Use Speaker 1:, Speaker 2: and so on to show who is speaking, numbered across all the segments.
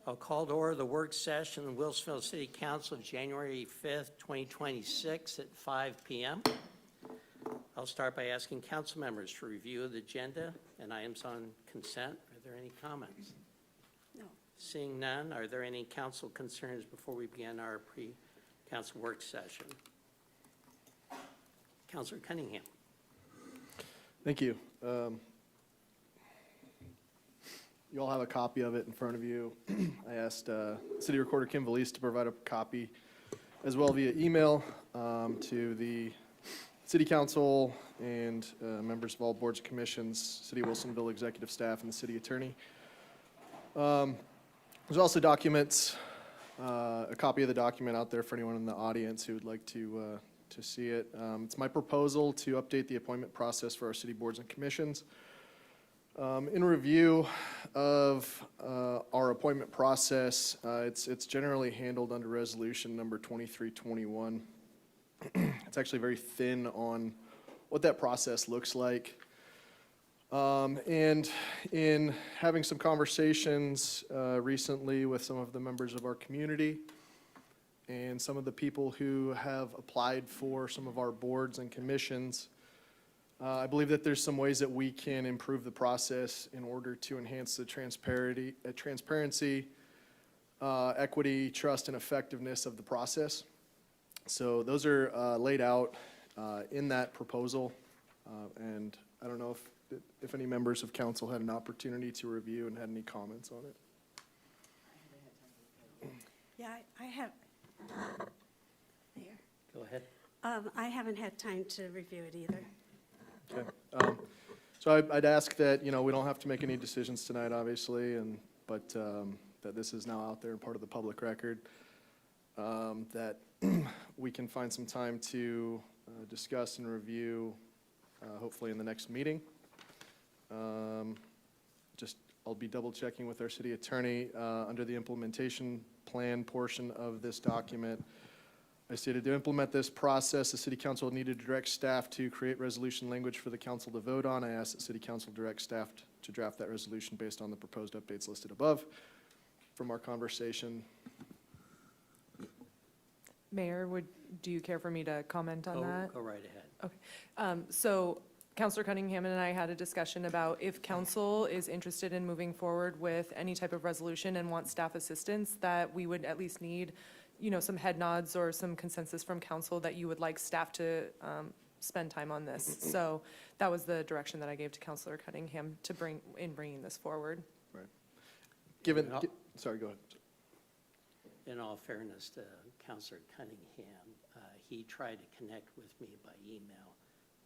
Speaker 1: I'll call to order the work session of the Wilsonville City Council, January 5th, 2026 at 5 p.m. I'll start by asking council members for review of the agenda and items on consent. Are there any comments?
Speaker 2: No.
Speaker 1: Seeing none, are there any council concerns before we begin our pre-council work session? Councilor Cunningham.
Speaker 3: Thank you. You all have a copy of it in front of you. I asked City Recorder Kim Valise to provide a copy as well via email to the City Council and members of all boards and commissions, City of Wilsonville executive staff, and the City Attorney. There's also documents, a copy of the document out there for anyone in the audience who would like to see it. It's my proposal to update the appointment process for our city boards and commissions. In review of our appointment process, it's generally handled under resolution number 2321. It's actually very thin on what that process looks like. And in having some conversations recently with some of the members of our community and some of the people who have applied for some of our boards and commissions, I believe that there's some ways that we can improve the process in order to enhance the transparency, equity, trust, and effectiveness of the process. So those are laid out in that proposal, and I don't know if any members of council had an opportunity to review and had any comments on it.
Speaker 2: Yeah, I have. There.
Speaker 1: Go ahead.
Speaker 2: I haven't had time to review it either.
Speaker 3: Okay. So I'd ask that, we don't have to make any decisions tonight, obviously, but that this is now out there and part of the public record, that we can find some time to discuss and review, hopefully in the next meeting. I'll be double checking with our city attorney under the implementation plan portion of this document. I stated to implement this process, the City Council needed to direct staff to create resolution language for the council to vote on. I asked that City Council direct staff to draft that resolution based on the proposed updates listed above. From our conversation.
Speaker 4: Mayor, do you care for me to comment on that?
Speaker 1: Go right ahead.
Speaker 4: Okay. So Councilor Cunningham and I had a discussion about if council is interested in moving forward with any type of resolution and wants staff assistance, that we would at least need some head nods or some consensus from council that you would like staff to spend time on this. So that was the direction that I gave to Councilor Cunningham to bringing this forward.
Speaker 3: Right. Sorry, go ahead.
Speaker 1: In all fairness to Councilor Cunningham, he tried to connect with me by email,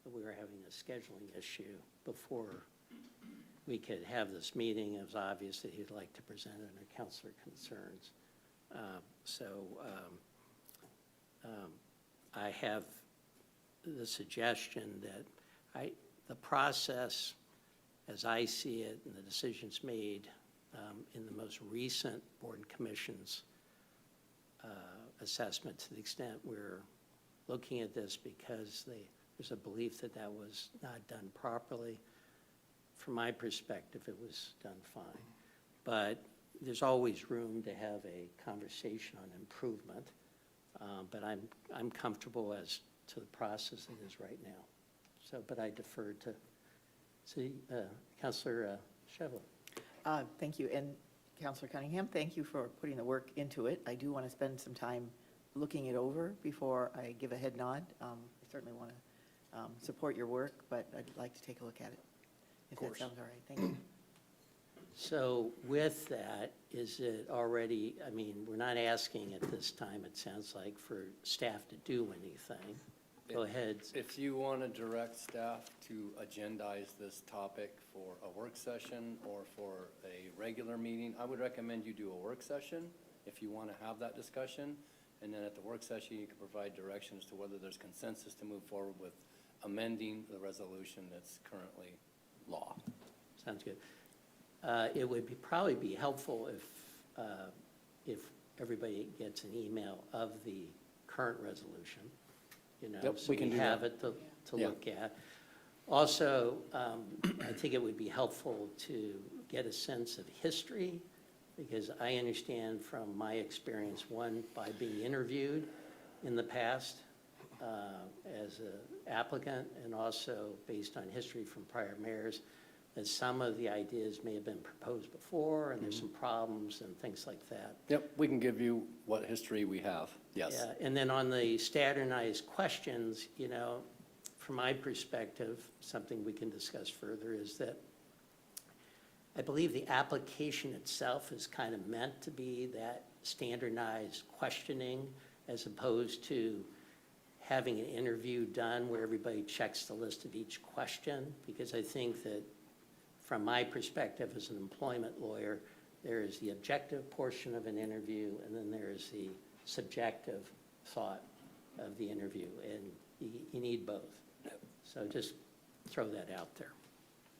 Speaker 1: but we were having a scheduling issue before we could have this meeting. It was obvious that he'd like to present under councilor concerns. I have the suggestion that the process, as I see it, and the decisions made in the most recent board and commissions assessment, to the extent we're looking at this because there's a belief that that was not done properly. From my perspective, it was done fine. But there's always room to have a conversation on improvement, but I'm comfortable as to the process it is right now. So, but I defer to Councilor Shevlin.
Speaker 5: Thank you, and Councilor Cunningham, thank you for putting the work into it. I do want to spend some time looking it over before I give a head nod. I certainly want to support your work, but I'd like to take a look at it, if that sounds all right. Thank you.
Speaker 1: So with that, is it already, we're not asking at this time, it sounds like, for staff to do anything. Go ahead.
Speaker 6: If you want to direct staff to agendize this topic for a work session or for a regular meeting, I would recommend you do a work session if you want to have that discussion. And then at the work session, you can provide directions to whether there's consensus to move forward with amending the resolution that's currently law.
Speaker 1: Sounds good. It would probably be helpful if everybody gets an email of the current resolution,
Speaker 6: Yep,
Speaker 1: so
Speaker 6: we can
Speaker 1: have it to look at. Also, I think it would be helpful to get a sense of history Because I understand from my experience, one, by being interviewed in the past as an applicant, and also based on history from prior mayors, that some of the ideas may have been proposed before, and there's some problems and things like that.
Speaker 6: Yep, we can give you what history we have, yes.
Speaker 1: Yeah, and then on the standardized questions, you know, from my perspective, something we can discuss further is that I believe the application itself is kind of meant to be that standardized questioning as opposed to having an interview done where everybody checks the list of each question. Because I think that from my perspective as an employment lawyer, there is the objective portion of an interview and then there is the subjective thought of the interview, and you need both. So just throw that out there.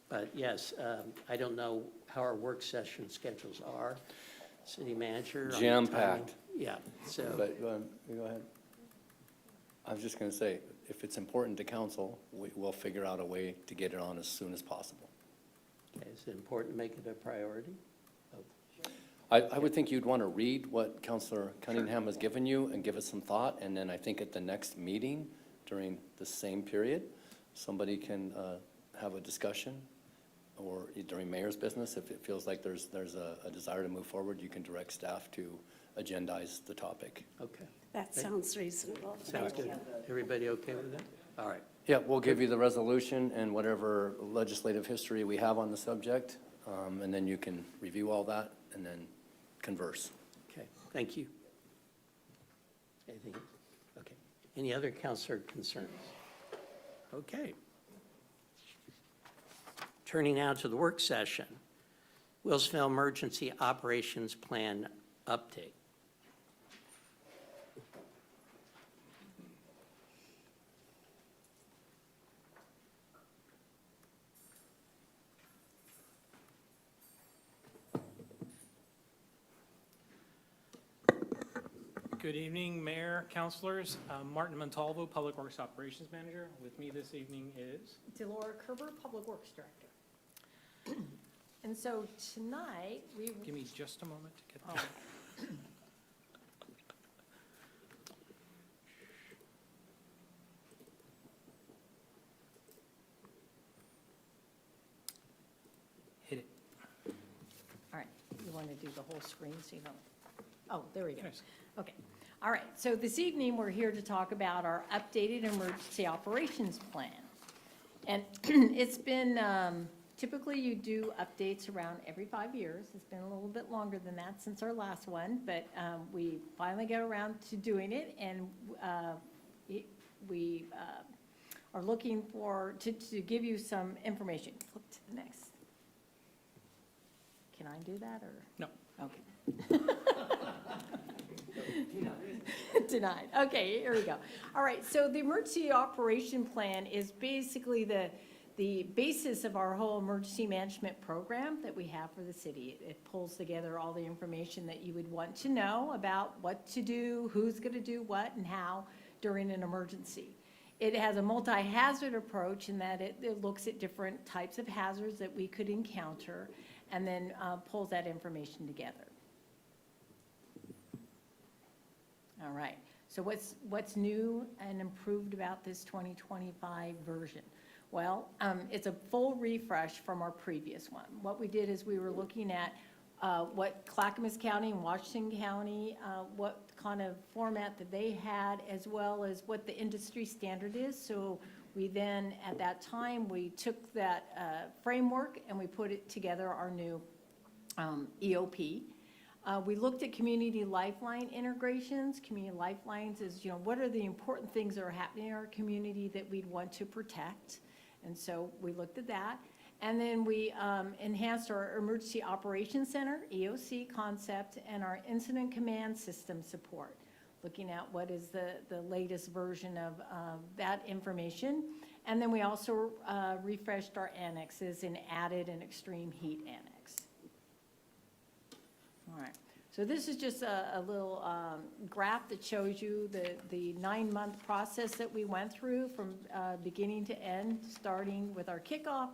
Speaker 1: But yes, I don't know how our work session schedules are, city manager. on the
Speaker 6: Jam-packed.
Speaker 1: timing. Yeah, so,
Speaker 6: But go ahead. I was just going to say, if it's important to council, we'll figure out a way to get it on as soon as possible.
Speaker 1: okay, is it important to make it a priority?
Speaker 6: I would think you'd want to read what Councilor Cunningham has given you and give it some thought, and then I think at the next meeting during the same period, somebody can have a discussion, or during mayor's business, if it feels like there's a desire to move forward, you can direct staff to agendize the topic.
Speaker 1: Okay,
Speaker 2: That sounds reasonable.
Speaker 1: sounds good. Everybody okay with that? All right,
Speaker 6: Yeah, we'll give you the resolution and whatever legislative history we have on the subject, and then you can review all that and then converse.
Speaker 1: okay, thank you. Anything? Okay. Any other councilor concerns? Okay. Turning now to the work session. Wilsonville Emergency Operations Plan update.
Speaker 7: Good evening, Mayor, councilors. Martin Montalvo, Public Works Operations Manager. With me this evening is,
Speaker 8: Delora Kerber, Public Works Director. And so tonight, we,
Speaker 7: give me just a moment to get
Speaker 8: oh,
Speaker 7: there. Hit it.
Speaker 8: all right, you want to do the whole screen so you don't, oh, there we go.
Speaker 7: Yes.
Speaker 8: Okay, all right, so this evening, we're here to talk about our updated emergency operations plan. And it's been, typically you do updates around every 5 years. It's been a little bit longer than that since our last one, but we finally got around to doing it, and we are looking for, to give you some information. Flip to the next. Can I do that, or?
Speaker 7: No.
Speaker 8: Okay. Denied. Okay, here we go. All right, so the emergency operation plan is basically the basis of our whole emergency management program that we have for the city. It pulls together all the information that you would want to know about what to do, who's going to do what, and how during an emergency. It has a multi-hazard approach in that it looks at different types of hazards that we could encounter, and then pulls that information together. All right, so what's new and improved about this 2025 version? Well, it's a full refresh from our previous one. What we did is we were looking at what Clackamas County and Washington County, what kind of format that they had, as well as what the industry standard is. So we then, at that time, we took that framework and we put it together, our new EOP. We looked at community lifeline integrations. Community lifelines is, what are the important things that are happening in our community that we'd want to protect? And so we looked at that. And then we enhanced our Emergency Operations Center, EOC concept, and our Incident Command System support, looking at what is the latest version of that information. And then we also refreshed our annexes and added an extreme heat annex. All right, so this is just a little graph that shows you the 9-month process that we went through from beginning to end, starting with our kickoff,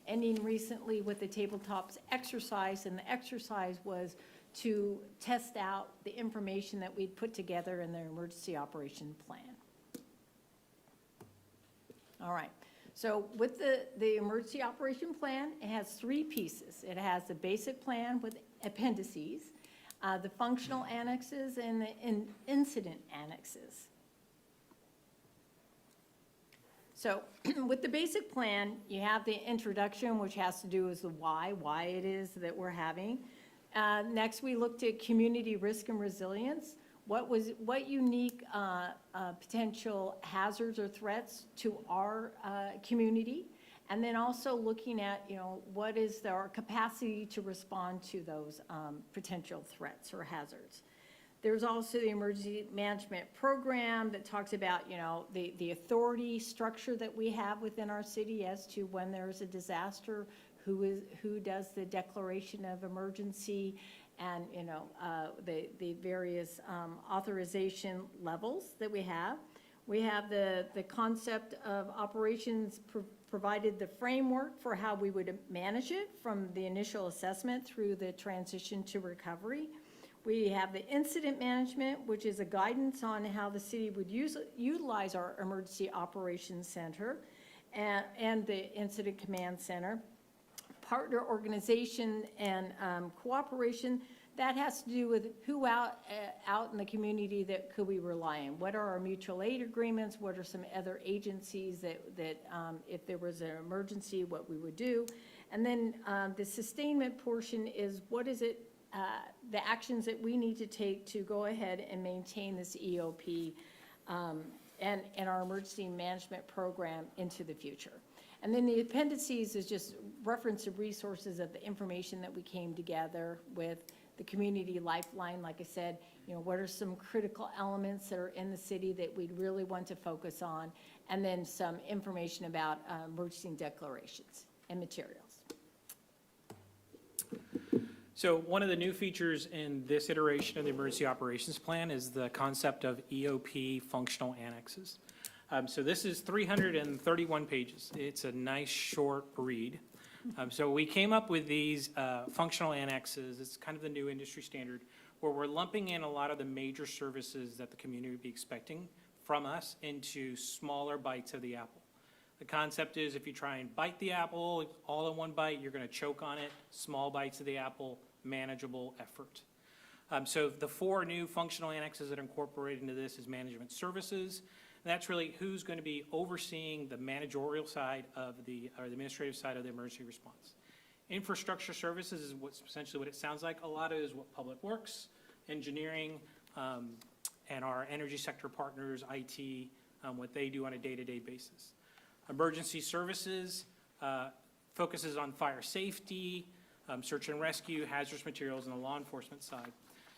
Speaker 8: ending recently with the tabletops exercise, and the exercise was to test out the information that we'd put together in the emergency operation plan. All right, so with the emergency operation plan, it has 3 pieces. It has the basic plan with appendices, the functional annexes, and the incident annexes. So with the basic plan, you have the introduction, which has to do with the why it is that we're having. Next, we looked at community risk and resilience. What unique potential hazards or threats to our community? And then also looking at, what is our capacity to respond to those potential threats or hazards. There's also the emergency management program that talks about, the authority structure that we have within our city as to when there's a disaster, who does the declaration of emergency, and, the various authorization levels that we have. We have the concept of operations provided the framework for how we would manage it from the initial assessment through the transition to recovery. We have the incident management, which is a guidance on how the city would utilize our emergency operations center and the incident command center. Partner organization and cooperation, that has to do with who out in the community that could we rely on. What are our mutual aid agreements? What are some other agencies that if there was an emergency, what we would do? And then the sustainment portion is what is it, the actions that we need to take to go ahead and maintain this EOP and our emergency management program into the future. And then the appendices is just reference to resources of the information that we came together with the community lifeline. Like I said, what are some critical elements that are in the city that we'd really want to focus on, and then some information about emergency declarations and materials.
Speaker 7: So one of the new features in this iteration of the Emergency Operations Plan is the concept of EOP functional annexes. So this is 331 pages. It's a nice short read. So we came up with these functional annexes. It's kind of the new industry standard where we're lumping in a lot of the major services that the community would be expecting from us into smaller bites of the apple. The concept is if you try and bite the apple all in one bite, you're going to choke on it. Small bites of the apple, manageable effort. So the 4 new functional annexes that are incorporated into this is management services. And that's really who's going to be overseeing the managerial side of or the administrative side of the emergency response. Infrastructure services is essentially what it sounds like. A lot of it is what Public Works, engineering, and our energy sector partners, IT, what they do on a day-to-day basis. Emergency services focuses on fire safety, search and rescue, hazardous materials, and the law enforcement side.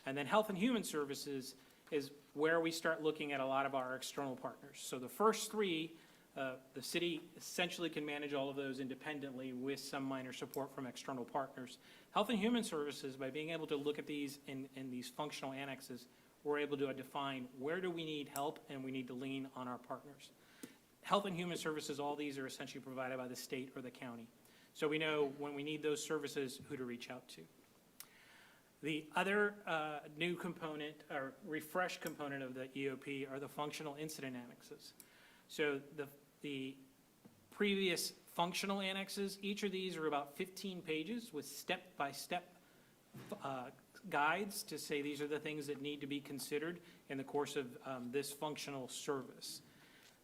Speaker 7: And then health and human services is where we start looking at a lot of our external partners. So the first 3, the city essentially can manage all of those independently with some minor support from external partners. Health and human services, by being able to look at these in these functional annexes, we're able to define where do we need help and we need to lean on our partners. Health and human services, all these are essentially provided by the state or the county. So we know when we need those services, who to reach out to. The other new component, or refreshed component of the EOP, are the functional incident annexes. So the previous functional annexes, each of these are about 15 pages with step-by-step guides to say these are the things that need to be considered in the course of this functional service.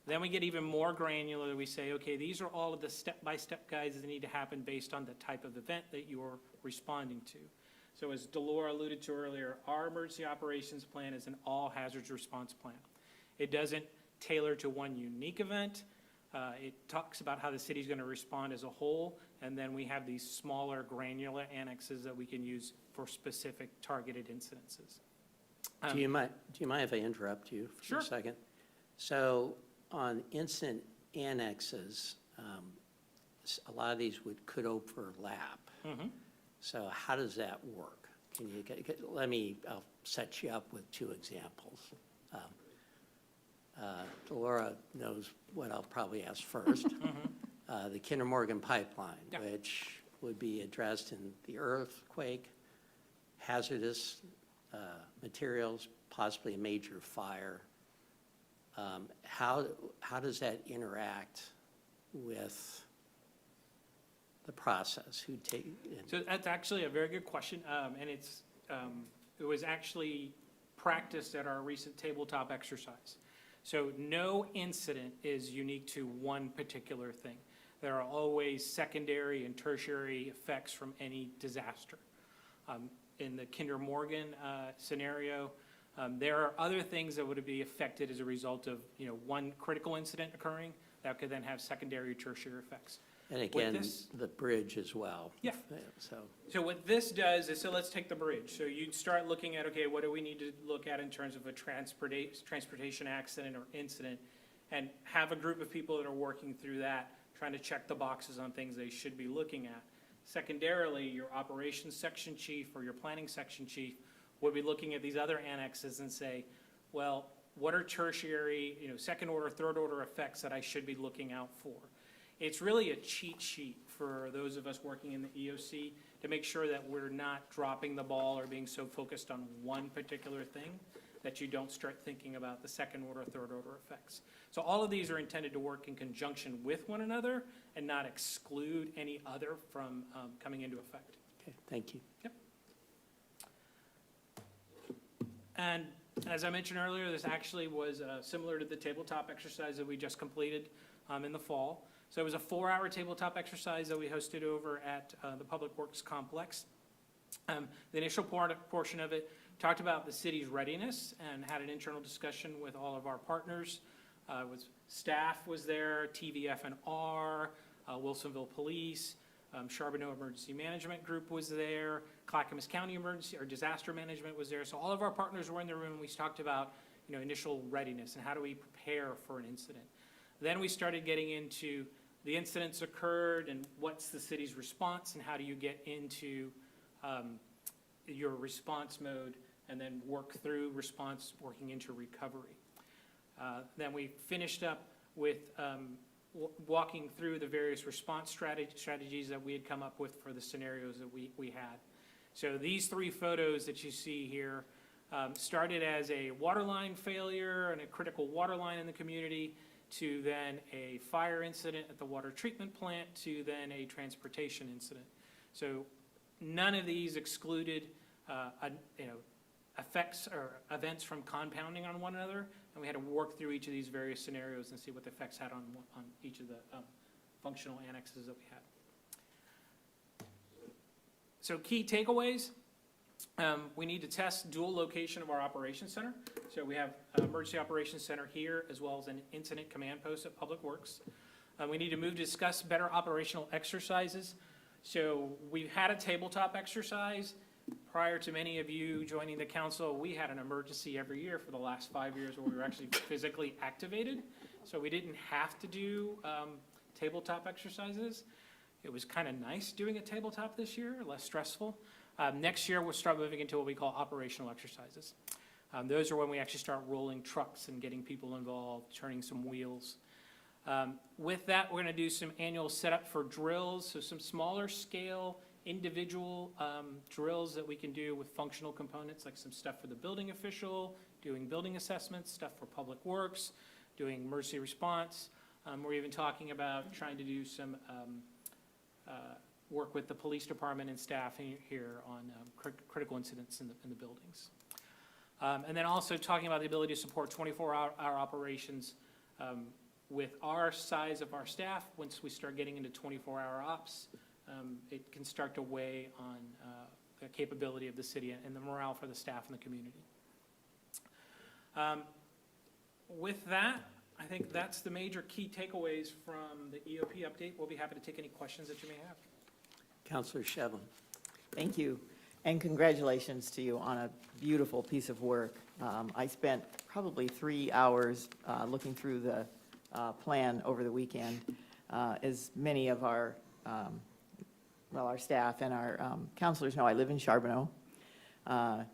Speaker 7: Then we get even more granular. We say, okay, these are all of the step-by-step guides that need to happen based on the type of event that you're responding to. So as Delora alluded to earlier, our emergency operations plan is an all hazards response plan. It doesn't tailor to one unique event. It talks about how the city's going to respond as a whole, and then we have these smaller granular annexes that we can use for specific targeted incidences.
Speaker 1: Do you mind if I interrupt you for
Speaker 7: Sure.
Speaker 1: a second? So on incident annexes, a lot of these could overlap.
Speaker 7: Mm-hmm.
Speaker 1: So how does that work? Can you I'll set you up with 2 examples. Laura knows what I'll probably ask first. the Kinder Morgan pipeline,
Speaker 7: Yeah.
Speaker 1: which would be addressed in the earthquake, hazardous materials, possibly a major fire. How does that interact with the process? Who take?
Speaker 7: So that's actually a very good question, and it was actually practiced at our recent tabletop exercise. So no incident is unique to one particular thing. There are always secondary and tertiary effects from any disaster. In the Kinder Morgan scenario, there are other things that would be affected as a result of, one critical incident occurring that could then have secondary or tertiary effects.
Speaker 1: And again,
Speaker 7: this-
Speaker 1: the bridge as well.
Speaker 7: Yeah. So what this does is, so let's take the bridge. So you'd start looking at, okay, what do we need to look at in terms of a transportation accident or incident? And have a group of people that are working through that, trying to check the boxes on things they should be looking at. Secondarily, your operations section chief or your planning section chief would be looking at these other annexes and say, well, what are tertiary, second order, third order effects that I should be looking out for? It's really a cheat sheet for those of us working in the EOC to make sure that we're not dropping the ball or being so focused on one particular thing that you don't start thinking about the second order, third order effects. So all of these are intended to work in conjunction with one another and not exclude any other from coming into effect.
Speaker 1: Okay, thank you.
Speaker 7: And as I mentioned earlier, this actually was similar to the tabletop exercise that we just completed in the fall. So it was a 4-hour tabletop exercise that we hosted over at the Public Works Complex. The initial portion of it talked about the city's readiness and had an internal discussion with all of our partners. Staff was there, TVF&R, Wilsonville Police, Charbonneau Emergency Management Group was there, Clackamas County Emergency or Disaster Management was there. So all of our partners were in the room, and we talked about, initial readiness and how do we prepare for an incident. Then we started getting into the incidents occurred and what's the city's response and how do you get into your response mode and then work through response, working into recovery. Then we finished up with walking through the various response strategies that we had come up with for the scenarios that we had. So these 3 photos that you see here started as a water line failure and a critical water line in the community, to then a fire incident at the water treatment plant, to then a transportation incident. So none of these excluded, effects or events from compounding on one another, and we had to work through each of these various scenarios and see what the effects had on each of the functional annexes that we had. So key takeaways. We need to test dual location of our operations center. So we have an emergency operations center here as well as an incident command post at Public Works. We need to move to discuss better operational exercises. So we've had a tabletop exercise. Prior to many of you joining the council, we had an emergency every year for the last 5 years where we were actually physically activated. So we didn't have to do tabletop exercises. It was kind of nice doing a tabletop this year, less stressful. Next year, we'll start moving into what we call operational exercises. Those are when we actually start rolling trucks and getting people involved, turning some wheels. With that, we're going to do some annual setup for drills, so some smaller scale individual drills that we can do with functional components, like some stuff for the building official, doing building assessments, stuff for Public Works, doing emergency response. We're even talking about trying to do some work with the police department and staff here on critical incidents in the buildings. And then also talking about the ability to support 24-hour operations with our size of our staff. Once we start getting into 24-hour ops, it can start to weigh on the capability of the city and the morale for the staff and the community. With that, I think that's the major key takeaways from the EOP update. We'll be happy to take any questions that you may have.
Speaker 1: Councilor Shevlin.
Speaker 5: Thank you, and congratulations to you on a beautiful piece of work. I spent probably 3 hours looking through the plan over the weekend. As many of our, our staff and our counselors know, I live in Charbonneau. And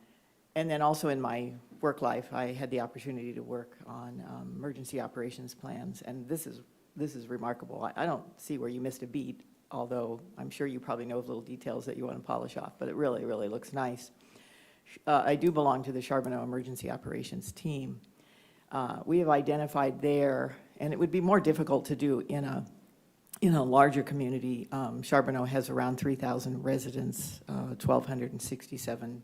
Speaker 5: then also in my work life, I had the opportunity to work on emergency operations plans, and this is this is remarkable. I don't see where you missed a beat, although I'm sure you probably know of little details that you want to polish off, but it really, really looks nice. I do belong to the Charbonneau Emergency Operations Team. We have identified there, and it would be more difficult to do in a larger community. Charbonneau has around 3,000 residents, 1,267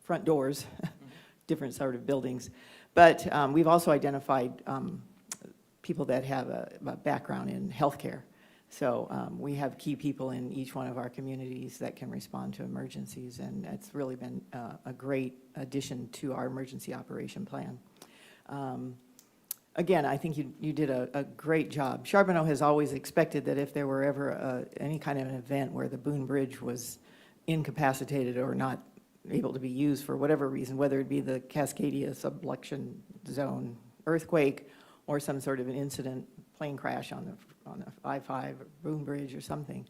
Speaker 5: front doors, different sort of buildings. But we've also identified people that have a background in healthcare. So we have key people in each one of our communities that can respond to emergencies, and it's really been a great addition to our emergency operation plan. Again, I think you did a great job. Charbonneau has always expected that if there were ever any kind of an event where the Boone Bridge was incapacitated or not able to be used for whatever reason, whether it be the Cascadia subduction zone earthquake or some sort of an incident, plane crash on the I-5 or Boone Bridge or something,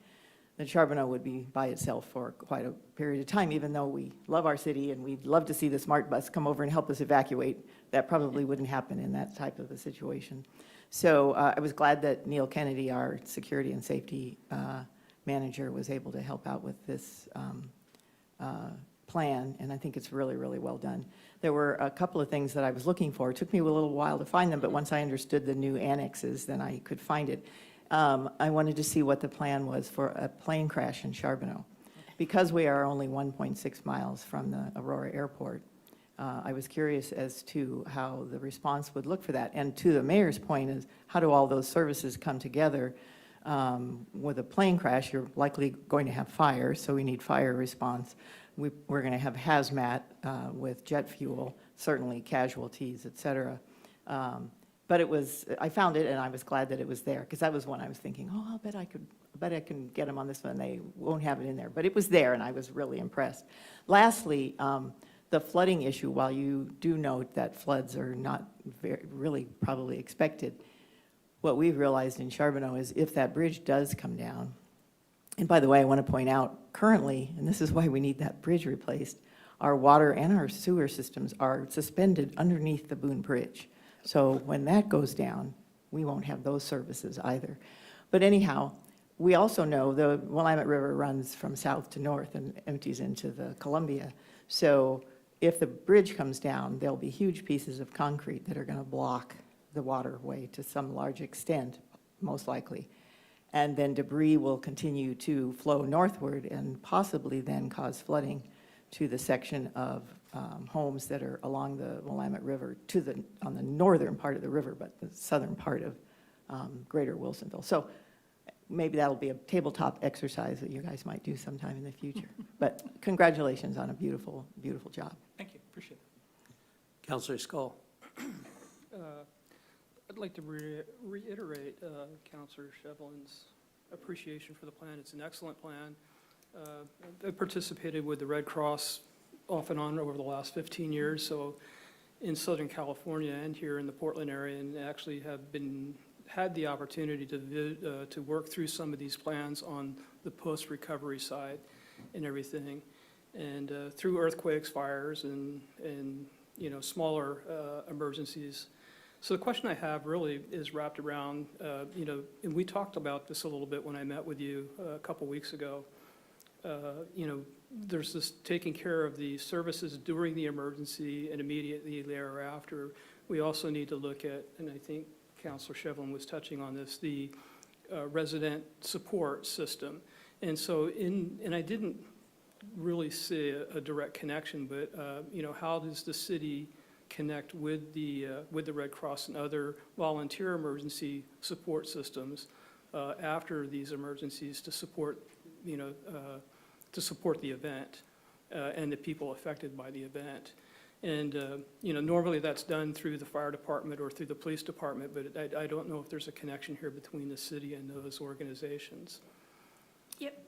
Speaker 5: that Charbonneau would be by itself for quite a period of time, even though we love our city and we'd love to see the SMART bus come over and help us evacuate. That probably wouldn't happen in that type of a situation. So I was glad that Neil Kennedy, our security and safety manager, was able to help out with this plan, and I think it's really, really well done. There were a couple of things that I was looking for. It took me a little while to find them, but once I understood the new annexes, then I could find it. I wanted to see what the plan was for a plane crash in Charbonneau. Because we are only 1.6 miles from the Aurora Airport, I was curious as to how the response would look for that. And to the mayor's point is, how do all those services come together? With a plane crash, you're likely going to have fire, so we need fire response. We're going to have hazmat with jet fuel, certainly casualties, et cetera. But I found it, and I was glad that it was there, because that was one I was thinking, oh, I bet I can get them on this one. They won't have it in there. But it was there, and I was really impressed. Lastly, the flooding issue, while you do note that floods are not really probably expected, what we've realized in Charbonneau is if that bridge does come down, and by the way, I want to point out, currently, and this is why we need that bridge replaced, our water and our sewer systems are suspended underneath the Boone Bridge. So when that goes down, we won't have those services either. But anyhow, we also know the Willamette River runs from south to north and empties into the Columbia. So if the bridge comes down, there'll be huge pieces of concrete that are going to block the waterway to some large extent, most likely. And then debris will continue to flow northward and possibly then cause flooding to the section of homes that are along the Willamette River on the northern part of the river, but the southern part of greater Wilsonville. So maybe that'll be a tabletop exercise that you guys might do sometime in the future. But congratulations on a beautiful, beautiful job.
Speaker 7: Thank you, appreciate it.
Speaker 1: Counselor Skull.
Speaker 9: I'd like to reiterate Councilor Shevlin's appreciation for the plan. It's an excellent plan. I participated with the Red Cross off and on over the last 15 years, so in Southern California and here in the Portland area, and actually have had the opportunity to work through some of these plans on the post-recovery side and everything, and through earthquakes, fires, and smaller emergencies. So the question I have really is wrapped around, and we talked about this a little bit when I met with you a couple weeks ago. There's this taking care of the services during the emergency and immediately thereafter. We also need to look at, and I think Councilor Shevlin was touching on this, the resident support system. And so and I didn't really see a direct connection, but how does the city connect with the Red Cross and other volunteer emergency support systems after these emergencies to support the event and the people affected by the event. And normally that's done through the fire department or through the police department, but I don't know if there's a connection here between the city and those organizations.
Speaker 8: Yep.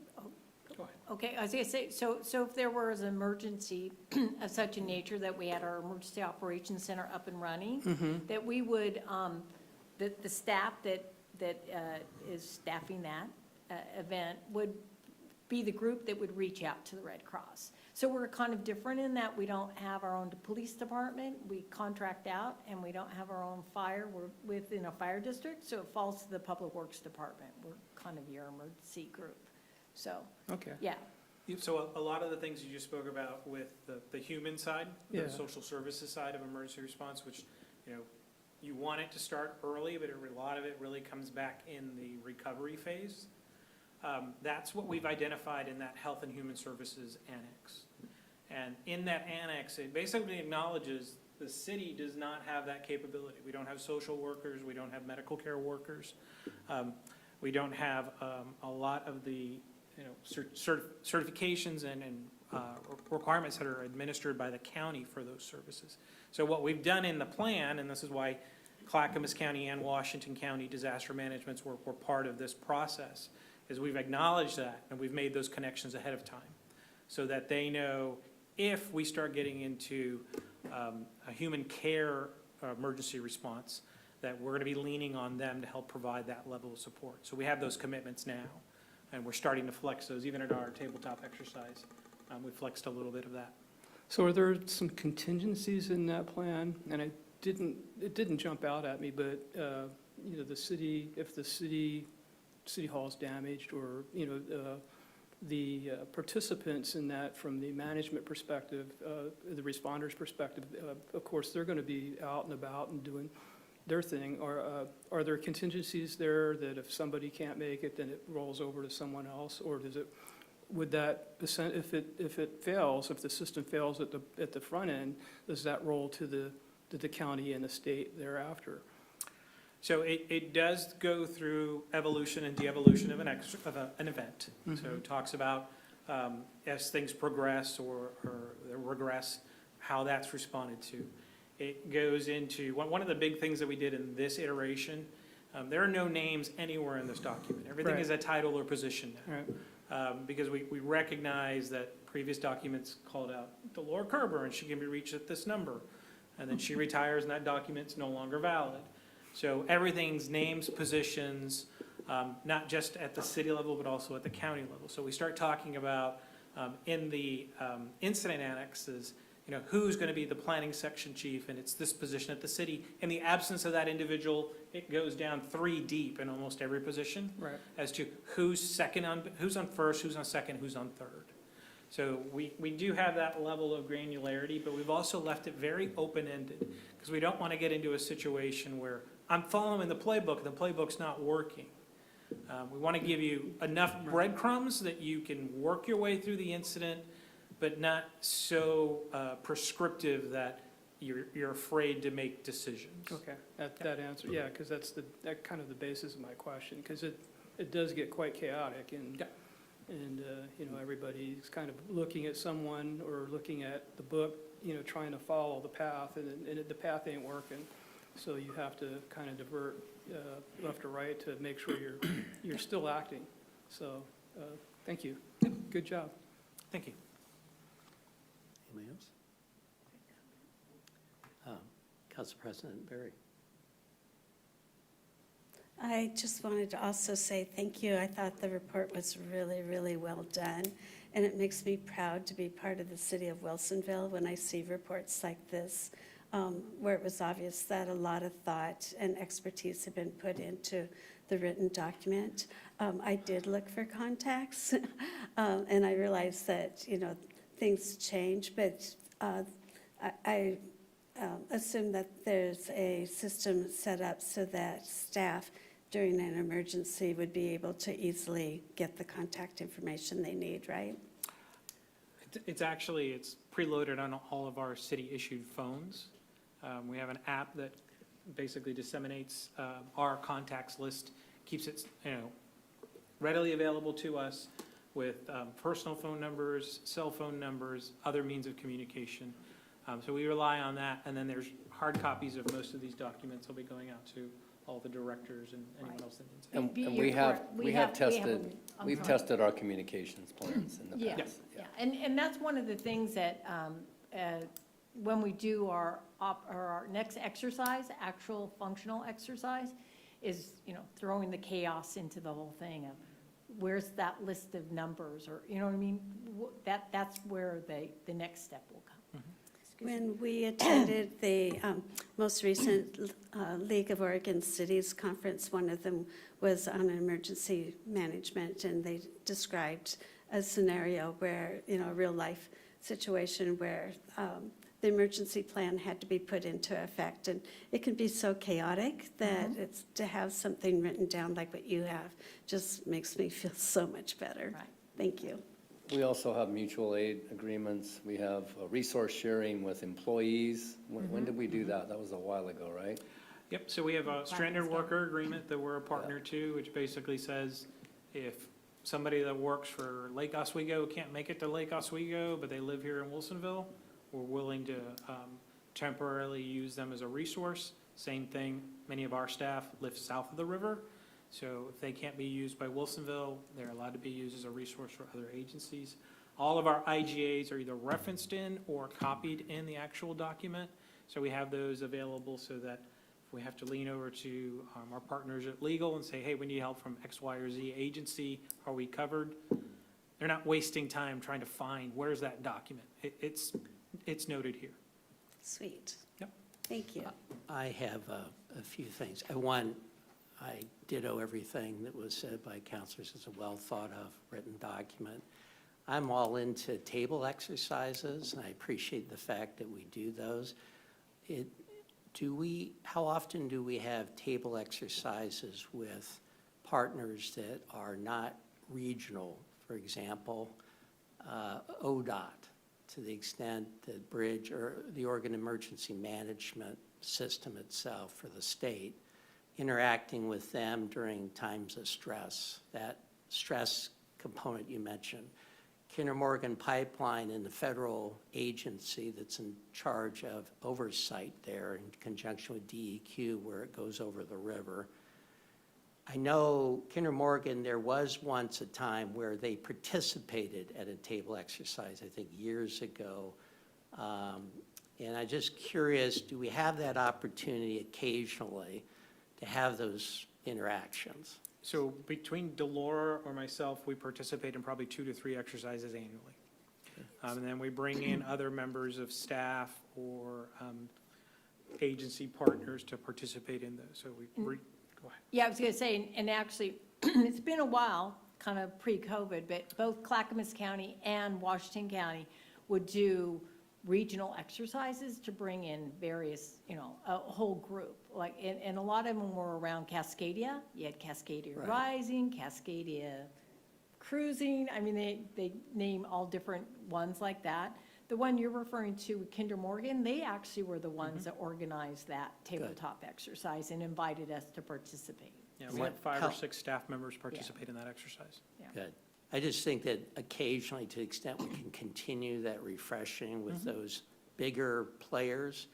Speaker 9: Go ahead.
Speaker 8: Okay, I was gonna say, so if there was an emergency of such a nature that we had our emergency operations center up and running, that we would, the staff that is staffing that event would be the group that would reach out to the Red Cross. So we're kind of different in that we don't have our own police department, we contract out, and we don't have our own fire, we're within a fire district, so it falls to the Public Works Department. We're kind of your emergency group, so,
Speaker 9: Okay.
Speaker 8: yeah.
Speaker 7: So a lot of the things you just spoke about with the human side,
Speaker 9: Yeah.
Speaker 7: the social services side of emergency response, which, you want it to start early, but a lot of it really comes back in the recovery phase. That's what we've identified in that Health and Human Services Annex. And in that annex, it basically acknowledges the city does not have that capability. We don't have social workers, we don't have medical care workers. We don't have a lot of the certifications and requirements that are administered by the county for those services. So what we've done in the plan, and this is why Clackamas County and Washington County disaster managements were part of this process, is we've acknowledged that and we've made those connections ahead of time so that they know if we start getting into a human care emergency response, that we're going to be leaning on them to help provide that level of support. So we have those commitments now, and we're starting to flex those. Even at our tabletop exercise, we flexed a little bit of that.
Speaker 9: So are there some contingencies in that plan? And it didn't jump out at me, but, the city, if the city hall is damaged, or, the participants in that from the management perspective, the responders' perspective, of course, they're going to be out and about and doing their thing. Are there contingencies there that if somebody can't make it, then it rolls over to someone else? Or would that, if it fails, if the system fails at the front end, does that roll to the county and the state thereafter?
Speaker 7: So it does go through evolution and de-evolution of an event. So it talks about as things progress or regress, how that's responded to. It goes into, one of the big things that we did in this iteration, there are no names anywhere in this document. Everything
Speaker 9: Right.
Speaker 7: is a title or position now.
Speaker 9: Right.
Speaker 7: Because we recognize that previous documents called out Delora Kerber and she can be reached at this number. And then she retires and that document's no longer valid. So everything's names, positions, not just at the city level, but also at the county level. So we start talking about, in the incident annexes, who's going to be the planning section chief, and it's this position at the city. In the absence of that individual, it goes down 3 deep in almost every position.
Speaker 9: Right.
Speaker 7: As to who's on first, who's on second, who's on third. So we do have that level of granularity, but we've also left it very open-ended, because we don't want to get into a situation where I'm following the playbook, and the playbook's not working. We want to give you enough breadcrumbs that you can work your way through the incident, but not so prescriptive that you're afraid to make decisions.
Speaker 9: Okay, that answer, yeah, because that's kind of the basis of my question, because it does get quite chaotic, and,
Speaker 7: Yeah.
Speaker 9: and everybody's kind of looking at someone or looking at the book, trying to follow the path, and the path ain't working. So you have to kind of divert left or right to make sure you're still acting. So, thank you. Good job.
Speaker 7: Thank you.
Speaker 1: Anybody else? Council President Berry.
Speaker 2: I just wanted to also say thank you. I thought the report was really, really well done. And it makes me proud to be part of the city of Wilsonville when I see reports like this, where it was obvious that a lot of thought and expertise had been put into the written document. I did look for contacts, and I realized that, things change, but I assume that there's a system set up so that staff during an emergency would be able to easily get the contact information they need, right?
Speaker 7: It's preloaded on all of our city-issued phones. We have an app that basically disseminates our contacts list, keeps it, readily available to us with personal phone numbers, cell phone numbers, other means of communication. So we rely on that, and then there's hard copies of most of these documents. They'll be going out to all the directors and anyone else that needs it.
Speaker 6: And
Speaker 8: You're
Speaker 6: we have,
Speaker 8: correct.
Speaker 6: we have tested,
Speaker 8: I'm
Speaker 6: we've
Speaker 8: sorry.
Speaker 6: tested our communications plans in the
Speaker 8: Yeah,
Speaker 6: past.
Speaker 8: yeah, and that's one of the things that, when we do our next exercise, actual functional exercise, is, throwing the chaos into the whole thing of where's that list of numbers, or, you know what I mean? That's where the next step will come.
Speaker 2: When we attended the most recent League of Oregon Cities conference, one of them was on emergency management, and they described a scenario where, you know, a real-life situation where the emergency plan had to be put into effect. And it can be so chaotic that it's to have something written down like what you have just makes me feel so much better.
Speaker 8: Right.
Speaker 2: Thank you.
Speaker 6: We also have mutual aid agreements. We have resource sharing with employees. When did we do that? That was a while ago, right?
Speaker 7: Yep, so we have a stranded worker agreement that we're a partner to, which basically says if somebody that works for Lake Oswego can't make it to Lake Oswego, but they live here in Wilsonville, we're willing to temporarily use them as a resource. Same thing, many of our staff live south of the river, so if they can't be used by Wilsonville, they're allowed to be used as a resource for other agencies. All of our IGAs are either referenced in or copied in the actual document, so we have those available so that if we have to lean over to our partners at legal and say, hey, we need help from X, Y, or Z agency, are we covered? They're not wasting time trying to find, where's that document? It's noted here.
Speaker 2: Sweet.
Speaker 7: Yep.
Speaker 2: Thank you.
Speaker 1: I have a few things. I ditto everything that was said by counselors. It's a well-thought-of written document. I'm all into table exercises, and I appreciate the fact that we do those. How often do we have table exercises with partners that are not regional? For example, ODOT, to the extent that Bridge or the Oregon Emergency Management System itself for the state, interacting with them during times of stress, that stress component you mentioned. Kinder Morgan Pipeline and the federal agency that's in charge of oversight there in conjunction with DEQ where it goes over the river. I know Kinder Morgan, there was once a time where they participated at a table exercise, I think years ago. And I'm just curious, do we have that opportunity occasionally to have those interactions?
Speaker 7: So between Delora or myself, we participate in probably 2 to 3 exercises annually. And then we bring in other members of staff or agency partners to participate in those. So go ahead.
Speaker 8: Yeah, I was going to say, and actually, it's been a while, kind of pre-COVID, but both Clackamas County and Washington County would do regional exercises to bring in various, you know, a whole group. Like, and a lot of them were around Cascadia. You had Cascadia
Speaker 1: Right.
Speaker 8: Rising, Cascadia Cruising. I mean, they name all different ones like that. The one you're referring to, Kinder Morgan, they actually were the ones that organized that tabletop exercise and invited us to participate.
Speaker 7: Yeah,
Speaker 1: And
Speaker 7: we had
Speaker 1: what-
Speaker 7: 5
Speaker 1: how-
Speaker 7: or 6 staff members participate in that exercise.
Speaker 8: Yeah.
Speaker 1: Good. I just think that occasionally, to the extent we can continue that refreshing with those bigger players,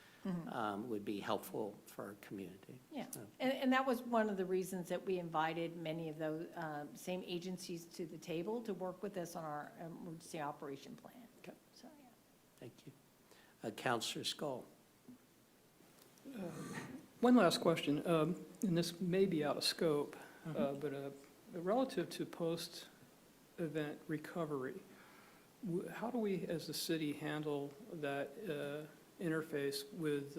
Speaker 1: would be helpful for our community.
Speaker 8: Yeah,
Speaker 1: So,
Speaker 8: and that was one of the reasons that we invited many of those same agencies to the table to work with us on our emergency operation plan.
Speaker 1: Okay.
Speaker 8: So, yeah.
Speaker 1: Thank you. Counselor Skull.
Speaker 9: One last question, and this may be out of scope, but relative to post-event recovery, how do we, as the city, handle that interface with,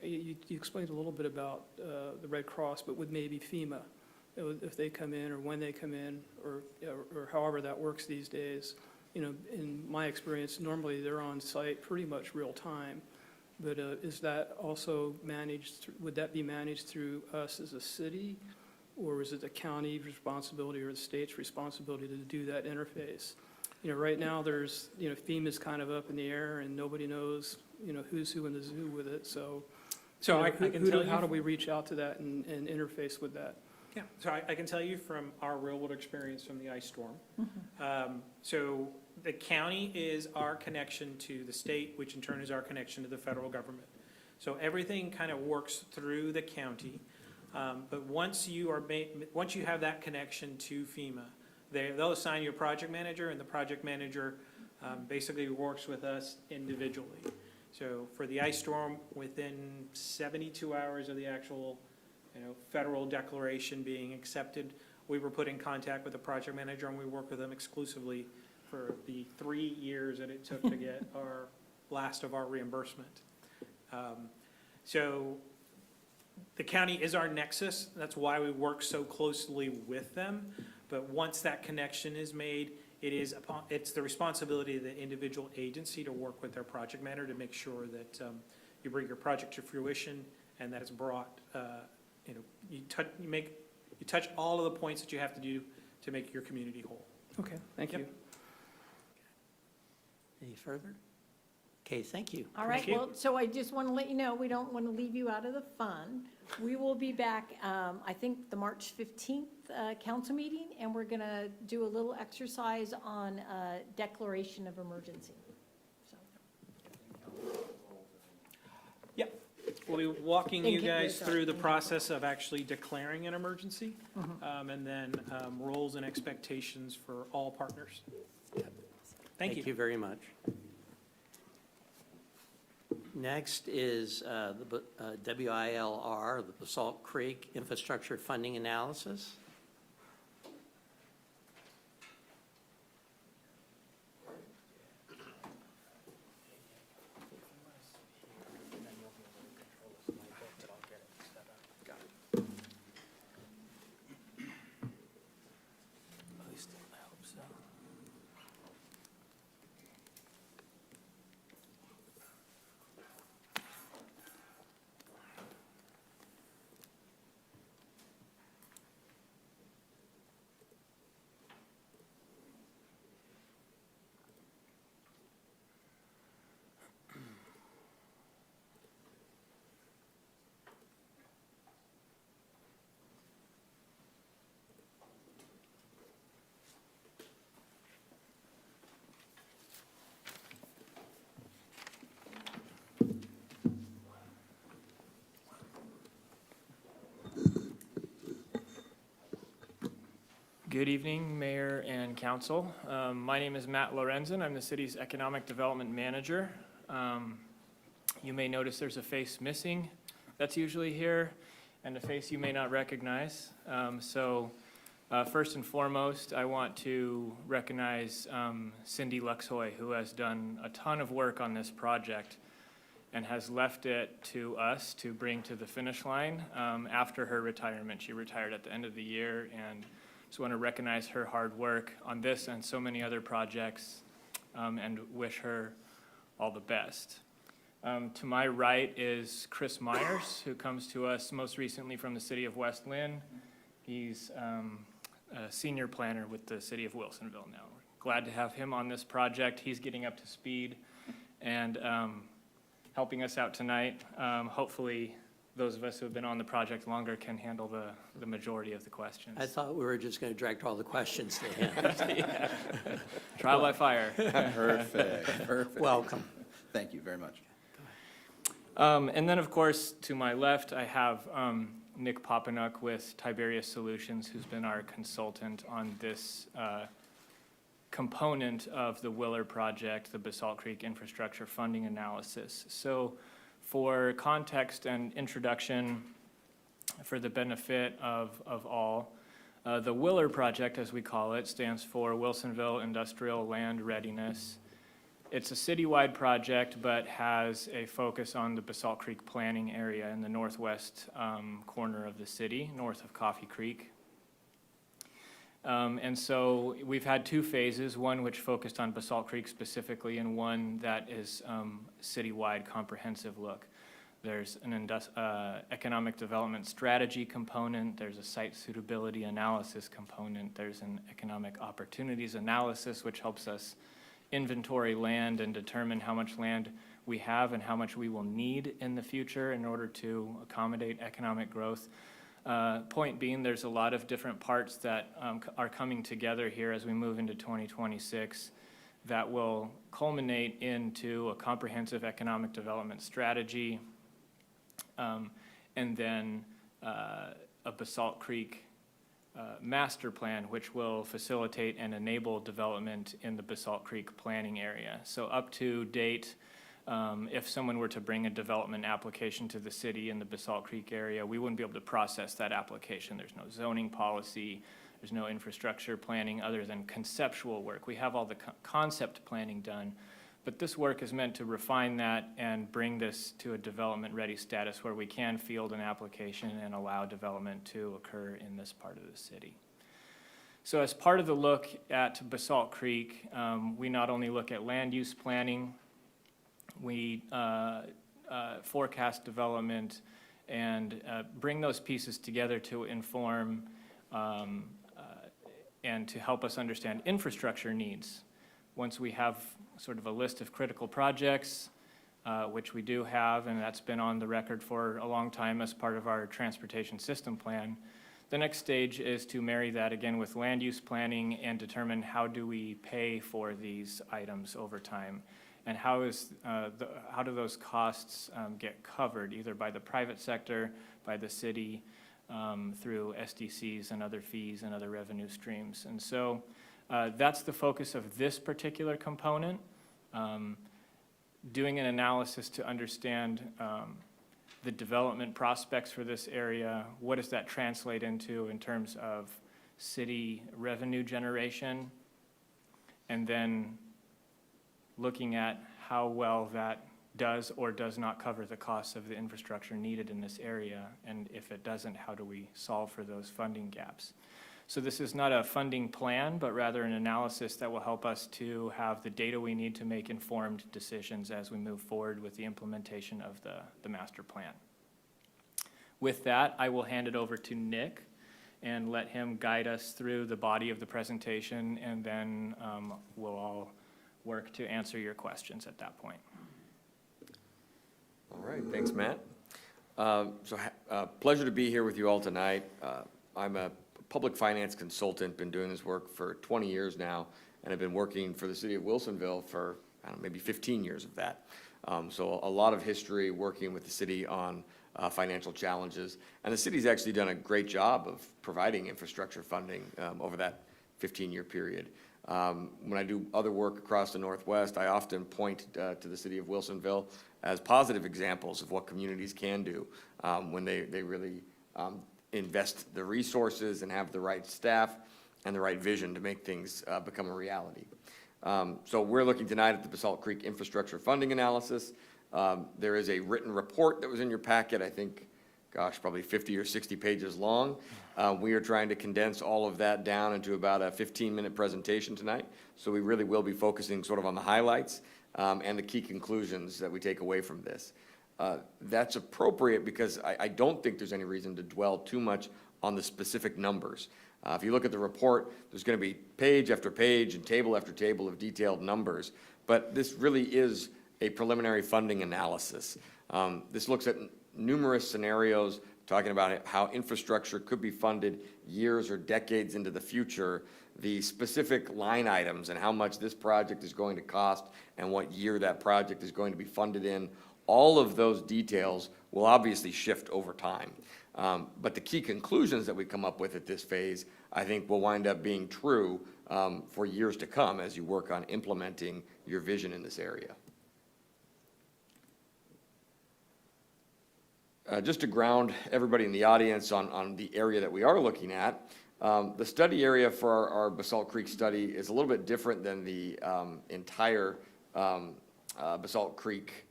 Speaker 9: you explained a little bit about the Red Cross, but with maybe FEMA, if they come in or when they come in, or however that works these days. You know, in my experience, normally they're on site pretty much real time. But is that also managed, would that be managed through us as a city? Or is it the county's responsibility or the state's responsibility to do that interface? You know, right now there's, you know, FEMA's kind of up in the air and nobody knows, you know, who's who in the zoo with it. So
Speaker 7: So
Speaker 9: you know,
Speaker 7: I can tell you.
Speaker 9: how do we reach out to that and interface with that?
Speaker 7: Yeah, so I can tell you from our real-world experience from the ice storm. So the county is our connection to the state, which in turn is our connection to the federal government. So everything kind of works through the county. But once you have that connection to FEMA, they'll assign you a project manager, and the project manager basically works with us individually. So for the ice storm, within 72 hours of the actual federal declaration being accepted, we were put in contact with the project manager, and we worked with them exclusively for the 3 years that it took to get our last of our reimbursement. So the county is our nexus. That's why we work so closely with them. But once that connection is made, it's the responsibility of the individual agency to work with their project manager to make sure that you bring your project to fruition and that it's brought, you touch all of the points that you have to do to make your community whole.
Speaker 9: Okay, thank
Speaker 7: Yep.
Speaker 9: you.
Speaker 1: Any further? Okay, thank you.
Speaker 8: All right,
Speaker 7: Thank you.
Speaker 8: well, so I just want to let you know, we don't want to leave you out of the fun. We will be back, I think, the March 15th council meeting, and we're going to do a little exercise on declaration of emergency. So,
Speaker 7: Yep. We'll be walking you
Speaker 8: Okay,
Speaker 7: guys
Speaker 8: sorry.
Speaker 7: through the process of actually declaring an emergency, and then roles and expectations for all partners. Thank you.
Speaker 1: Thank you very much. Next is the WILR, the Basalt Creek Infrastructure Funding Analysis.
Speaker 10: Good evening, Mayor and Council. My name is Matt Lorenzen. I'm the city's Economic Development Manager. You may notice there's a face missing that's usually here, and a face you may not recognize. First and foremost, I want to recognize Cindy Luxhoy, who has done a ton of work on this project and has left it to us to bring to the finish line after her retirement. She retired at the end of the year, and just want to recognize her hard work on this and so many other projects, and wish her all the best. To my right is Chris Myers, who comes to us most recently from the city of West Lynn. He's a senior planner with the city of Wilsonville now. We're glad to have him on this project. He's getting up to speed and helping us out tonight. Hopefully, those of us who have been on the project longer can handle the majority of the questions.
Speaker 1: I thought we were just going to direct all the questions to him.
Speaker 10: Trial by fire.
Speaker 11: Perfect.
Speaker 1: Welcome.
Speaker 11: Thank you very much.
Speaker 10: And then, of course, to my left, I have Nick Papanuk with Tiberius Solutions, who's been our consultant on this component of the Willer project, the Basalt Creek Infrastructure Funding Analysis. So for context and introduction, for the benefit of all, the Willer project, as we call it, stands for Wilsonville Industrial Land Readiness. It's a citywide project, but has a focus on the Basalt Creek planning area in the northwest corner of the city, north of Coffee Creek. And so we've had two phases, one which focused on Basalt Creek specifically, and one that is citywide comprehensive look. There's an economic development strategy component, there's a site suitability analysis component, there's an economic opportunities analysis, which helps us inventory land and determine how much land we have and how much we will need in the future in order to accommodate economic growth. Point being, there's a lot of different parts that are coming together here as we move into 2026 that will culminate into a comprehensive economic development strategy, and then a Basalt Creek master plan, which will facilitate and enable development in the Basalt Creek planning area. So up to date, if someone were to bring a development application to the city in the Basalt Creek area, we wouldn't be able to process that application. There's no zoning policy, There's no infrastructure planning other than conceptual work. We have all the concept planning done, but this work is meant to refine that and bring this to a development-ready status where we can field an application and allow development to occur in this part of the city. So as part of the look at Basalt Creek, we not only look at land use planning, we forecast development and bring those pieces together to inform and to help us understand infrastructure needs. Once we have sort of a list of critical projects, which we do have, and that's been on the record for a long time as part of our transportation system plan, the next stage is to marry that again with land use planning and determine how do we pay for these items over time, and how do those costs get covered either by the private sector, by the city, through SDCs and other fees and other revenue streams. And so that's the focus of this particular component, doing an analysis to understand the development prospects for this area. What does that translate into in terms of city revenue generation? And then looking at how well that does or does not cover the costs of the infrastructure needed in this area. And if it doesn't, how do we solve for those funding gaps? So this is not a funding plan, but rather an analysis that will help us to have the data we need to make informed decisions as we move forward with the implementation of the master plan. With that, I will hand it over to Nick and let him guide us through the body of the presentation, and then we'll all work to answer your questions at that point.
Speaker 12: All right, thanks, Matt. Pleasure to be here with you all tonight. I'm a public finance consultant, been doing this work for 20 years now, and I've been working for the city of Wilsonville for, I don't know, maybe 15 years of that. So a lot of history working with the city on financial challenges. And the city's actually done a great job of providing infrastructure funding over that 15-year period. When I do other work across the Northwest, I often point to the city of Wilsonville as positive examples of what communities can do when they really invest the resources and have the right staff and the right vision to make things become a reality. So we're looking tonight at the Basalt Creek infrastructure funding analysis. There is a written report that was in your packet, I think, gosh, probably 50 or 60 pages long. We are trying to condense all of that down into about a 15-minute presentation tonight. So we really will be focusing sort of on the highlights and the key conclusions that we take away from this. That's appropriate because I don't think there's any reason to dwell too much on the specific numbers. If you look at the report, there's going to be page after page and table after table of detailed numbers, but this really is a preliminary funding analysis. This looks at numerous scenarios talking about how infrastructure could be funded years or decades into the future, the specific line items and how much this project is going to cost and what year that project is going to be funded in. All of those details will obviously shift over time. But the key conclusions that we come up with at this phase, I think, will wind up being true for years to come as you work on implementing your vision in this area. Just to ground everybody in the audience on the area that we are looking at, the study area for our Basalt Creek study is a little bit different than the entire Basalt Creek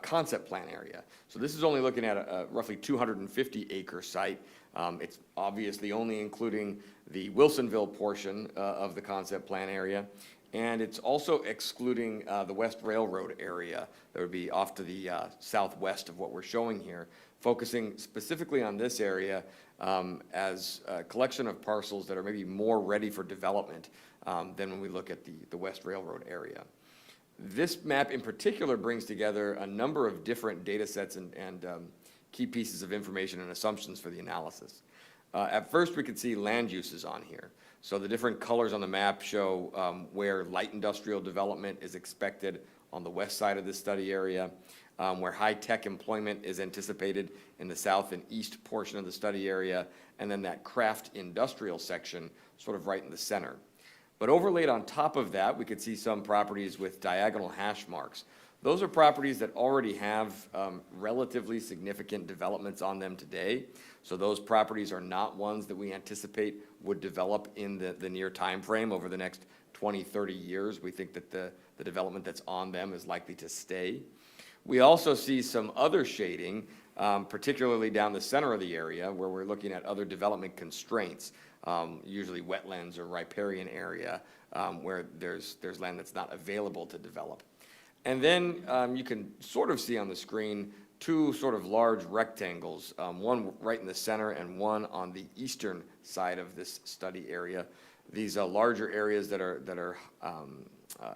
Speaker 12: concept plan area. So this is only looking at a roughly 250-acre site. It's obviously only including the Wilsonville portion of the concept plan area, and it's also excluding the West Railroad area that would be off to the southwest of what we're showing here, focusing specifically on this area as a collection of parcels that are maybe more ready for development than when we look at the West Railroad area. This map in particular brings together a number of different data sets and key pieces of information and assumptions for the analysis. At first, we could see land uses on here. So the different colors on the map show where light industrial development is expected on the west side of this study area, where high-tech employment is anticipated in the south and east portion of the study area, and then that craft industrial section sort of right in the center. But overlaid on top of that, we could see some properties with diagonal hash marks. Those are properties that already have relatively significant developments on them today. So those properties are not ones that we anticipate would develop in the near time frame over the next 20, 30 years. We think that the development that's on them is likely to stay. We also see some other shading, particularly down the center of the area, where we're looking at other development constraints, usually wetlands or riparian area, where there's land that's not available to develop. And then you can sort of see on the screen two sort of large rectangles, one right in the center and one on the eastern side of this study area. These larger areas that are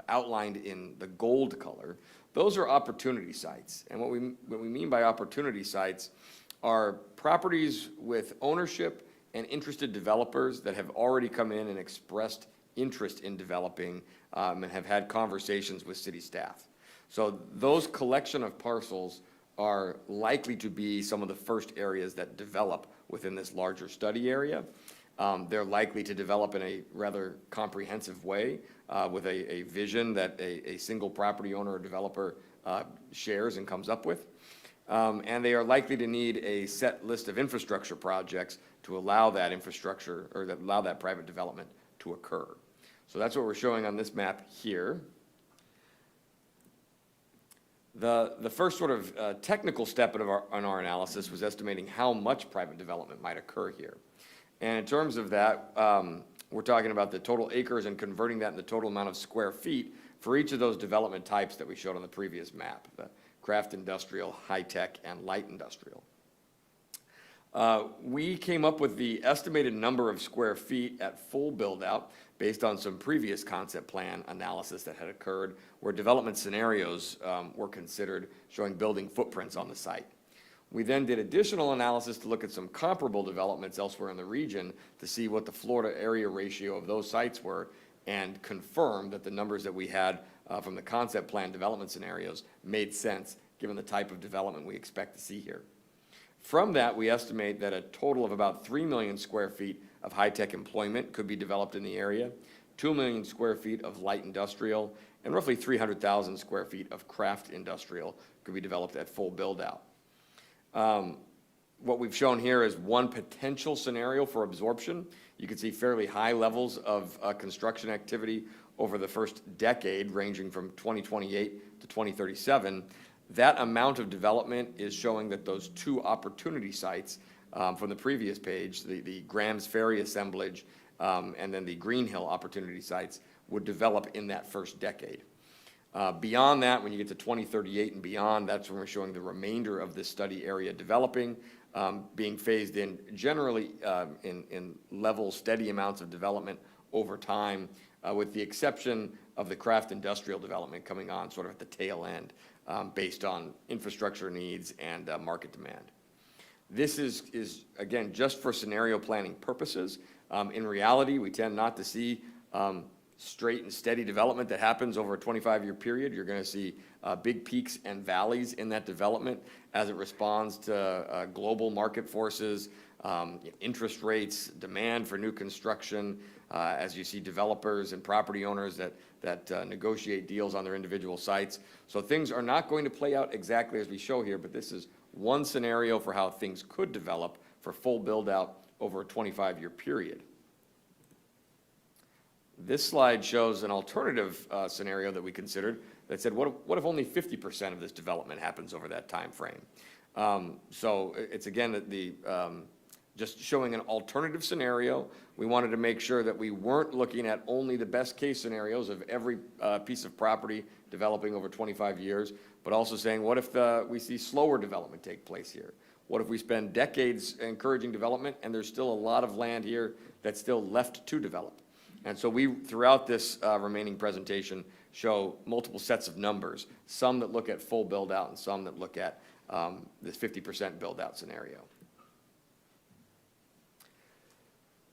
Speaker 12: outlined in the gold color, those are opportunity sites. And what we mean by opportunity sites are properties with ownership and interested developers that have already come in and expressed interest in developing and have had conversations with city staff. So those collection of parcels are likely to be some of the first areas that develop within this larger study area. They're likely to develop in a rather comprehensive way with a vision that a single property owner or developer shares and comes up with. And they are likely to need a set list of infrastructure projects to allow that infrastructure or that allow that private development to occur. So that's what we're showing on this map here. The first sort of technical step in our analysis was estimating how much private development might occur here. And in terms of that, we're talking about the total acres and converting that into the total amount of square feet for each of those development types that we showed on the previous map, the craft industrial, high-tech, and light industrial. We came up with the estimated number of square feet at full build-out based on some previous concept plan analysis that had occurred where development scenarios were considered showing building footprints on the site. We then did additional analysis to look at some comparable developments elsewhere in the region to see what the Florida area ratio of those sites were and confirm that the numbers that we had from the concept plan development scenarios made sense given the type of development we expect to see here. From that, we estimate that a total of about 3 million square feet of high-tech employment could be developed in the area, 2 million square feet of light industrial, and roughly 300,000 square feet of craft industrial could be developed at full build-out. What we've shown here is one potential scenario for absorption. You can see fairly high levels of construction activity over the first decade, ranging from 2028 to 2037. That amount of development is showing that those two opportunity sites from the previous page, the Graham's Ferry assemblage and then the Green Hill opportunity sites, would develop in that first decade. Beyond that, when you get to 2038 and beyond, that's when we're showing the remainder of this study area developing, being phased in generally in level, steady amounts of development over time, with the exception of the craft industrial development coming on sort of at the tail end based on infrastructure needs and market demand. This is, again, just for scenario planning purposes. In reality, we tend not to see straight and steady development that happens over a 25-year period. You're going to see big peaks and valleys in that development as it responds to global market forces, interest rates, demand for new construction, as you see developers and property owners that negotiate deals on their individual sites. So things are not going to play out exactly as we show here, but this is one scenario for how things could develop for full build-out over a 25-year period. This slide shows an alternative scenario that we considered that said, what if only 50% of this development happens over that time frame? So it's again just showing an alternative scenario. We wanted to make sure that we weren't looking at only the best case scenarios of every piece of property developing over 25 years, but also saying, what if we see slower development take place here? What if we spend decades encouraging development and there's still a lot of land here that's still left to develop? And so we, throughout this remaining presentation, show multiple sets of numbers, some that look at full build-out and some that look at this 50% build-out scenario.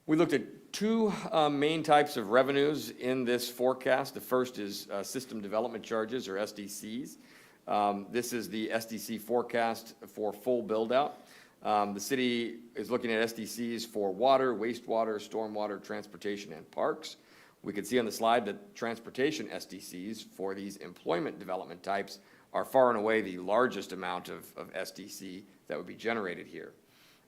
Speaker 12: We looked at two main types of revenues in this forecast. The first is system development charges, or SDCs. This is the SDC forecast for full build-out. The city is looking at SDCs for water, wastewater, stormwater, transportation, and parks. We can see on the slide that transportation SDCs for these employment development types are far and away the largest amount of SDC that would be generated here.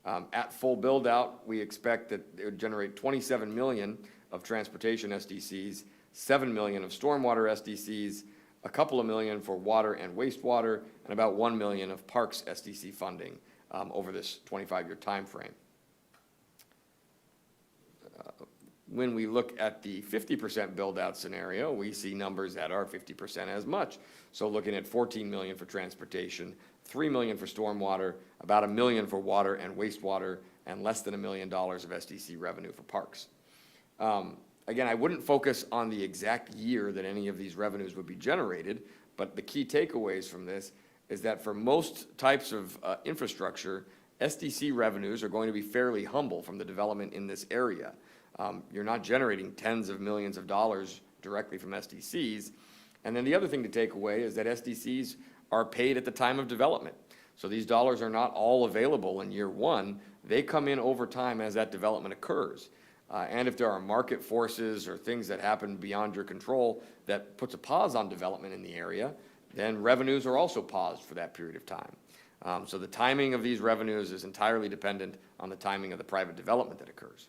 Speaker 12: At full build-out, we expect that it would generate 27 million of transportation SDCs, 7 million of stormwater SDCs, a couple of million for water and wastewater, and about 1 million of parks SDC funding over this 25-year time frame. When we look at the 50% build-out scenario, we see numbers that are 50% as much. So looking at 14 million for transportation, 3 million for stormwater, about 1 million for water and wastewater, and less than $1 million of SDC revenue for parks. Again, I wouldn't focus on the exact year that any of these revenues would be generated, but the key takeaways from this is that for most types of infrastructure, SDC revenues are going to be fairly humble from the development in this area. You're not generating tens of millions of dollars directly from SDCs. And then the other thing to take away is that SDCs are paid at the time of development. So these dollars are not all available in year one. They come in over time as that development occurs. And if there are market forces or things that happen beyond your control that puts a pause on development in the area, then revenues are also paused for that period of time. So the timing of these revenues is entirely dependent on the timing of the private development that occurs.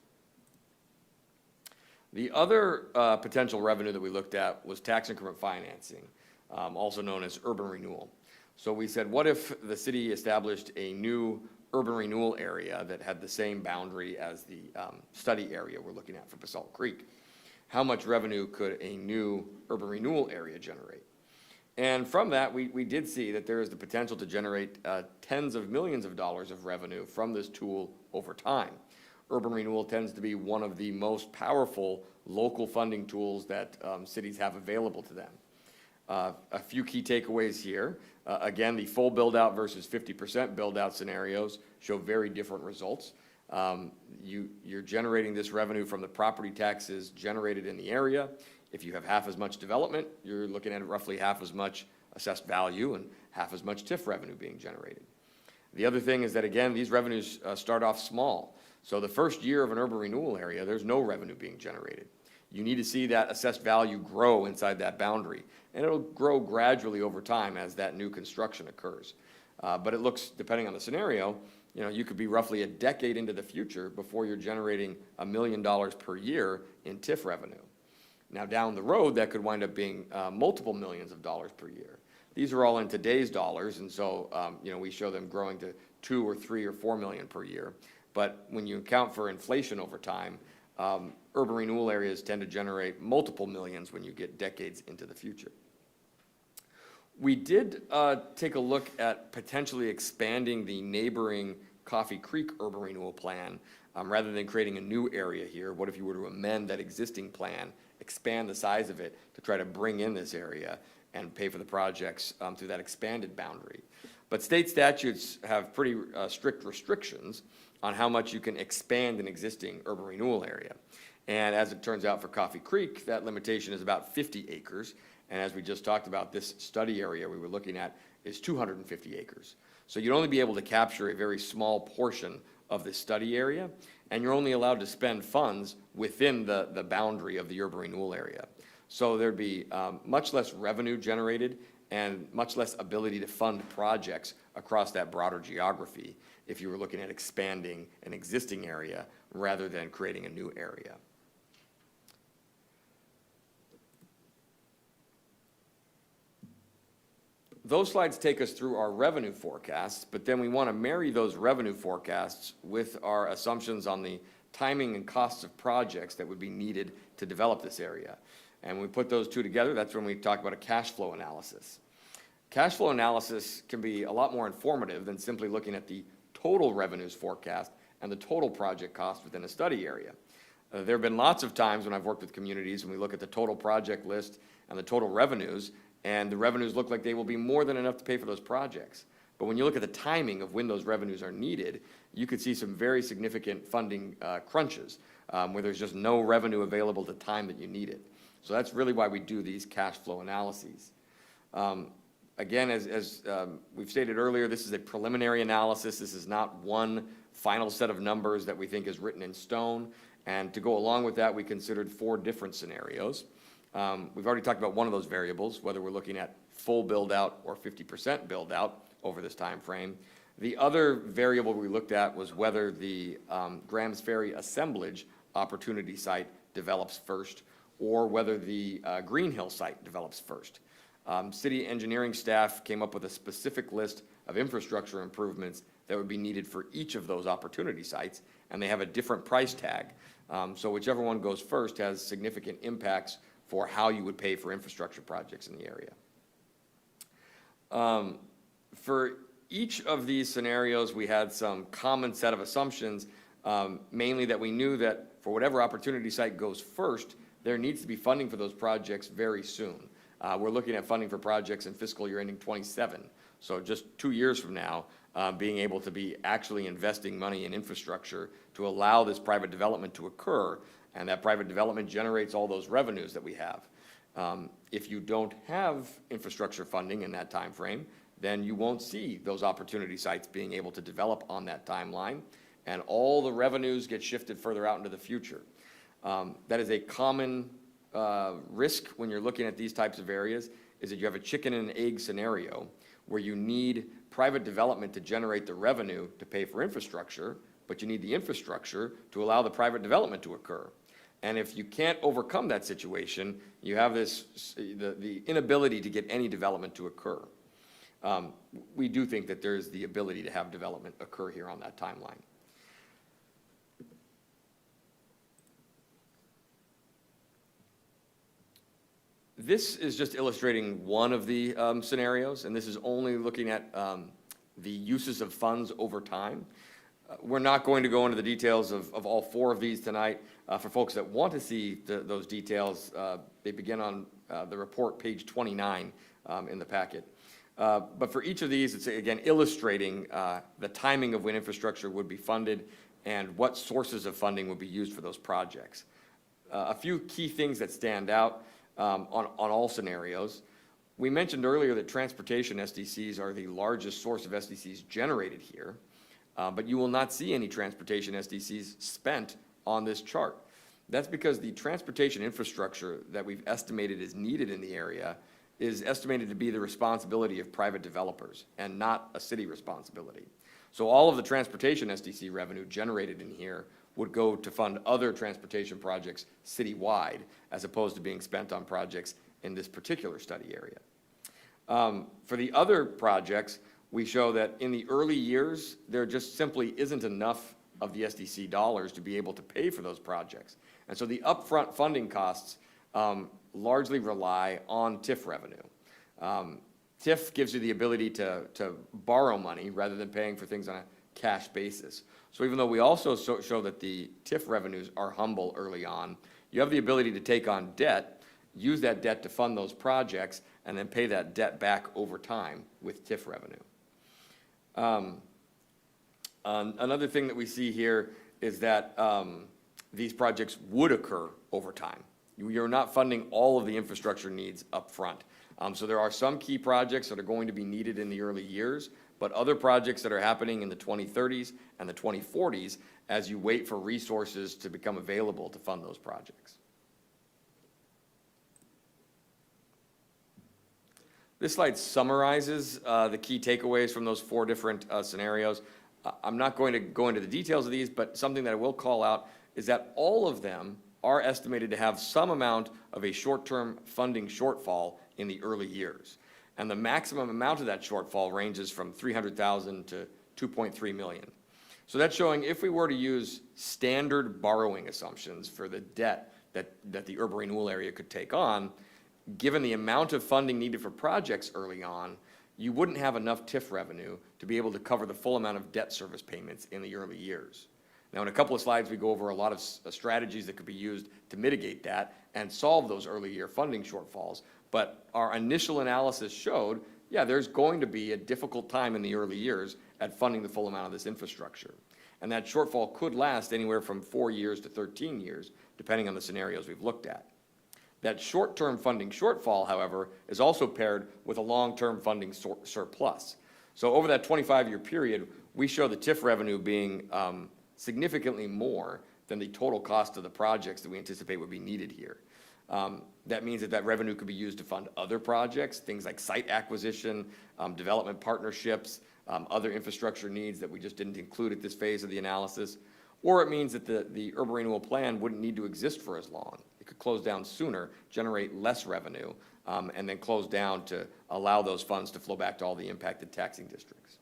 Speaker 12: The other potential revenue that we looked at was tax increment financing, also known as urban renewal. So we said, what if the city established a new urban renewal area that had the same boundary as the study area we're looking at for Basalt Creek? How much revenue could a new urban renewal area generate? And from that, we did see that there is the potential to generate tens of millions of dollars of revenue from this tool over time. Urban renewal tends to be one of the most powerful local funding tools that cities have available to them. A few key takeaways here. Again, the full build-out versus 50% build-out scenarios show very different results. You're generating this revenue from the property taxes generated in the area. If you have half as much development, you're looking at roughly half as much assessed value and half as much TIF revenue being generated. The other thing is that, again, these revenues start off small. So the first year of an urban renewal area, there's no revenue being generated. You need to see that assessed value grow inside that boundary, and it'll grow gradually over time as that new construction occurs. But it looks, depending on the scenario, you could be roughly a decade into the future before you're generating $1 million per year in TIF revenue. Now, down the road, that could wind up being multiple millions of dollars per year. These are all in today's dollars, and so we show them growing to 2 or 3 or 4 million per year. But when you account for inflation over time, urban renewal areas tend to generate multiple millions when you get decades into the future. We did take a look at potentially expanding the neighboring Coffee Creek urban renewal plan rather than creating a new area here. What if you were to amend that existing plan, expand the size of it to try to bring in this area and pay for the projects through that expanded boundary? But state statutes have pretty strict restrictions on how much you can expand an existing urban renewal area. And as it turns out for Coffee Creek, that limitation is about 50 acres. And as we just talked about, this study area we were looking at is 250 acres. So you'd only be able to capture a very small portion of this study area, and you're only allowed to spend funds within the boundary of the urban renewal area. So there'd be much less revenue generated and much less ability to fund projects across that broader geography if you were looking at expanding an existing area rather than creating a new area. Those slides take us through our revenue forecasts, but then we want to marry those revenue forecasts with our assumptions on the timing and costs of projects that would be needed to develop this area. And when we put those two together, that's when we talk about a cash flow analysis. Cash flow analysis can be a lot more informative than simply looking at the total revenues forecast and the total project cost within a study area. There have been lots of times when I've worked with communities and we look at the total project list and the total revenues, and the revenues look like they will be more than enough to pay for those projects. But when you look at the timing of when those revenues are needed, you could see some very significant funding crunches where there's just no revenue available at the time that you need it. So that's really why we do these cash flow analyses. Again, as we've stated earlier, this is a preliminary analysis. This is not one final set of numbers that we think is written in stone. And to go along with that, we considered 4 different scenarios. We've already talked about one of those variables, whether we're looking at full build-out or 50% build-out over this time frame. The other variable we looked at was whether the Graham's Ferry assemblage opportunity site develops first, or whether the Green Hill site develops first. City engineering staff came up with a specific list of infrastructure improvements that would be needed for each of those opportunity sites, and they have a different price tag. So whichever one goes first has significant impacts for how you would pay for infrastructure projects in the area. For each of these scenarios, we had some common set of assumptions, mainly that we knew that for whatever opportunity site goes first, there needs to be funding for those projects very soon. We're looking at funding for projects in fiscal year ending '27. So just 2 years from now, being able to be actually investing money in infrastructure to allow this private development to occur, and that private development generates all those revenues that we have. If you don't have infrastructure funding in that time frame, then you won't see those opportunity sites being able to develop on that timeline, and all the revenues get shifted further out into the future. That is a common risk when you're looking at these types of areas, is that you have a chicken and egg scenario where you need private development to generate the revenue to pay for infrastructure, but you need the infrastructure to allow the private development to occur. And if you can't overcome that situation, you have the inability to get any development to occur. We do think that there's the ability to have development occur here on that timeline. This is just illustrating one of the scenarios, and this is only looking at the uses of funds over time. We're not going to go into the details of all 4 of these tonight. For folks that want to see those details, they begin on the report, page 29 in the packet. But for each of these, it's again illustrating the timing of when infrastructure would be funded and what sources of funding would be used for those projects. A few key things that stand out on all scenarios. We mentioned earlier that transportation SDCs are the largest source of SDCs generated here, but you will not see any transportation SDCs spent on this chart. That's because the transportation infrastructure that we've estimated is needed in the area is estimated to be the responsibility of private developers and not a city responsibility. So all of the transportation SDC revenue generated in here would go to fund other transportation projects citywide, as opposed to being spent on projects in this particular study area. For the other projects, we show that in the early years, there just simply isn't enough of the SDC dollars to be able to pay for those projects. And so the upfront funding costs largely rely on TIF revenue. TIF gives you the ability to borrow money rather than paying for things on a cash basis. So even though we also show that the TIF revenues are humble early on, you have the ability to take on debt, use that debt to fund those projects, and then pay that debt back over time with TIF revenue. Another thing that we see here is that these projects would occur over time. You're not funding all of the infrastructure needs up front. So there are some key projects that are going to be needed in the early years, but other projects that are happening in the 2030s and the 2040s as you wait for resources to become available to fund those projects. This slide summarizes the key takeaways from those 4 different scenarios. I'm not going to go into the details of these, but something that I will call out is that all of them are estimated to have some amount of a short-term funding shortfall in the early years. And the maximum amount of that shortfall ranges from $300,000 to $2.3 million. So that's showing if we were to use standard borrowing assumptions for the debt that the urban renewal area could take on, given the amount of funding needed for projects early on, you wouldn't have enough TIF revenue to be able to cover the full amount of debt service payments in the early years. Now, in a couple of slides, we go over a lot of strategies that could be used to mitigate that and solve those early year funding shortfalls. But our initial analysis showed, yeah, there's going to be a difficult time in the early years at funding the full amount of this infrastructure. And that shortfall could last anywhere from 4 years to 13 years, depending on the scenarios we've looked at. That short-term funding shortfall, however, is also paired with a long-term funding surplus. So over that 25-year period, we show the TIF revenue being significantly more than the total cost of the projects that we anticipate would be needed here. That means that that revenue could be used to fund other projects, things like site acquisition, development partnerships, other infrastructure needs that we just didn't include at this phase of the analysis. Or it means that the urban renewal plan wouldn't need to exist for as long. It could close down sooner, generate less revenue, and then close down to allow those funds to flow back to all the impacted taxing districts.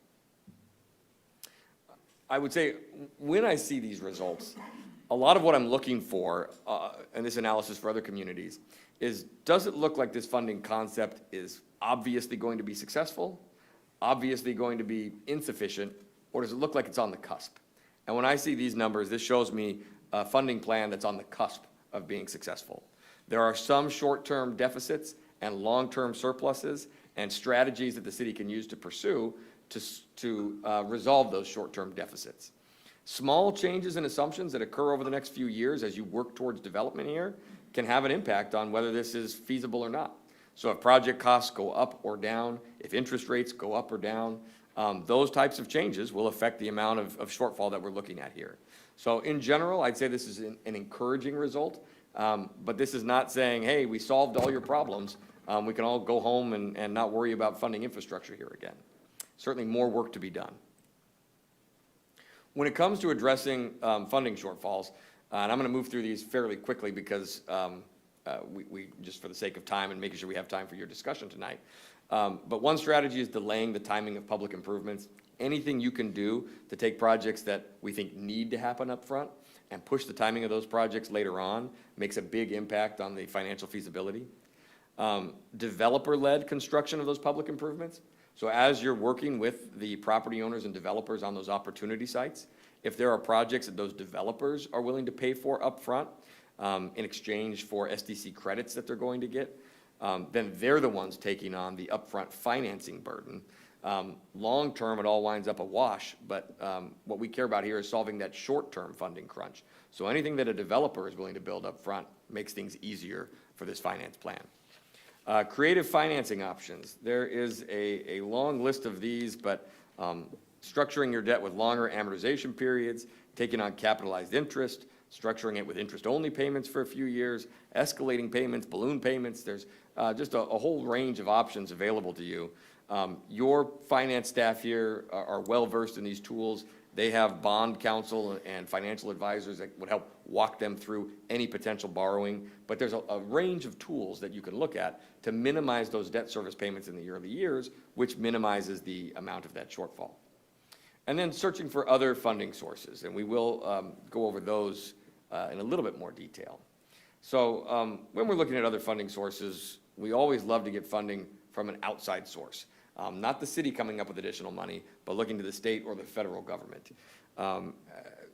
Speaker 12: I would say, when I see these results, a lot of what I'm looking for in this analysis for other communities is, does it look like this funding concept is obviously going to be successful, obviously going to be insufficient, or does it look like it's on the cusp? And when I see these numbers, this shows me a funding plan that's on the cusp of being successful. There are some short-term deficits and long-term surpluses and strategies that the city can use to pursue to resolve those short-term deficits. Small changes in assumptions that occur over the next few years as you work towards development here can have an impact on whether this is feasible or not. So if project costs go up or down, if interest rates go up or down, those types of changes will affect the amount of shortfall that we're looking at here. So in general, I'd say this is an encouraging result, but this is not saying, hey, we solved all your problems. We can all go home and not worry about funding infrastructure here again. Certainly more work to be done. When it comes to addressing funding shortfalls, and I'm going to move through these fairly quickly because we just for the sake of time and making sure we have time for your discussion tonight. But one strategy is delaying the timing of public improvements. Anything you can do to take projects that we think need to happen up front and push the timing of those projects later on makes a big impact on the financial feasibility. Developer-led construction of those public improvements. So as you're working with the property owners and developers on those opportunity sites, if there are projects that those developers are willing to pay for upfront in exchange for SDC credits that they're going to get, then they're the ones taking on the upfront financing burden. Long-term, it all winds up a wash, but what we care about here is solving that short-term funding crunch. So anything that a developer is willing to build upfront makes things easier for this finance plan. Creative financing options. There is a long list of these, but structuring your debt with longer amortization periods, taking on capitalized interest, structuring it with interest-only payments for a few years, escalating payments, balloon payments. There's just a whole range of options available to you. Your finance staff here are well-versed in these tools. They have bond counsel and financial advisors that would help walk them through any potential borrowing. But there's a range of tools that you can look at to minimize those debt service payments in the early years, which minimizes the amount of that shortfall. And then searching for other funding sources, and we will go over those in a little bit more detail. So when we're looking at other funding sources, we always love to get funding from an outside source. Not the city coming up with additional money, but looking to the state or the federal government.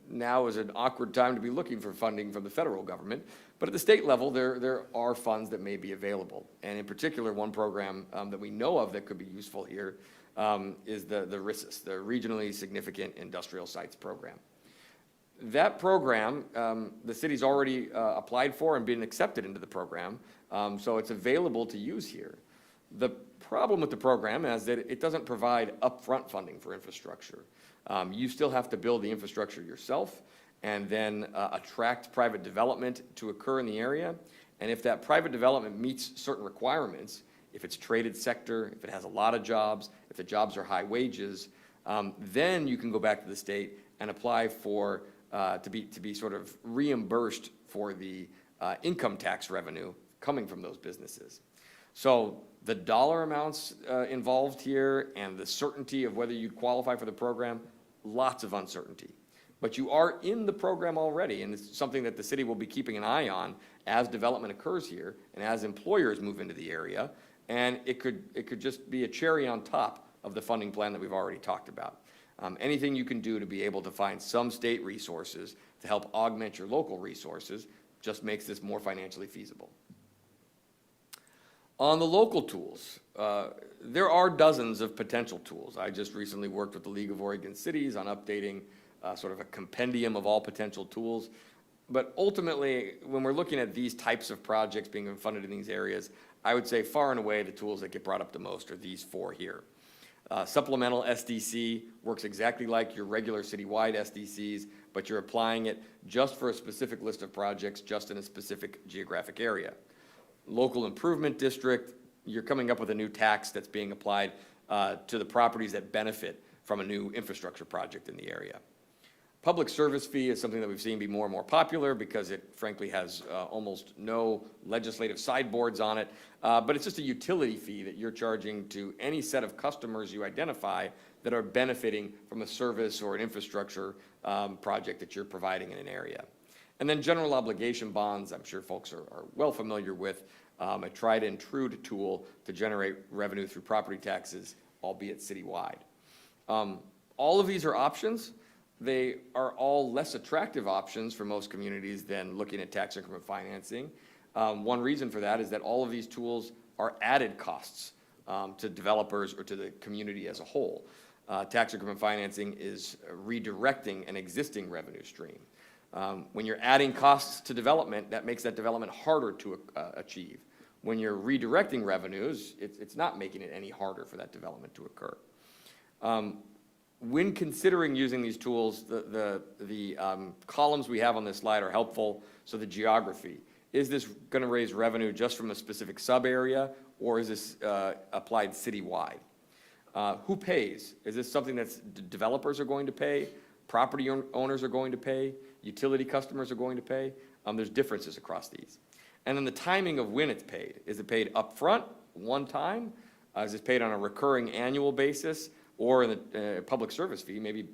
Speaker 12: Now is an awkward time to be looking for funding from the federal government, but at the state level, there are funds that may be available. And in particular, one program that we know of that could be useful here is the RISIS, the Regionally Significant Industrial Sites Program. That program, the city's already applied for and been accepted into the program, so it's available to use here. The problem with the program is that it doesn't provide upfront funding for infrastructure. You still have to build the infrastructure yourself and then attract private development to occur in the area. And if that private development meets certain requirements, if it's traded sector, if it has a lot of jobs, if the jobs are high wages, then you can go back to the state and apply for to be sort of reimbursed for the income tax revenue coming from those businesses. So the dollar amounts involved here and the certainty of whether you'd qualify for the program, lots of uncertainty. But you are in the program already, and it's something that the city will be keeping an eye on as development occurs here and as employers move into the area. And it could just be a cherry on top of the funding plan that we've already talked about. Anything you can do to be able to find some state resources to help augment your local resources just makes this more financially feasible. On the local tools, there are dozens of potential tools. I just recently worked with the League of Oregon Cities on updating sort of a compendium of all potential tools. But ultimately, when we're looking at these types of projects being funded in these areas, I would say far and away the tools that get brought up the most are these four here. Supplemental SDC works exactly like your regular citywide SDCs, but you're applying it just for a specific list of projects, just in a specific geographic area. local improvement district, you're coming up with a new tax that's being applied to the properties that benefit from a new infrastructure project in the area. Public service fee is something that we've seen be more and more popular because it frankly has almost no legislative sideboards on it, but it's just a utility fee that you're charging to any set of customers you identify that are benefiting from a service or an infrastructure project that you're providing in an area. And then general obligation bonds, I'm sure folks are well familiar with, a tried and true tool to generate revenue through property taxes, albeit citywide. All of these are options. They are all less attractive options for most communities than looking at tax increment financing. One reason for that is that all of these tools are added costs to developers or to the community as a whole. Tax increment financing is redirecting an existing revenue stream. When you're adding costs to development, that makes that development harder to achieve. When you're redirecting revenues, it's not making it any harder for that development to occur. When considering using these tools, the columns we have on this slide are helpful. So the geography, is this going to raise revenue just from a specific sub-area, or is this applied citywide? Who pays? Is this something that developers are going to pay, property owners are going to pay, utility customers are going to pay? There's differences across these. And then the timing of when it's paid. Is it paid upfront, one time? Is it paid on a recurring annual basis? Or in the public service fee, maybe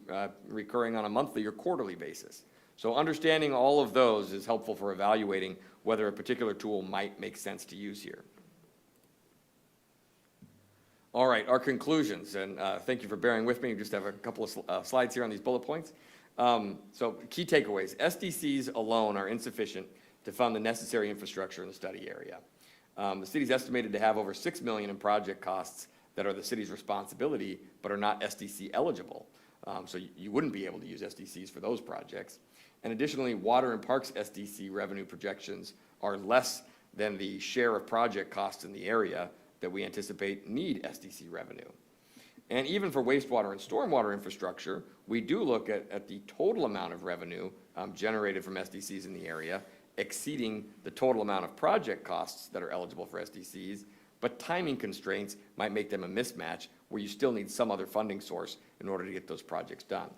Speaker 12: recurring on a monthly or quarterly basis. So understanding all of those is helpful for evaluating whether a particular tool might make sense to use here. All right, our conclusions, and thank you for bearing with me. We just have a couple of slides here on these bullet points. So key takeaways: SDCs alone are insufficient to fund the necessary infrastructure in the study area. The city's estimated to have over $6 million in project costs that are the city's responsibility, but are not SDC eligible. So you wouldn't be able to use SDCs for those projects. And additionally, Water and Parks SDC revenue projections are less than the share of project costs in the area that we anticipate need SDC revenue. And even for wastewater and stormwater infrastructure, we do look at the total amount of revenue generated from SDCs in the area, exceeding the total amount of project costs that are eligible for SDCs, but timing constraints might make them a mismatch where you still need some other funding source in order to get those projects done.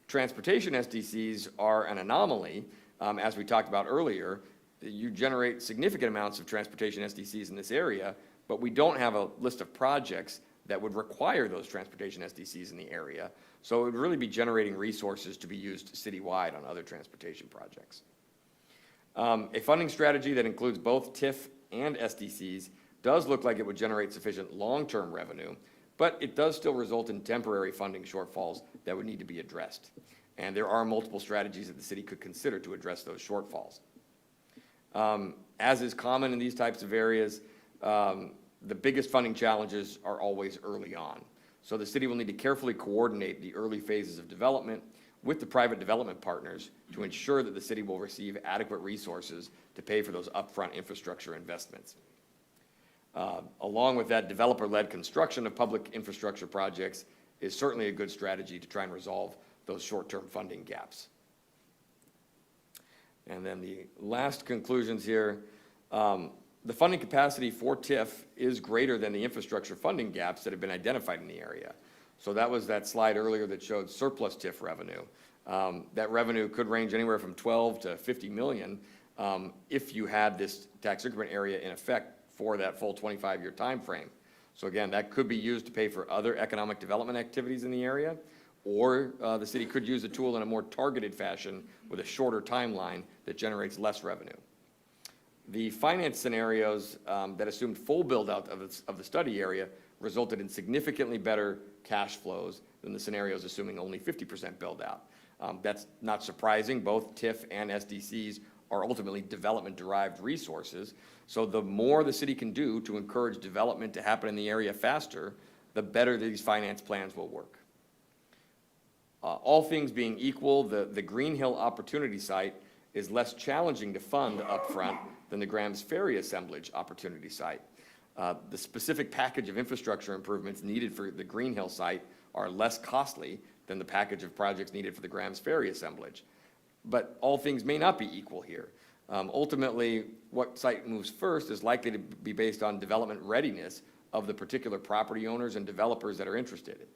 Speaker 12: Transportation SDCs are an anomaly. As we talked about earlier, you generate significant amounts of transportation SDCs in this area, but we don't have a list of projects that would require those transportation SDCs in the area. So it would really be generating resources to be used citywide on other transportation projects. A funding strategy that includes both TIF and SDCs does look like it would generate sufficient long-term revenue, but it does still result in temporary funding shortfalls that would need to be addressed. And there are multiple strategies that the city could consider to address those shortfalls. As is common in these types of areas, the biggest funding challenges are always early on. So the city will need to carefully coordinate the early phases of development with the private development partners to ensure that the city will receive adequate resources to pay for those upfront infrastructure investments. Along with that, developer-led construction of public infrastructure projects is certainly a good strategy to try and resolve those short-term funding gaps. And then the last conclusions here, the funding capacity for TIF is greater than the infrastructure funding gaps that have been identified in the area. So that was that slide earlier that showed surplus TIF revenue. That revenue could range anywhere from 12 to 50 million if you had this tax increment area in effect for that full 25-year time frame. So again, that could be used to pay for other economic development activities in the area, or the city could use the tool in a more targeted fashion with a shorter timeline that generates less revenue. The finance scenarios that assumed full build-out of the study area resulted in significantly better cash flows than the scenarios assuming only 50% build-out. That's not surprising. Both TIF and SDCs are ultimately development-derived resources. So the more the city can do to encourage development to happen in the area faster, the better these finance plans will work. All things being equal, the Green Hill Opportunity Site is less challenging to fund upfront than the Grams Ferry Assemblage Opportunity Site. The specific package of infrastructure improvements needed for the Green Hill site are less costly than the package of projects needed for the Grams Ferry Assemblage. But all things may not be equal here. Ultimately, what site moves first is likely to be based on development readiness of the particular property owners and developers that are interested.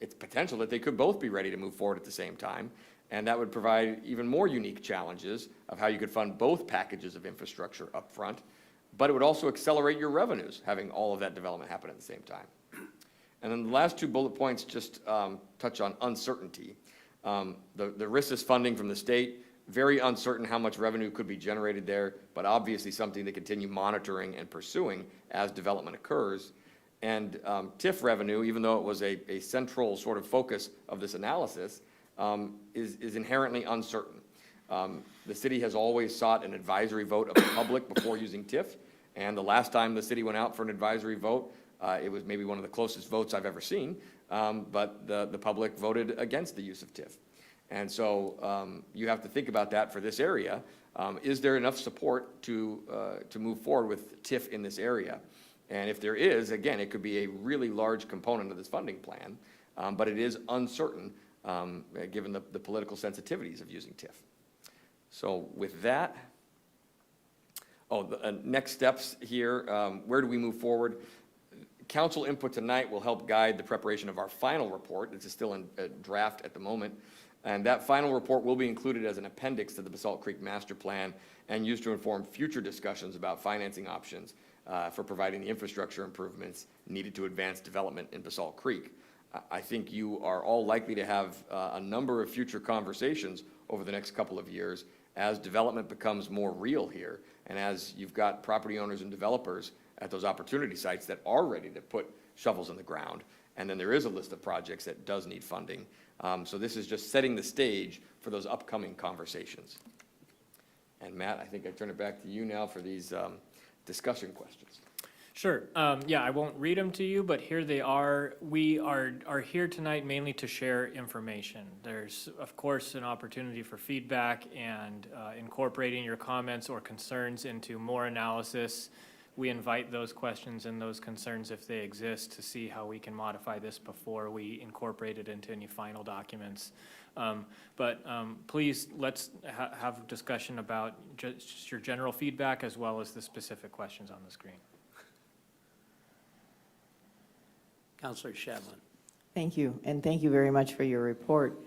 Speaker 12: It's potential that they could both be ready to move forward at the same time, and that would provide even more unique challenges of how you could fund both packages of infrastructure up front, but it would also accelerate your revenues, having all of that development happen at the same time. And then the last two bullet points just touch on uncertainty. The RISIS funding from the state, very uncertain how much revenue could be generated there, but obviously something to continue monitoring and pursuing as development occurs. And TIF revenue, even though it was a central sort of focus of this analysis, is inherently uncertain. The city has always sought an advisory vote of the public before using TIF, and the last time the city went out for an advisory vote, it was maybe one of the closest votes I've ever seen, but the public voted against the use of TIF. And so you have to think about that for this area. Is there enough support to move forward with TIF in this area? And if there is, again, it could be a really large component of this funding plan, but it is uncertain given the political sensitivities of using TIF. So with that, next steps here, where do we move forward? Council input tonight will help guide the preparation of our final report. This is still in draft at the moment. And that final report will be included as an appendix to the Basalt Creek Master Plan and used to inform future discussions about financing options for providing the infrastructure improvements needed to advance development in Basalt Creek. I think you are all likely to have a number of future conversations over the next couple of years as development becomes more real here, and as you've got property owners and developers at those opportunity sites that are ready to put shovels in the ground, and then there is a list of projects that does need funding. So this is just setting the stage for those upcoming conversations. And Matt, I think I turn it back to you now for these discussion questions.
Speaker 10: Sure. Yeah, I won't read them to you, but here they are. We are here tonight mainly to share information. There's, of course, an opportunity for feedback and incorporating your comments or concerns into more analysis. We invite those questions and those concerns, if they exist, to see how we can modify this before we incorporate it into any final documents. But please, let's have a discussion about just your general feedback as well as the specific questions on the screen.
Speaker 1: Councilor Shevlin.
Speaker 5: Thank you, and thank you very much for your report.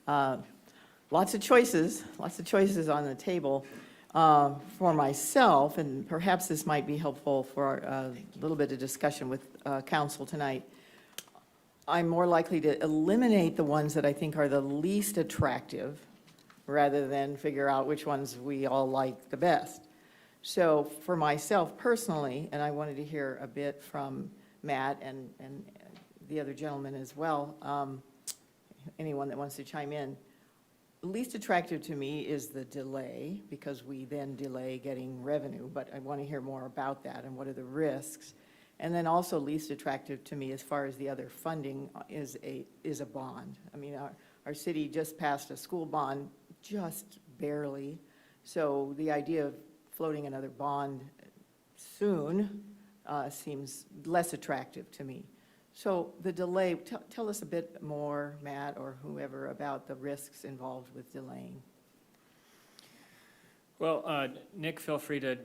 Speaker 5: Lots of choices on the table. For myself, and perhaps this might be helpful for a little bit of discussion with council tonight, I'm more likely to eliminate the ones that I think are the least attractive rather than figure out which ones we all like the best. So for myself personally, and I wanted to hear a bit from Matt and the other gentleman as well, anyone that wants to chime in, least attractive to me is the delay, because we then delay getting revenue, but I want to hear more about that and what are the risks. And then also least attractive to me as far as the other funding is a bond. I mean, our city just passed a school bond, just barely. So the idea of floating another bond soon seems less attractive to me. So the delay, tell us a bit more, Matt, or whoever, about the risks involved with delaying.
Speaker 10: Well, Nick, feel free to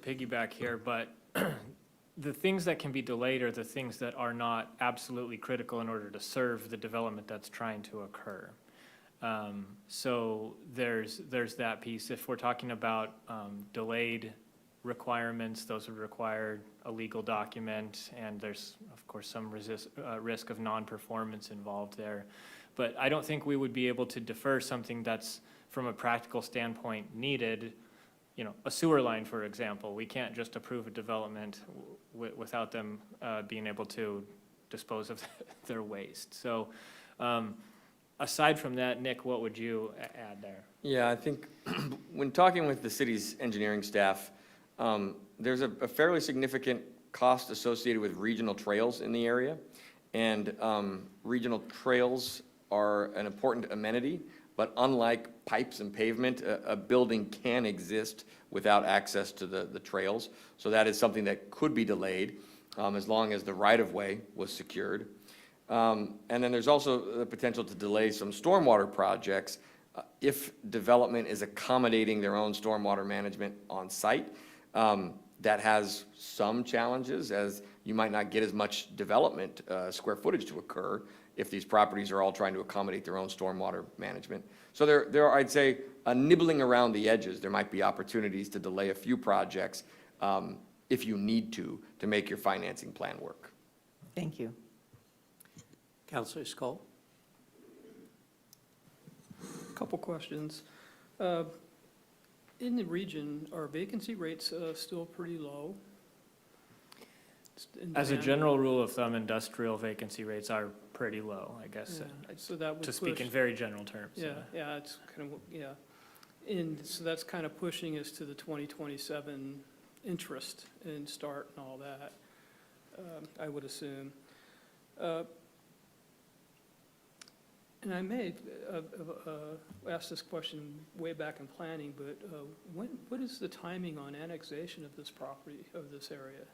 Speaker 10: piggyback here, but the things that can be delayed are the things that are not absolutely critical in order to serve the development that's trying to occur. So there's that piece. If we're talking about delayed requirements, those would require a legal document, and there's, of course, some risk of non-performance involved there. But I don't think we would be able to defer something that's, from a practical standpoint, needed. You know, a sewer line, for example. We can't just approve a development without them being able to dispose of their waste. So aside from that, Nick, what would you add there?
Speaker 12: Yeah, I think when talking with the city's engineering staff, there's a fairly significant cost associated with regional trails in the area. And regional trails are an important amenity, but unlike pipes and pavement, a building can exist without access to the trails. So that is something that could be delayed as long as the right-of-way was secured. And then there's also the potential to delay some stormwater projects if development is accommodating their own stormwater management on site, that has some challenges, as you might not get as much development square footage to occur if these properties are all trying to accommodate their own stormwater management. So there are, I'd say, nibbling around the edges, there might be opportunities to delay a few projects if you need to make your financing plan work.
Speaker 5: Thank you.
Speaker 1: Counselor Skoll?
Speaker 9: Couple questions. In the region, are vacancy rates still pretty low?
Speaker 10: As a general rule of thumb, industrial vacancy rates are pretty low, I guess,
Speaker 9: Yeah, so that would
Speaker 10: to speak
Speaker 9: push-
Speaker 10: in very general terms.
Speaker 9: Yeah, it's kind of, yeah. And so that's kind of pushing us to the 2027 interest and start and all that, I would assume. And I may have asked this question way back in planning, but what is the timing on annexation of this property, of this area?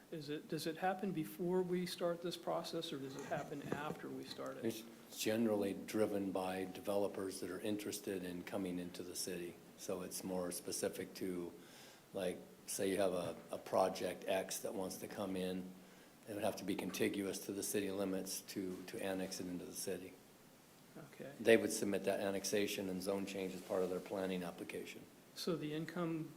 Speaker 9: Does it happen before we start this process, or does it happen after we start it?
Speaker 6: It's generally driven by developers that are interested in coming into the city. So it's more specific to, like, say you have a project X that wants to come in, it would have to be contiguous to the city limits to annex it into the city.
Speaker 9: Okay,
Speaker 6: They would submit that annexation and zone change as part of their planning application.
Speaker 9: so the income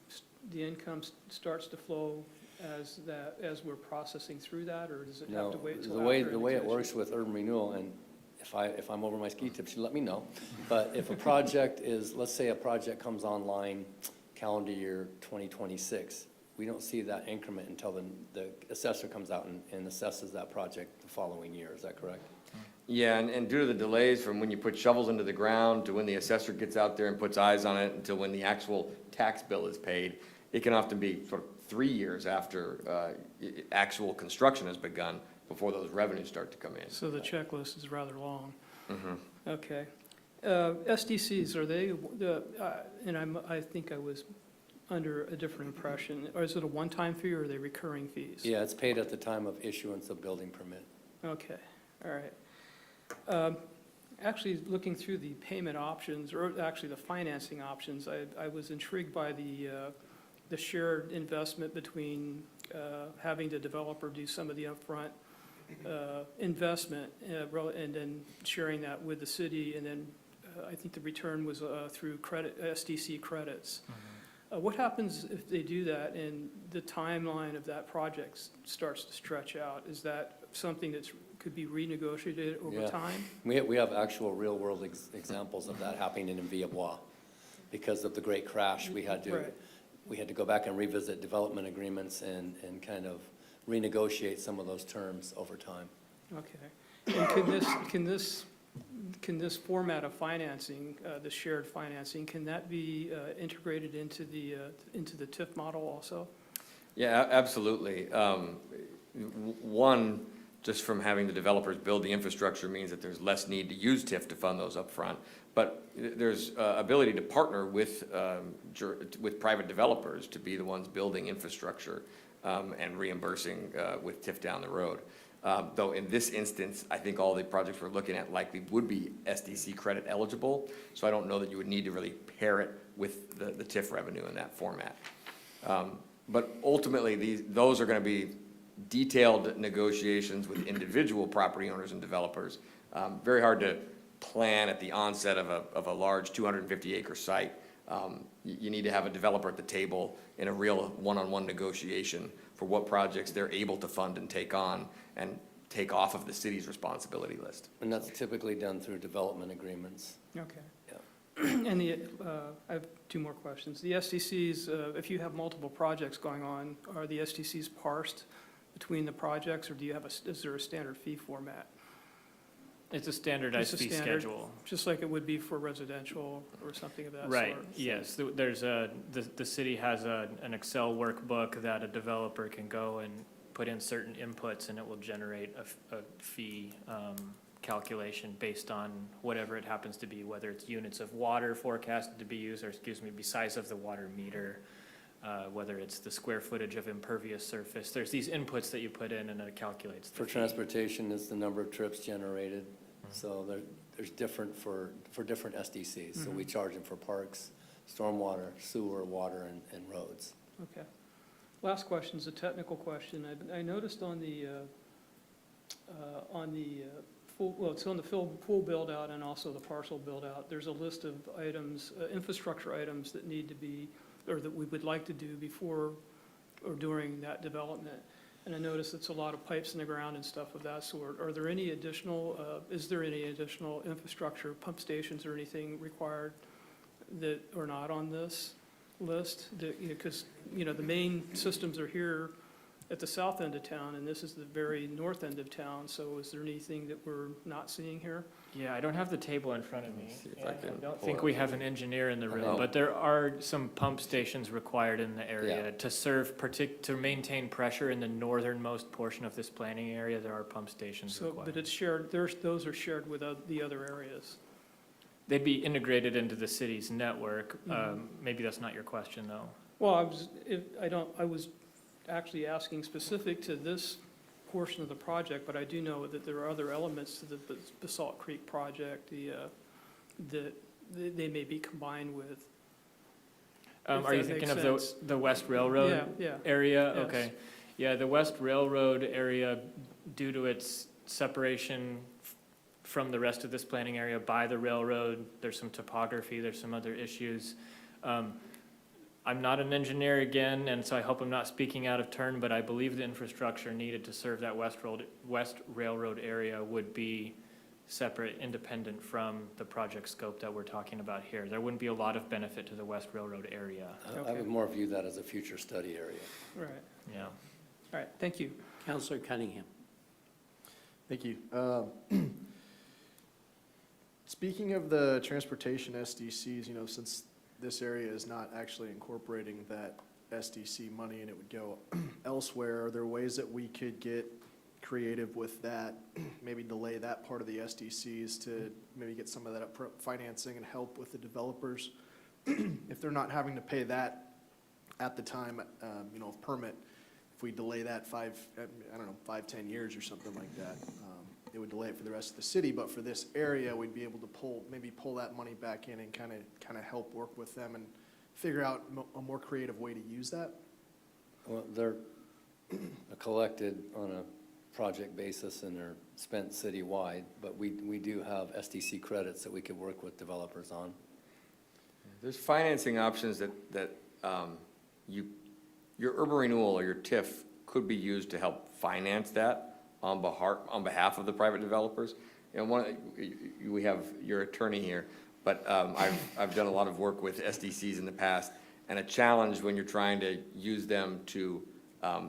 Speaker 9: starts to flow as we're processing through that, or does it have
Speaker 6: No,
Speaker 9: to wait till
Speaker 6: the
Speaker 9: after
Speaker 6: way it
Speaker 9: annexation?
Speaker 6: works with urban renewal, and if I'm over my ski tips, you let me know. But if a project is, let's say a project comes online calendar year 2026, we don't see that increment until the assessor comes out and assesses that project the following year. Is that correct?
Speaker 12: Yeah, and due to the delays from when you put shovels into the ground to when the assessor gets out there and puts eyes on it until when the actual tax bill is paid, it can often be sort of 3 years after actual construction has begun before those revenues start to come in.
Speaker 9: So the checklist is rather long.
Speaker 12: Mhm.
Speaker 9: Okay. SDCs, are they, and I think I was under a different impression. Or is it a one-time fee, or are they recurring fees?
Speaker 6: Yeah, it's paid at the time of issuance of building permit.
Speaker 9: Okay, all right. Actually, looking through the payment options, or actually the financing options, I was intrigued by the shared investment between having the developer do some of the upfront investment and then sharing that with the city, and then I think the return was through SDC credits. What happens if they do that and the timeline of that project starts to stretch out? Is that something that could be renegotiated over
Speaker 6: Yeah.
Speaker 9: time?
Speaker 6: We have actual real-world examples of that happening in Villebois. Because of the great crash, we had
Speaker 9: Right.
Speaker 6: to go back and revisit development agreements and kind of renegotiate some of those terms over time.
Speaker 9: Okay. And can this format of financing, the shared financing, can that be integrated into the TIF model also?
Speaker 12: Yeah, absolutely. One, just from having the developers build the infrastructure means that there's less need to use TIF to fund those upfront. But there's ability to partner with private developers to be the ones building infrastructure and reimbursing with TIF down the road. Though in this instance, I think all the projects we're looking at likely would be SDC credit eligible. So I don't know that you would need to really pair it with the TIF revenue in that format. But ultimately, those are going to be detailed negotiations with individual property owners and developers. Very hard to plan at the onset of a large 250-acre site. You need to have a developer at the table in a real one-on-one negotiation for what projects they're able to fund and take on and take off of the city's responsibility list.
Speaker 6: And that's typically done through development agreements.
Speaker 9: Okay.
Speaker 6: Yeah.
Speaker 9: And I have two more questions. The SDCs, if you have multiple projects going on, are the SDCs parsed between the projects, or is there a standard fee format?
Speaker 10: It's a standardized
Speaker 9: It's a
Speaker 10: fee
Speaker 9: standard,
Speaker 10: schedule.
Speaker 9: Just like it would be for residential or something of that sort?
Speaker 10: Right, yes. There's the city has an Excel workbook that a developer can go and put in certain inputs, and it will generate a fee calculation based on whatever it happens to be, whether it's units of water forecasted to be used, or the size of the water meter, whether it's the square footage of impervious surface. There's these inputs that you put in, and it calculates the
Speaker 6: For
Speaker 10: fee.
Speaker 6: transportation, it's the number of trips generated. So there's different for different SDCs. So we charge them for parks, stormwater, sewer, water, and roads.
Speaker 9: Okay. Last question is a technical question. I noticed on the full, well, it's on the full build-out and also the parcel build-out, there's a list of items, infrastructure items that need to be, or that we would like to do before or during that development. And I noticed it's a lot of pipes in the ground and stuff of that sort. Are there any additional, is there any additional infrastructure, pump stations or anything required that are not on this list? Because, the main systems are here at the south end of town, and this is the very north end of town. So is there anything that we're not seeing here?
Speaker 10: Yeah, I don't have the table in front of me.
Speaker 12: see if I
Speaker 10: and
Speaker 12: can
Speaker 10: don't
Speaker 12: pull
Speaker 10: think
Speaker 12: it
Speaker 10: we
Speaker 12: up.
Speaker 10: have an engineer in the
Speaker 6: Oh.
Speaker 10: room, but there are some pump stations required in the
Speaker 6: Yeah.
Speaker 10: area to serve, to maintain pressure in the northernmost portion of this planning area. There are pump stations
Speaker 9: So,
Speaker 10: required.
Speaker 9: but it's shared, those are shared with the other areas.
Speaker 10: They'd be integrated into the city's network.
Speaker 9: Mhm.
Speaker 10: Maybe that's not your question, though.
Speaker 9: Well, I was actually asking specific to this portion of the project, but I do know that there are other elements to the Basalt Creek project, that they may be combined with. If
Speaker 10: Are you
Speaker 9: that
Speaker 10: thinking
Speaker 9: makes
Speaker 10: of
Speaker 9: sense.
Speaker 10: the West Railroad
Speaker 9: Yeah, yeah.
Speaker 10: area?
Speaker 9: Yes.
Speaker 10: Okay. Yeah, the West Railroad area, due to its separation from the rest of this planning area by the railroad, there's some topography, there's some other issues. I'm not an engineer again, and so I hope I'm not speaking out of turn, but I believe the infrastructure needed to serve that West Railroad area would be separate, independent from the project scope that we're talking about here. There wouldn't be a lot of benefit to the West Railroad area.
Speaker 6: I would more view that as a future study area.
Speaker 9: Right,
Speaker 10: Yeah.
Speaker 9: all right, thank you.
Speaker 1: Counselor Cunningham.
Speaker 3: Thank you. Speaking of the transportation SDCs, since this area is not actually incorporating that SDC money and it would go elsewhere, are there ways that we could get creative with that? Maybe delay that part of the SDCs to maybe get some of that upfront financing and help with the developers? If they're not having to pay that at the time, of permit, if we delay that 5-10 years or something like that, it would delay it for the rest of the city, but for this area, we'd be able to pull that money back in and kind of help work with them and figure out a more creative way to use that.
Speaker 6: Well, they're collected on a project basis and they're spent citywide, but we do have SDC credits that we could work with developers on.
Speaker 12: There's financing options that your urban renewal or your TIF could be used to help finance that on behalf of the private developers. We have your attorney here, but I've done a lot of work with SDCs in the past, and a challenge when you're trying to use them to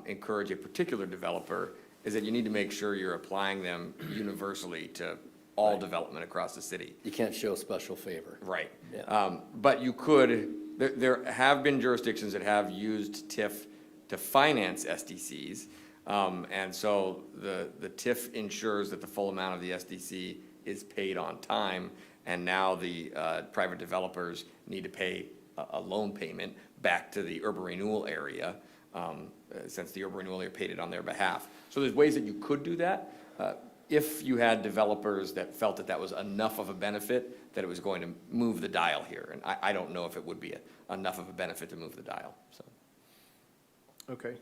Speaker 12: encourage a particular developer is that you need to make sure you're applying them universally to all
Speaker 6: Right.
Speaker 12: development across the city.
Speaker 6: You can't show special favor.
Speaker 12: Right.
Speaker 6: Yeah.
Speaker 12: But you could, there have been jurisdictions that have used TIF to finance SDCs. And so the TIF ensures that the full amount of the SDC is paid on time. And now the private developers need to pay a loan payment back to the urban renewal area, since the urban renewal area paid it on their behalf. So there's ways that you could do that. If you had developers that felt that that was enough of a benefit, that it was going to move the dial here. And I don't know if it would be enough of a benefit to move the dial, so.
Speaker 3: Okay.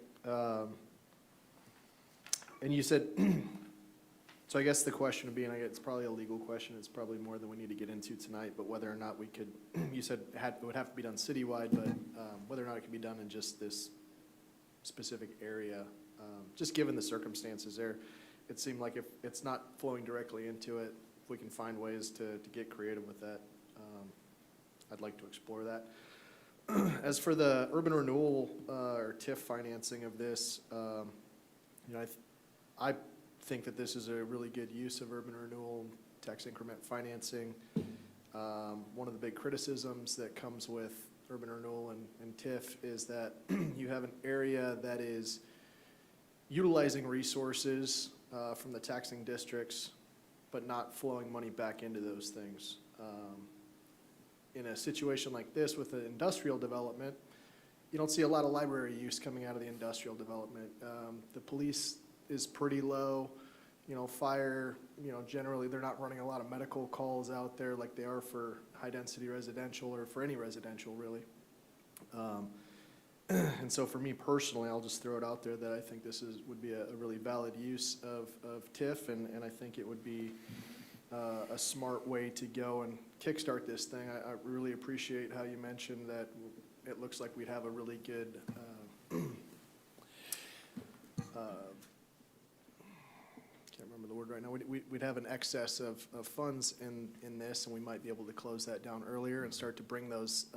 Speaker 3: And you said, so I guess the question would be, and it's probably a legal question, it's probably more than we need to get into tonight, but whether or not we could, you said it would have to be done citywide, but whether or not it could be done in just this specific area, just given the circumstances there, it seemed like if it's not flowing directly into it, if we can find ways to get creative with that, I'd like to explore that. As for the urban renewal or TIF financing of this, I think that this is a really good use of urban renewal, tax increment financing. One of the big criticisms that comes with urban renewal and TIF is that you have an area that is utilizing resources from the taxing districts, but not flowing money back into those things. In a situation like this with an industrial development, you don't see a lot of library use coming out of the industrial development. The police is pretty low. fire, generally, they're not running a lot of medical calls out there like they are for high-density residential or for any residential, really. And so for me personally, I'll just throw it out there that I think this would be a really valid use of TIF, and I think it would be a smart way to go and kickstart this thing. I really appreciate how you mentioned that it looks like we'd have a really good can't remember the word right now. We'd have an excess of funds in this, and we might be able to close that down earlier and start to bring those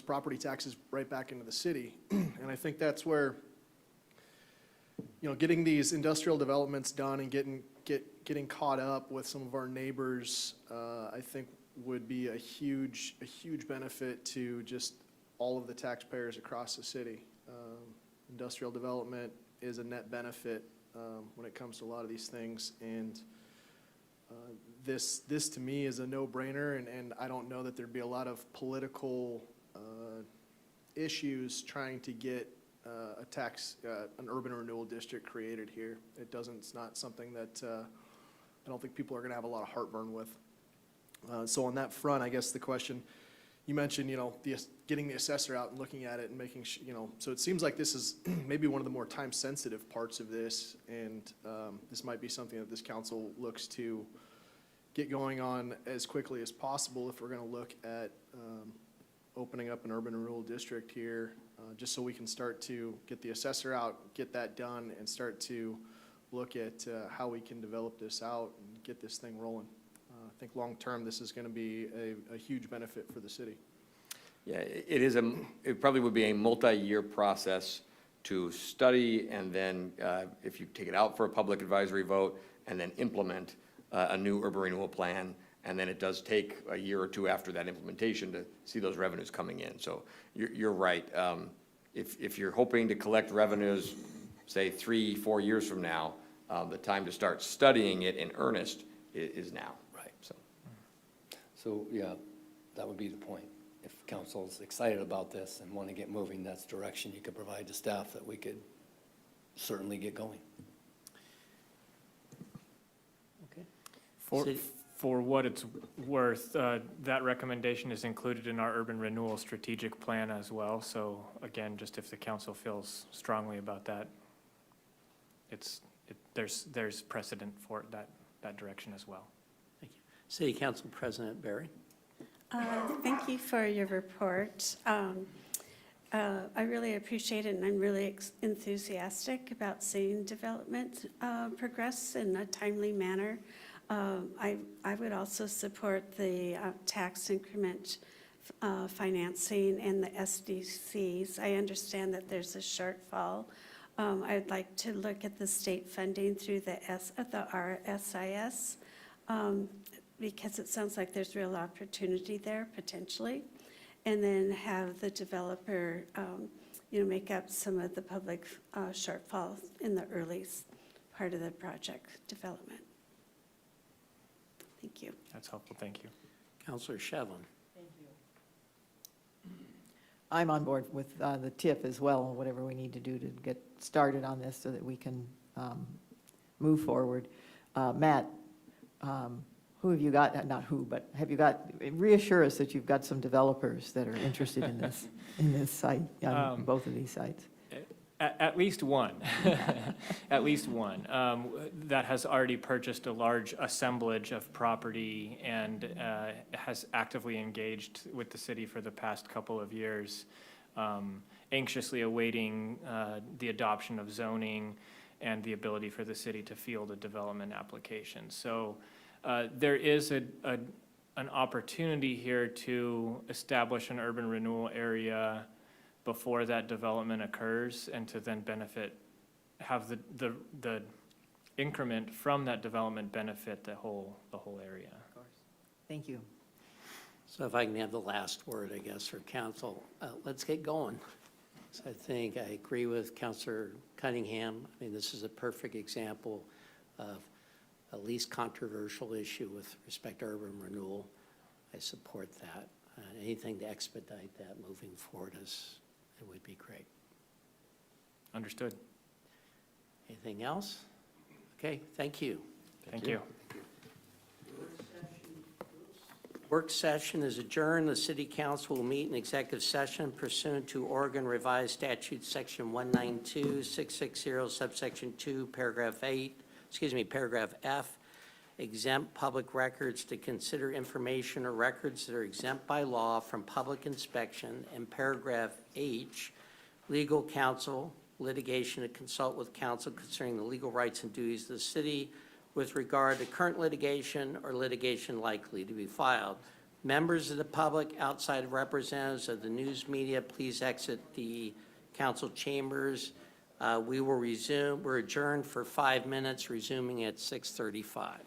Speaker 3: property taxes right back into the city. And I think that's where, getting these industrial developments done and getting caught up with some of our neighbors, I think would be a huge benefit to just all of the taxpayers across the city. Industrial development is a net benefit when it comes to a lot of these things, and this to me is a no-brainer, and I don't know that there'd be a lot of political issues trying to get an urban renewal district created here. It's not something that I don't think people are gonna have a lot of heartburn with. So on that front, I guess the question, you mentioned, getting the assessor out and looking at it and making sure, so it seems like this is maybe one of the more time-sensitive parts of this, and this might be something that this council looks to get going on as quickly as possible if we're gonna look at opening up an urban renewal district here, just so we can start to get the assessor out, get that done, and start to look at how we can develop this out and get this thing rolling. I think long-term, this is going to be a huge benefit for the city.
Speaker 12: Yeah, it probably would be a multi-year process to study, and then if you take it out for a public advisory vote, and then implement a new urban renewal plan, and then it does take a year or two after that implementation to see those revenues coming in. So you're right. If you're hoping to collect revenues, say 3-4 years from now, the time to start studying it in earnest is now.
Speaker 6: Right. So, yeah, that would be the point. If council's excited about this and want to get moving, that's direction you could provide to staff that we could certainly get going. Okay.
Speaker 10: For what it's worth, that recommendation is included in our urban renewal strategic plan as well. So again, just if the council feels strongly about that, there's precedent for that direction as well.
Speaker 1: Thank you. City Council President Barry.
Speaker 2: Thank you for your report. I really appreciate it, and I'm really enthusiastic about seeing development progress in a timely manner. I would also support the tax increment financing and the SDCs. I understand that there's a shortfall. I'd like to look at the state funding through the RSIS because it sounds like there's real opportunity there potentially. And then have the developer, make up some of the public shortfall in the early part of the project development. Thank you.
Speaker 10: That's helpful, thank you.
Speaker 1: Councilor Shevlin.
Speaker 5: I'm on board with the TIF as well, whatever we need to do to get started on this so that we can move forward. Matt, who have you got, not who, but have you got, reassure us that you've got some developers that are interested in this site, on both of these sites.
Speaker 10: At least one, at least one, that has already purchased a large assemblage of property and has actively engaged with the city for the past couple of years, anxiously awaiting the adoption of zoning and the ability for the city to field a development application. So there is an opportunity here to establish an urban renewal area before that development occurs, and to then have the increment from that development benefit the whole area.
Speaker 5: Of course. Thank you.
Speaker 1: So if I can have the last word, I guess, for council, let's get going. So I think I agree with Councilor Cunningham. I mean, this is a perfect example of a least controversial issue with respect to urban renewal. I support that. Anything to expedite that moving forward it would be great.
Speaker 10: Understood.
Speaker 1: Anything else? Okay, thank you.
Speaker 10: Thank you.
Speaker 1: Work session is adjourned. The city council will meet in executive session pursuant to Oregon Revised Statute, Section 192660, subsection 2, paragraph F, exempt public records to consider information or records that are exempt by law from public inspection, and paragraph H, legal counsel, litigation to consult with counsel concerning the legal rights and duties of the city with regard to current litigation or litigation likely to be filed. Members of the public outside of representatives of the news media, please exit the council chambers. We will resume, we're adjourned for 5 minutes, resuming at 6:35.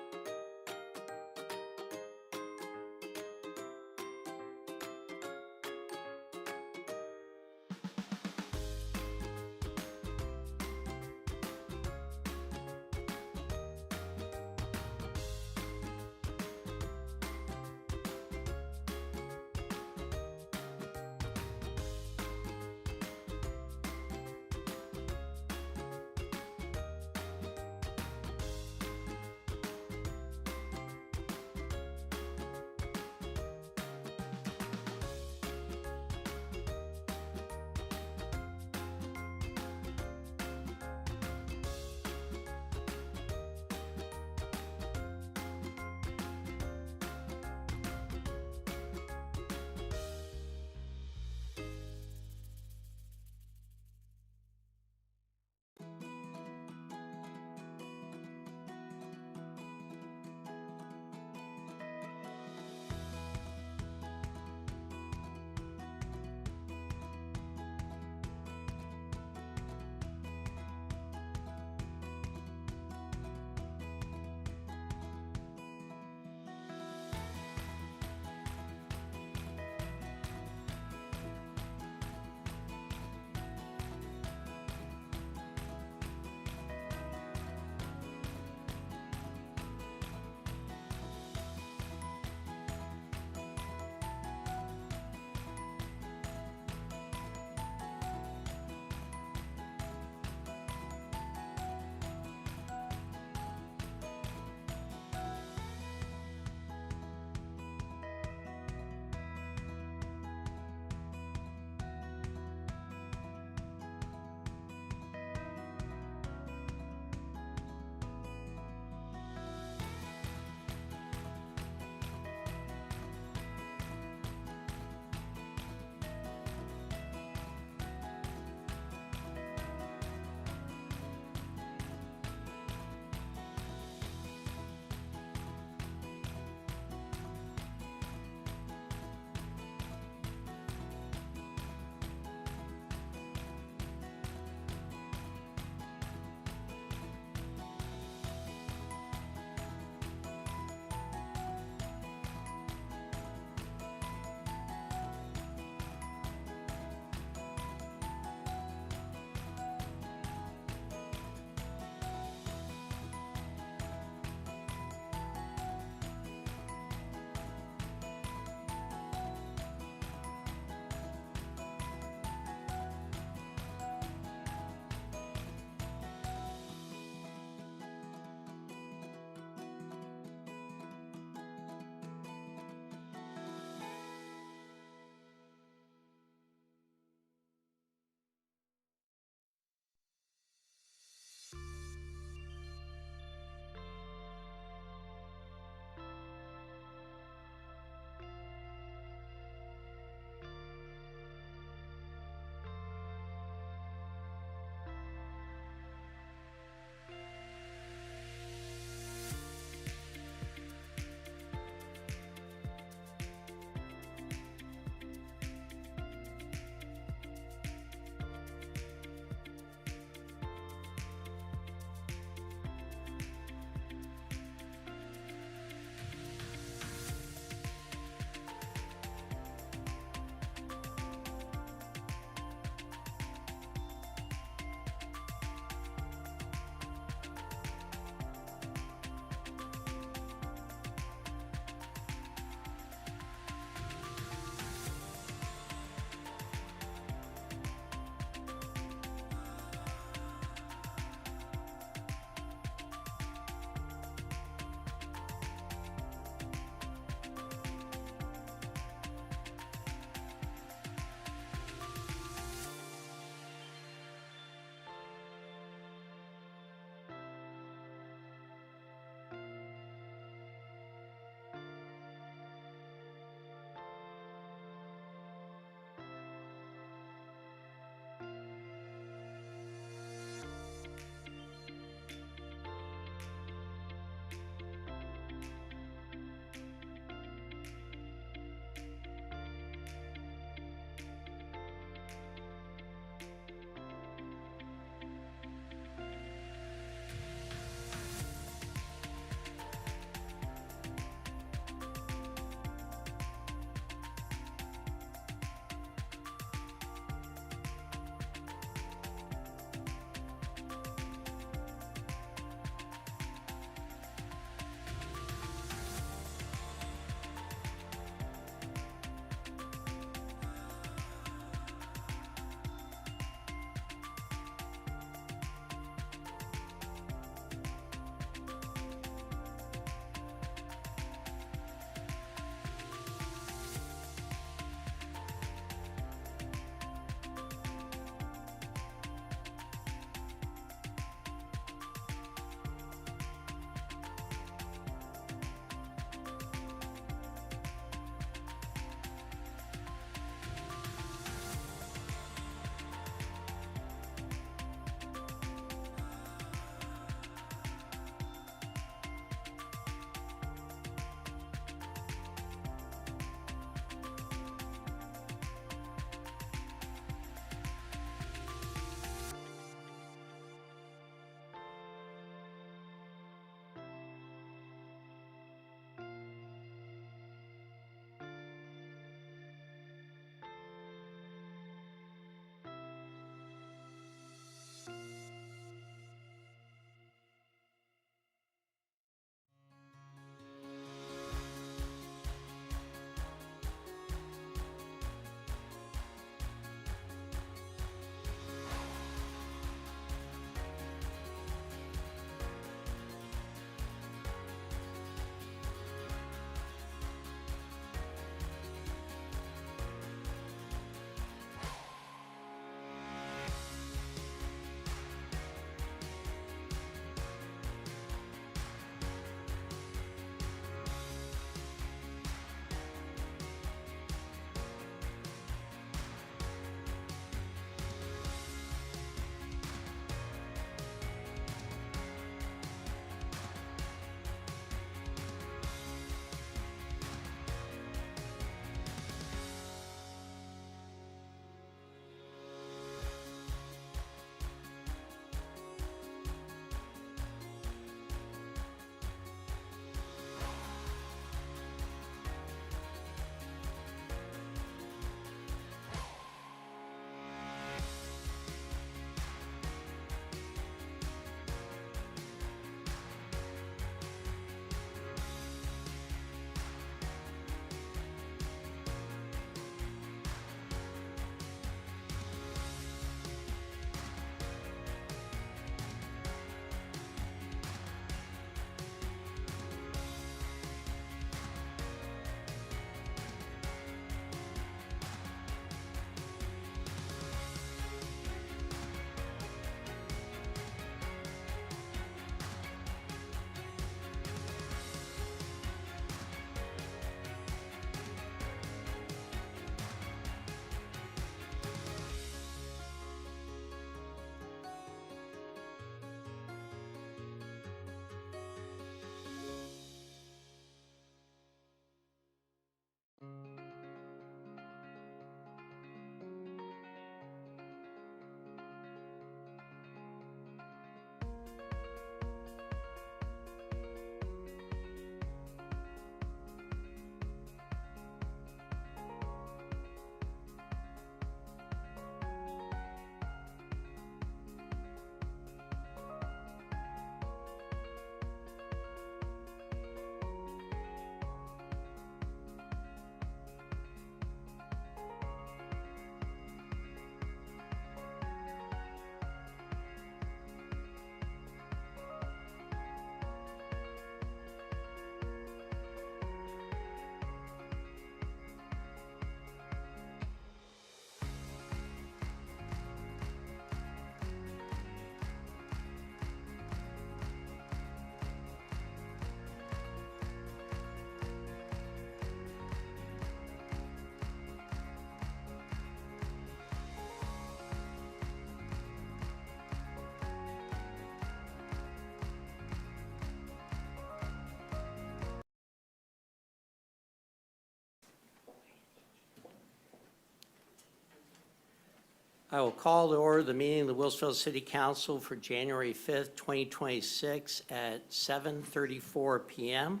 Speaker 1: I will call to order the meeting of the Wilsonville City Council for January 5th, 2026 at 7:34 PM.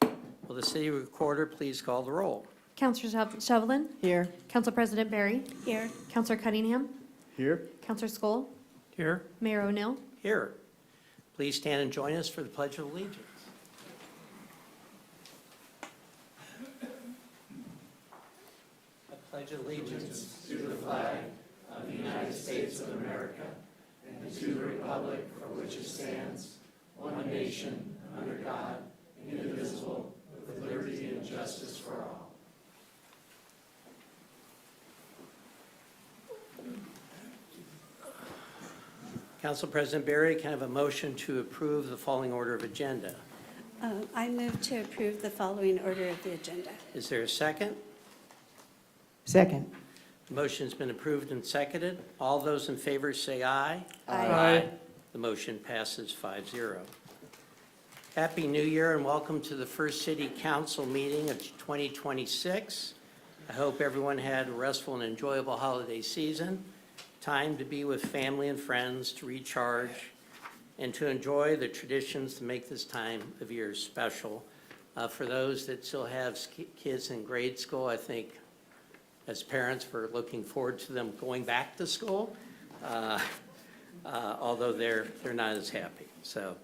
Speaker 1: Will the city recorder please call the roll?
Speaker 13: Counselor Shevelin?
Speaker 5: Here.
Speaker 13: Council President Barry?
Speaker 2: Here.
Speaker 13: Counselor Cunningham?
Speaker 3: Here?
Speaker 13: Counselor Skoll?
Speaker 7: Here.
Speaker 13: Mayor O'Neill?
Speaker 1: Here. Please stand and join us for the Pledge of Allegiance. I pledge allegiance to the flag of the United States of America and to the republic for which it stands, one nation, under God, indivisible, with liberty and justice for all. Council President Barry, can I have a motion to approve the following order of agenda?
Speaker 2: I move to approve the following order of the agenda.
Speaker 1: Is there a second?
Speaker 5: Second.
Speaker 1: The motion's been approved and seconded. All those in favor say aye.
Speaker 9: Aye.
Speaker 1: The motion passes 5-0. Happy New Year and welcome to the first City Council meeting of 2026. I hope everyone had a restful and enjoyable holiday season, time to be with family and friends, to recharge, and to enjoy the traditions to make this time of year special. For those that still have kids in grade school, I think as parents, we're looking forward to them going back to school, although they're not as happy. So,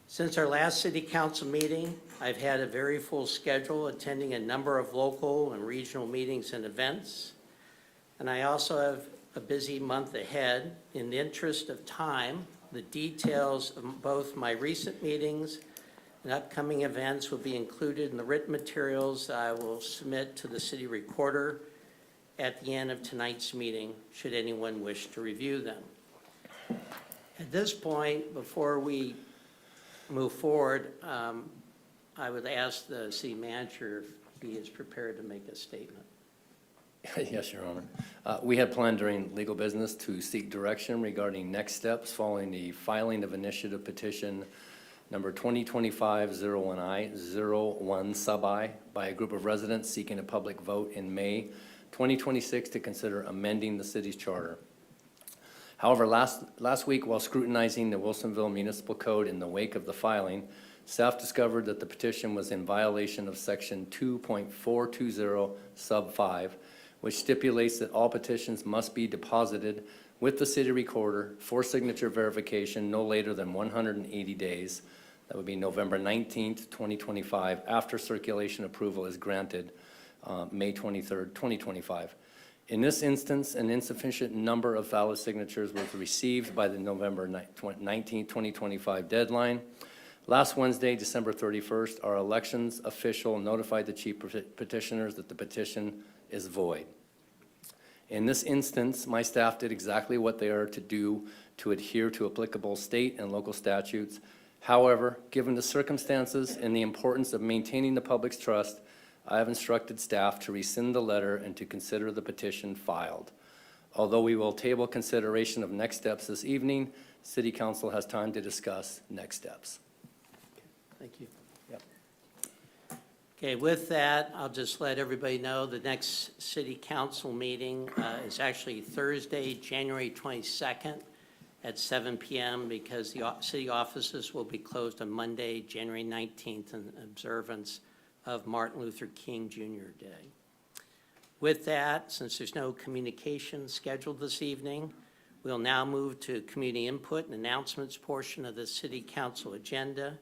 Speaker 1: since our last City Council meeting, I've had a very full schedule, attending a number of local and regional meetings and events. And I also have a busy month ahead. In the interest of time, the details of both my recent meetings and upcoming events will be included in the written materials that I will submit to the city recorder at the end of tonight's meeting, should anyone wish to review them. At this point, before we move forward, I would ask the city manager if he is prepared to make a statement.
Speaker 6: Yes, Your Honor. We had planned during legal business to seek direction regarding next steps following the filing of initiative petition number 2025-01I-01 sub-I by a group of residents seeking a public vote in May 2026 to consider amending the city's charter. However, last week, while scrutinizing the Wilsonville Municipal Code in the wake of the filing, staff discovered that the petition was in violation of Section 2.420 sub 5, which stipulates that all petitions must be deposited with the city recorder for signature verification no later than 180 days. That would be November 19th, 2025, after circulation approval is granted, May 23rd, 2025. In this instance, an insufficient number of valid signatures was received by the November 19th, 2025 deadline. Last Wednesday, December 31st, our elections official notified the chief petitioners that the petition is void. In this instance, my staff did exactly what they are to do to adhere to applicable state and local statutes. However, given the circumstances and the importance of maintaining the public's trust, I have instructed staff to rescind the letter and to consider the petition filed. Although we will table consideration of next steps this evening, City Council has time to discuss next steps.
Speaker 1: Thank you.
Speaker 6: Yep.
Speaker 1: Okay, with that, I'll just let everybody know the next City Council meeting is actually Thursday, January 22nd at 7 p.m. because the city offices will be closed on Monday, January 19th in observance of Martin Luther King Jr. Day. With that, since there's no communication scheduled this evening, we'll now move to community input and announcements portion of the City Council agenda.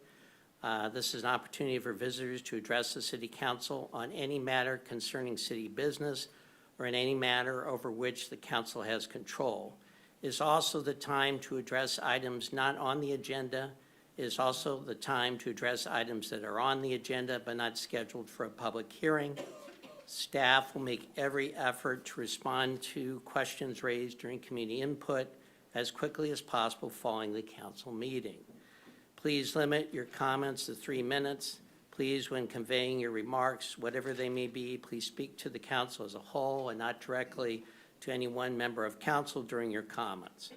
Speaker 1: This is an opportunity for visitors to address the City Council on any matter concerning city business or in any matter over which the council has control. It is also the time to address items not on the agenda. It is also the time to address items that are on the agenda but not scheduled for a public hearing. Staff will make every effort to respond to questions raised during community input as quickly as possible following the council meeting. Please limit your comments to 3 minutes. Please, when conveying your remarks, whatever they may be, please speak to the council as a whole and not directly to any one member of council during your comments.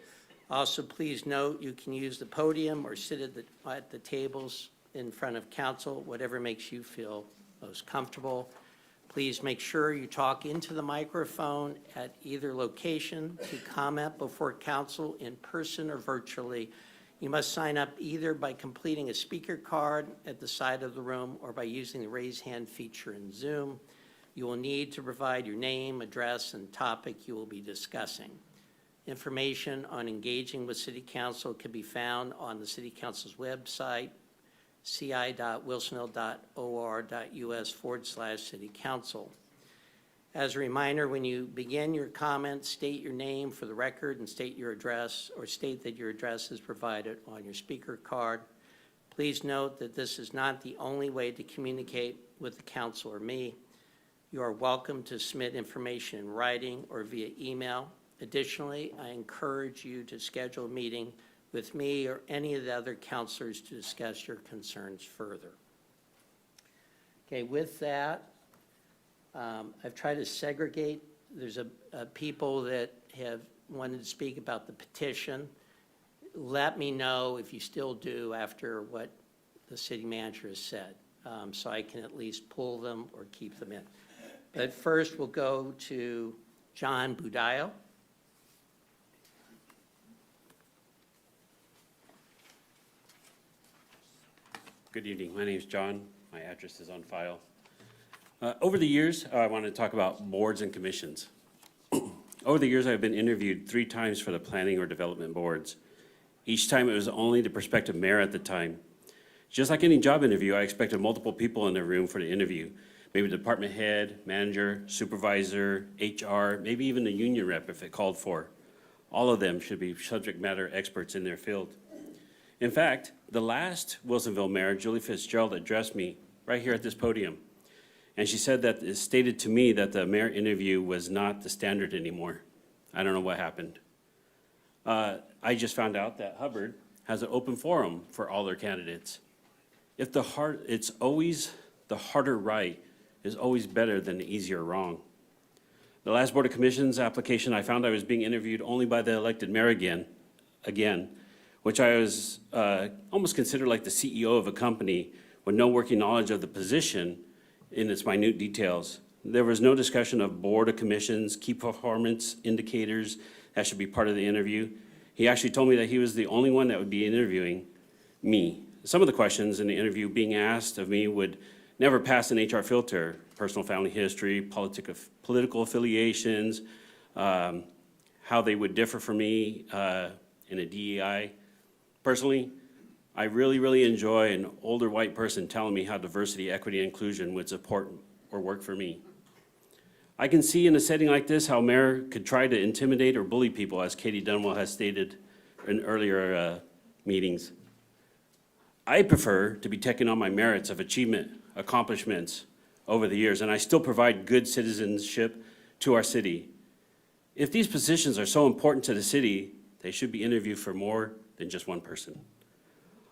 Speaker 1: Also, please note you can use the podium or sit at the tables in front of council, whatever makes you feel most comfortable. Please make sure you talk into the microphone at either location. To comment before council in person or virtually, you must sign up either by completing a speaker card at the side of the room or by using the raise hand feature in Zoom. You will need to provide your name, address, and topic you will be discussing. Information on engaging with City Council can be found on the City Council's website, ci.wilsonville.or.us/City Council. As a reminder, when you begin your comments, state your name for the record and state your address, or state that your address is provided on your speaker card. Please note that this is not the only way to communicate with the council or me. You are welcome to submit information in writing or via email. Additionally, I encourage you to schedule a meeting with me or any of the other counselors to discuss your concerns further. Okay, with that, I've tried to segregate. There's people that have wanted to speak about the petition. Let me know if you still do after what the city manager has said, so I can at least pull them or keep them in. But first, we'll go to John Budayo.
Speaker 14: Good evening. My name is John. My address is on file. Over the years, I want to talk about boards and commissions. Over the years, I've been interviewed 3 times for the planning or development boards. Each time it was only the prospective mayor at the time. Just like any job interview, I expected multiple people in the room for the interview. Maybe department head, manager, supervisor, HR, maybe even the union rep if it called for. All of them should be subject matter experts in their field. In fact, the last Wilsonville mayor, Julie Fitzgerald, addressed me right here at this podium. And she said that it stated to me that the mayor interview was not the standard anymore. I don't know what happened. I just found out that Hubbard has an open forum for all their candidates. It's always the harder right is always better than the easier wrong. The last Board of Commissions application, I found I was being interviewed only by the elected mayor again, which I was almost considered like the CEO of a company with no working knowledge of the position in its minute details. There was no discussion of Board of Commissions, key performance indicators that should be part of the interview. He actually told me that he was the only one that would be interviewing me. Some of the questions in the interview being asked of me would never pass an HR filter: personal family history, political affiliations, how they would differ from me in a DEI. Personally, I really enjoy an older white person telling me how diversity, equity, and inclusion would support or work for me. I can see in a setting like this how mayor could try to intimidate or bully people, as Katie Dunwell has stated in earlier meetings. I prefer to be taking on my merits of achievement, accomplishments over the years, and I still provide good citizenship to our city. If these positions are so important to the city, they should be interviewed for more than just one person.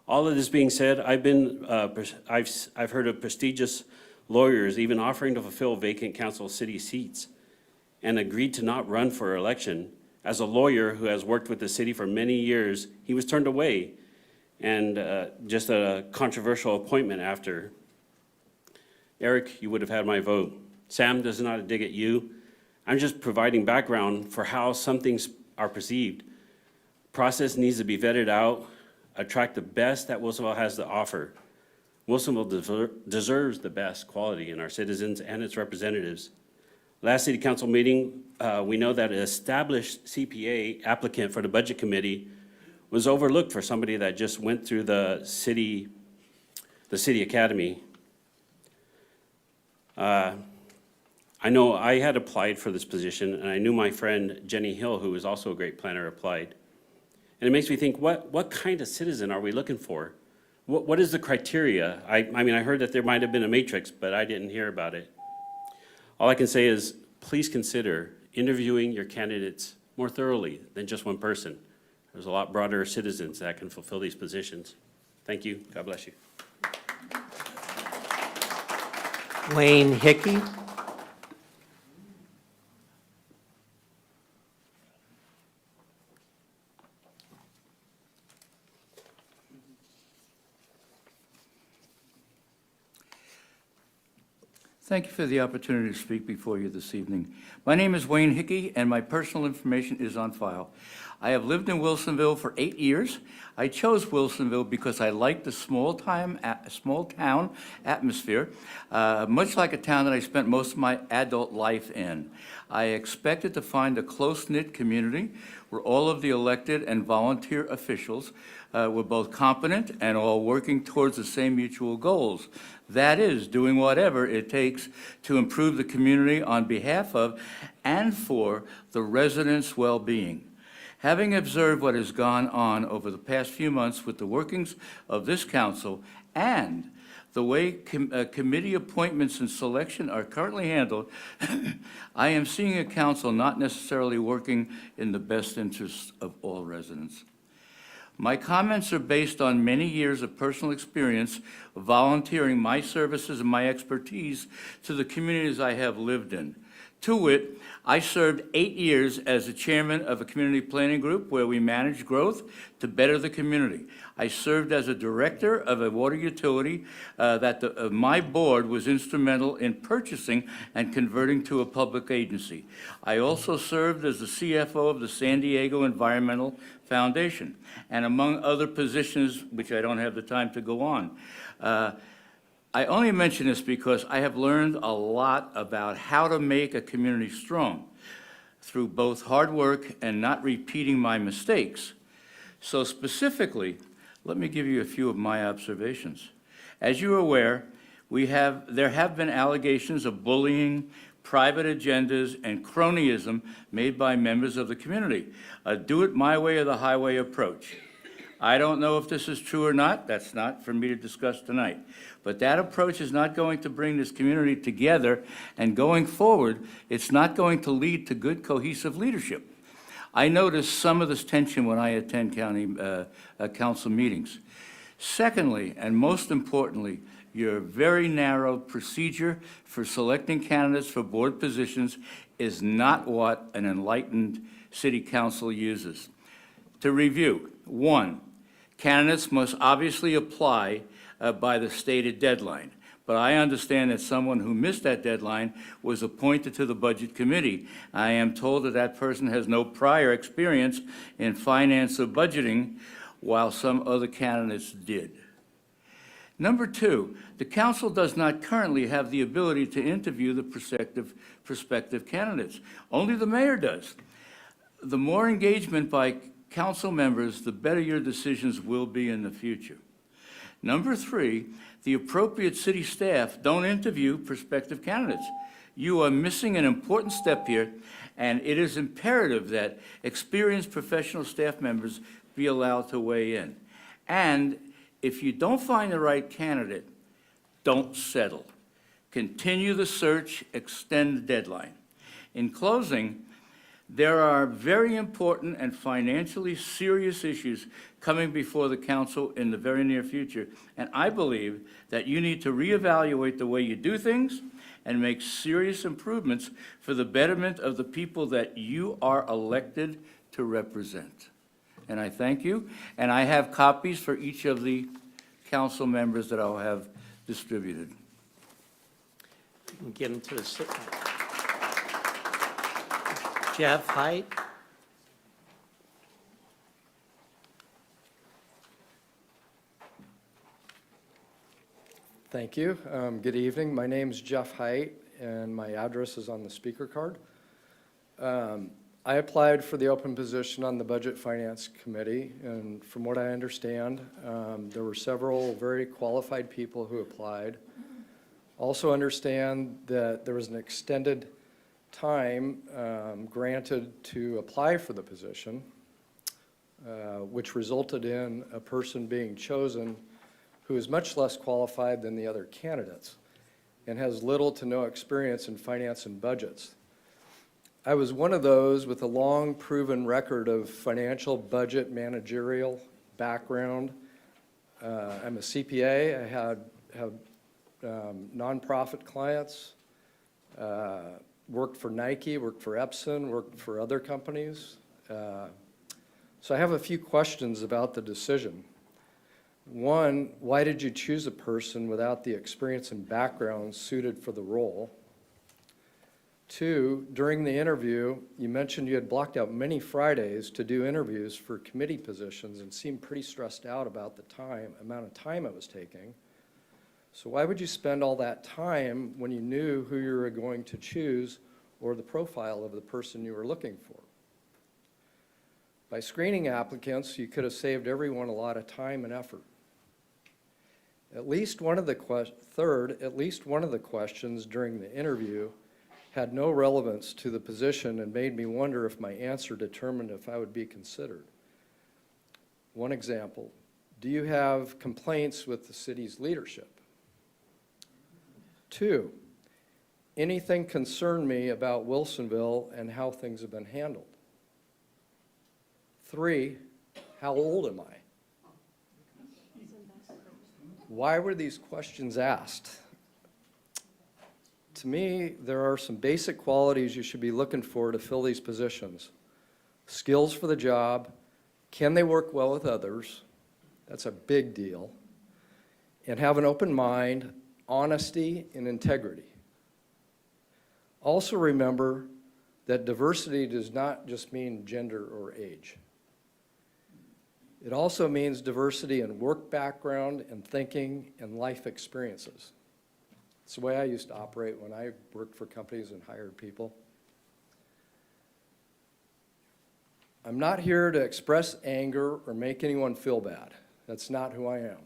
Speaker 14: All of this being said, I've heard of prestigious lawyers even offering to fulfill vacant council city seats and agreed to not run for election. As a lawyer who has worked with the city for many years, he was turned away, and just a controversial appointment after. Eric, you would have had my vote. Sam does not dig at you. I'm just providing background for how some things are perceived. Process needs to be vetted out, attract the best that Wilsonville has to offer. Wilsonville deserves the best quality in our citizens and its representatives. Last city council meeting, we know that an established CPA applicant for the budget committee was overlooked for somebody that just went through the city academy. I know I had applied for this position, and I knew my friend Jenny Hill, who was also a great planner, applied. And it makes me think, what kind of citizen are we looking for? What is the criteria? I mean, I heard that there might have been a matrix, but I didn't hear about it. All I can say is, please consider interviewing your candidates more thoroughly than just one person. There's a lot broader citizens that can fulfill these positions. Thank you. God bless you.
Speaker 1: Wayne Hickey.
Speaker 15: Thank you for the opportunity to speak before you this evening. My name is Wayne Hickey, and my personal information is on file. I have lived in Wilsonville for 8 years. I chose Wilsonville because I like the small town atmosphere, much like a town that I spent most of my adult life in. I expected to find a close-knit community where all of the elected and volunteer officials were both competent and all working towards the same mutual goals. That is, doing whatever it takes to improve the community on behalf of and for the residents' well-being. Having observed what has gone on over the past few months with the workings of this council and the way committee appointments and selection are currently handled, I am seeing a council not necessarily working in the best interests of all residents. My comments are based on many years of personal experience volunteering my services and my expertise to the communities I have lived in. To wit, I served 8 years as the chairman of a community planning group where we managed growth to better the community. I served as a director of a water utility that my board was instrumental in purchasing and converting to a public agency. I also served as the CFO of the San Diego Environmental Foundation, and among other positions, which I don't have the time to go on. I only mention this because I have learned a lot about how to make a community strong through both hard work and not repeating my mistakes. So specifically, let me give you a few of my observations. As you are aware, there have been allegations of bullying, private agendas, and cronyism made by members of the community. A do-it-my-way or the highway approach. I don't know if this is true or not. That's not for me to discuss tonight. But that approach is not going to bring this community together, and going forward, it's not going to lead to good, cohesive leadership. I notice some of this tension when I attend county council meetings. Secondly, and most importantly, your very narrow procedure for selecting candidates for board positions is not what an enlightened city council uses. To review, 1, candidates must obviously apply by the stated deadline. But I understand that someone who missed that deadline was appointed to the Budget Committee. I am told that that person has no prior experience in finance or budgeting, while some other candidates did. Number 2, the council does not currently have the ability to interview the prospective candidates. Only the mayor does. The more engagement by council members, the better your decisions will be in the future. Number 3, the appropriate city staff don't interview prospective candidates. You are missing an important step here, and it is imperative that experienced professional staff members be allowed to weigh in. And if you don't find the right candidate, don't settle. Continue the search, extend the deadline. In closing, there are very important and financially serious issues coming before the council in the very near future, and I believe that you need to reevaluate the way you do things and make serious improvements for the betterment of the people that you are elected to represent. And I thank you, and I have copies for each of the council members that I'll have distributed.
Speaker 1: And give them to the Jeff Height.
Speaker 16: Thank you. Good evening. My name's Jeff Height, and my address is on the speaker card. I applied for the open position on the Budget Finance Committee, and from what I understand, there were several very qualified people who applied. Also understand that there was an extended time granted to apply for the position, which resulted in a person being chosen who is much less qualified than the other candidates and has little to no experience in finance and budgets. I was one of those with a long proven record of financial budget managerial background. I'm a CPA. I have nonprofit clients, worked for Nike, worked for Epson, worked for other companies. So I have a few questions about the decision. One, why did you choose a person without the experience and background suited for the role? Two, during the interview, you mentioned you had blocked out many Fridays to do interviews for committee positions and seemed pretty stressed out about the amount of time it was taking. So why would you spend all that time when you knew who you were going to choose or the profile of the person you were looking for? By screening applicants, you could have saved everyone a lot of time and effort. At least one of the questions during the interview had no relevance to the position and made me wonder if my answer determined if I would be considered. One example, do you have complaints with the city's leadership? Two, anything concern me about Wilsonville and how things have been handled? Three, how old am I? Why were these questions asked? To me, there are some basic qualities you should be looking for to fill these positions. Skills for the job, can they work well with others? That's a big deal. And have an open mind, honesty, and integrity. Also remember that diversity does not just mean gender or age. It also means diversity in work background and thinking and life experiences. It's the way I used to operate when I worked for companies and hired people. I'm not here to express anger or make anyone feel bad. That's not who I am.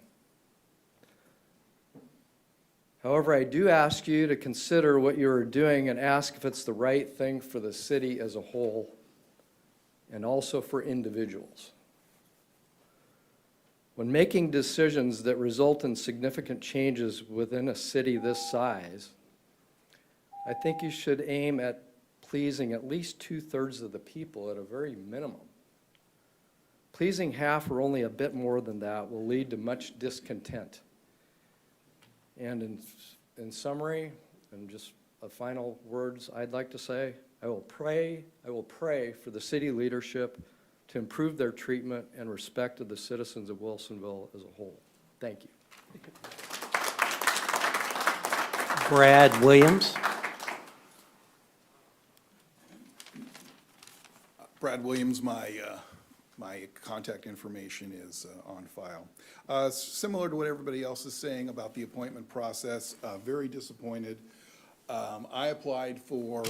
Speaker 16: However, I do ask you to consider what you are doing and ask if it's the right thing for the city as a whole and also for individuals. When making decisions that result in significant changes within a city this size, I think you should aim at pleasing at least 2/3 of the people at a very minimum. Pleasing half or only a bit more than that will lead to much discontent. And in summary, and just a final words I'd like to say, I will pray for the city leadership to improve their treatment and respect of the citizens of Wilsonville as a whole. Thank you.
Speaker 1: Brad Williams.
Speaker 17: Brad Williams, my contact information is on file. Similar to what everybody else is saying about the appointment process, very disappointed. I applied for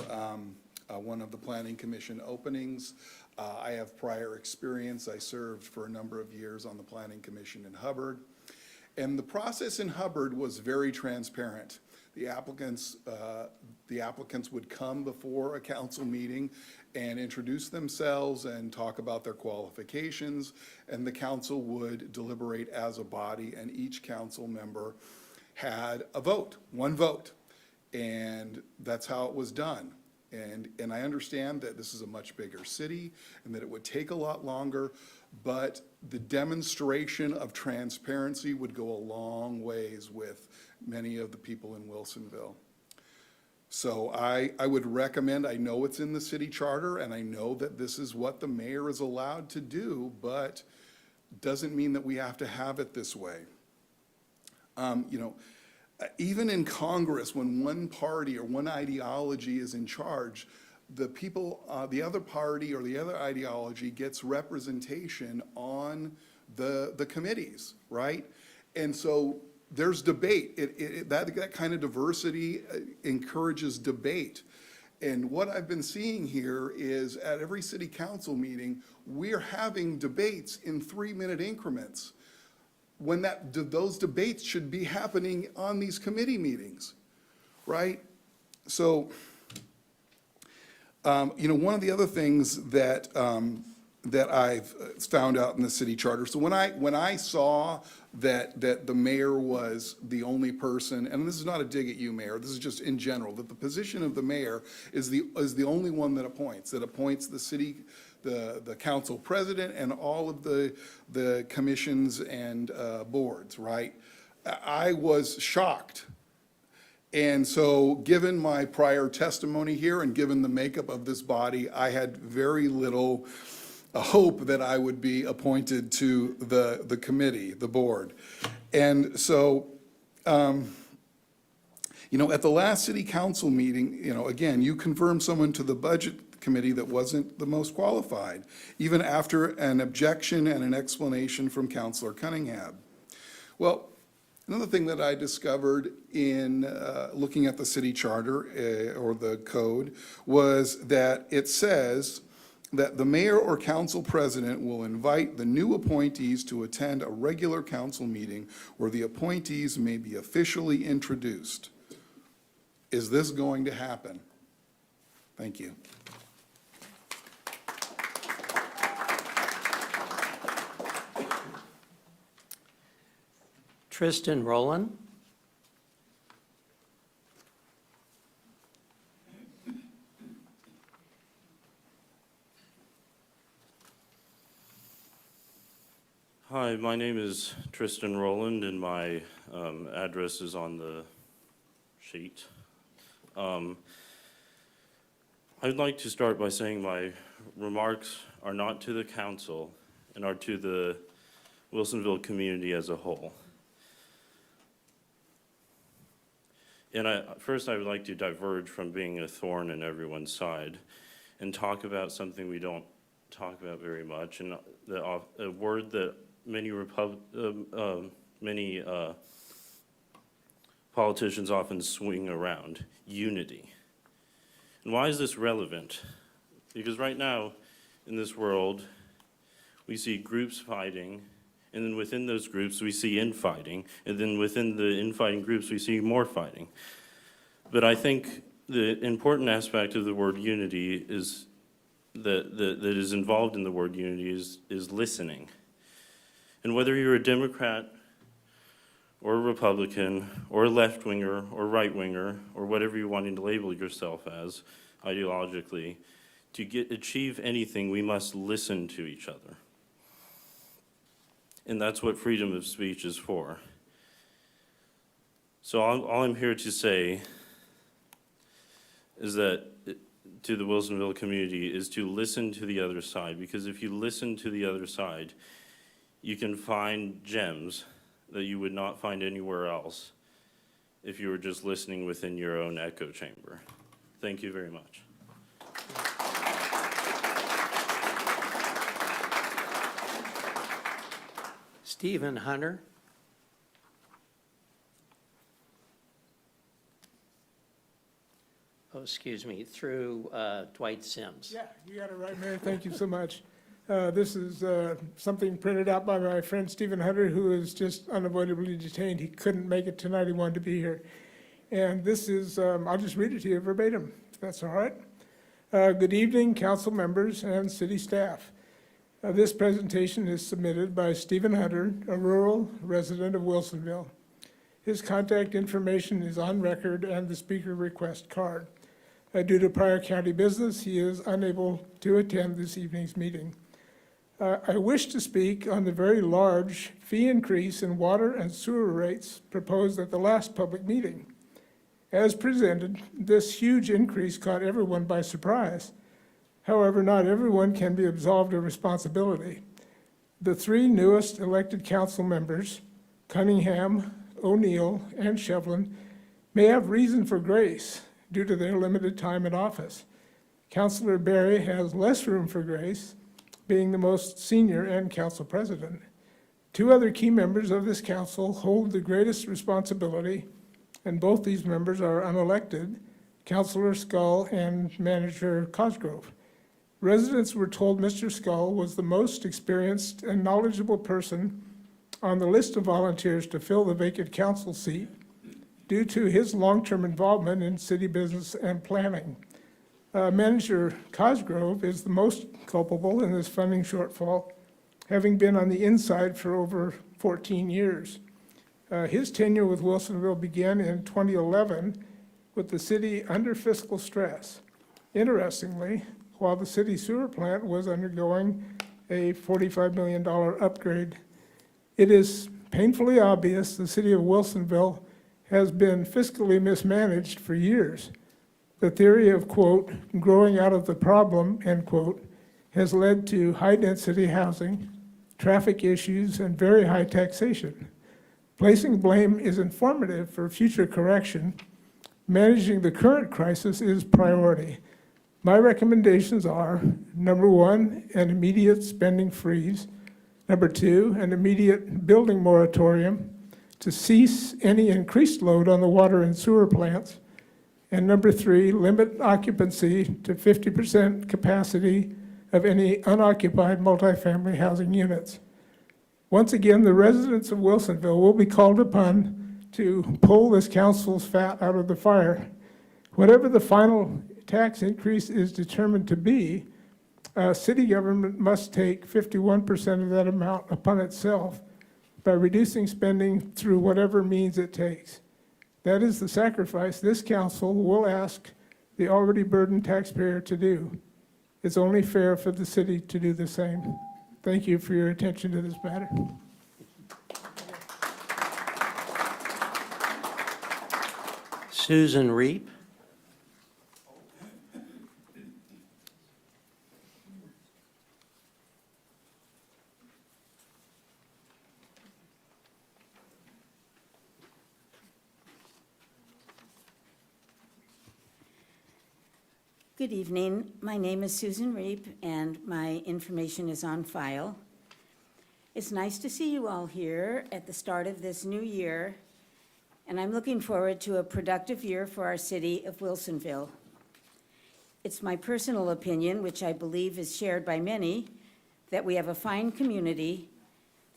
Speaker 17: one of the Planning Commission openings. I have prior experience. I served for a number of years on the Planning Commission in Hubbard. And the process in Hubbard was very transparent. The applicants would come before a council meeting and introduce themselves and talk about their qualifications, and the council would deliberate as a body, and each council member had a vote, one vote. And that's how it was done. And I understand that this is a much bigger city and that it would take a lot longer, but the demonstration of transparency would go a long ways with many of the people in Wilsonville. So I would recommend, I know it's in the city charter and I know that this is what the mayor is allowed to do, but doesn't mean that we have to have it this way. Even in Congress, when one party or one ideology is in charge, the people, the other party or the other ideology gets representation on the committees, right? And so there's debate. That kind of diversity encourages debate. And what I've been seeing here is at every city council meeting, we're having debates in 3-minute increments, when those debates should be happening on these committee meetings, right? So, one of the other things that I've found out in the city charter, so when I saw that the mayor was the only person, and this is not a dig at you, Mayor, this is just in general, that the position of the mayor is the only one that appoints the city, the council president and all of the commissions and boards, right? I was shocked. And so given my prior testimony here and given the makeup of this body, I had very little a hope that I would be appointed to the committee, the board. And so, you know, at the last city council meeting, you know, again, you confirmed someone to the budget committee that wasn't the most qualified, even after an objection and an explanation from Councilor Cunningham. Well, another thing that I discovered in looking at the city charter or the code was that it says that the mayor or council president will invite the new appointees to attend a regular council meeting where the appointees may be officially introduced. Is this going to happen? Thank you.
Speaker 1: Tristan Rowland.
Speaker 18: Hi, my name is Tristan Rowland, and my address is on the sheet. I'd like to start by saying my remarks are not to the council and are to the Wilsonville community as a whole. And first I would like to diverge from being a thorn in everyone's side and talk about something we don't talk about very much, and a word that many politicians often swing around: unity. And why is this relevant? Because right now in this world, we see groups fighting, and then within those groups we see infighting, and then within the infighting groups we see more fighting. But I think the important aspect of the word unity is that is involved in the word unity is listening. And whether you're a Democrat or a Republican or a left-winger or right-winger or whatever you're wanting to label yourself as ideologically, to achieve anything, we must listen to each other. And that's what freedom of speech is for. So all I'm here to say is that to the Wilsonville community is to listen to the other side, because if you listen to the other side, you can find gems that you would not find anywhere else if you were just listening within your own echo chamber. Thank you very much.
Speaker 1: Stephen Hunter. Oh, excuse me, through Dwight Sims.
Speaker 19: Yeah, you got it right, Mayor. Thank you so much. This is something printed out by my friend Stephen Hunter, who is just unavoidably detained. He couldn't make it tonight. He wanted to be here. And this is, I'll just read it to you verbatim, if that's all right. Good evening, council members and city staff. This presentation is submitted by Stephen Hunter, a rural resident of Wilsonville. His contact information is on record and the speaker request card. Due to prior county business, he is unable to attend this evening's meeting. I wish to speak on the very large fee increase in water and sewer rates proposed at the last public meeting. As presented, this huge increase caught everyone by surprise. However, not everyone can be absolved of responsibility. The three newest elected council members, Cunningham, O'Neill, and Shevlin, may have reason for grace due to their limited time in office. Councilor Berry has less room for grace, being the most senior and council president. Two other key members of this council hold the greatest responsibility, and both these members are unelected, Councilor Scull and Manager Cosgrove. Residents were told Mr. Scull was the most experienced and knowledgeable person on the list of volunteers to fill the vacant council seat due to his long-term involvement in city business and planning. Manager Cosgrove is the most culpable in this funding shortfall, having been on the inside for over 14 years. His tenure with Wilsonville began in 2011 with the city under fiscal stress. Interestingly, while the city sewer plant was undergoing a $45 million upgrade, it is painfully obvious the city of Wilsonville has been fiscally mismanaged for years. The theory of, quote, growing out of the problem, end quote, has led to high-density housing, traffic issues, and very high taxation. Placing blame is informative for future correction. Managing the current crisis is priority. My recommendations are, number one, an immediate spending freeze. Number two, an immediate building moratorium to cease any increased load on the water and sewer plants. And number three, limit occupancy to 50% capacity of any unoccupied multifamily housing units. Once again, the residents of Wilsonville will be called upon to pull this council's fat out of the fire. Whatever the final tax increase is determined to be, city government must take 51% of that amount upon itself by reducing spending through whatever means it takes. That is the sacrifice this council will ask the already burdened taxpayer to do. It's only fair for the city to do the same. Thank you for your attention to this matter.
Speaker 1: Susan Reap.
Speaker 20: Good evening. My name is Susan Reap, and my information is on file. It's nice to see you all here at the start of this new year, and I'm looking forward to a productive year for our city of Wilsonville. It's my personal opinion, which I believe is shared by many, that we have a fine community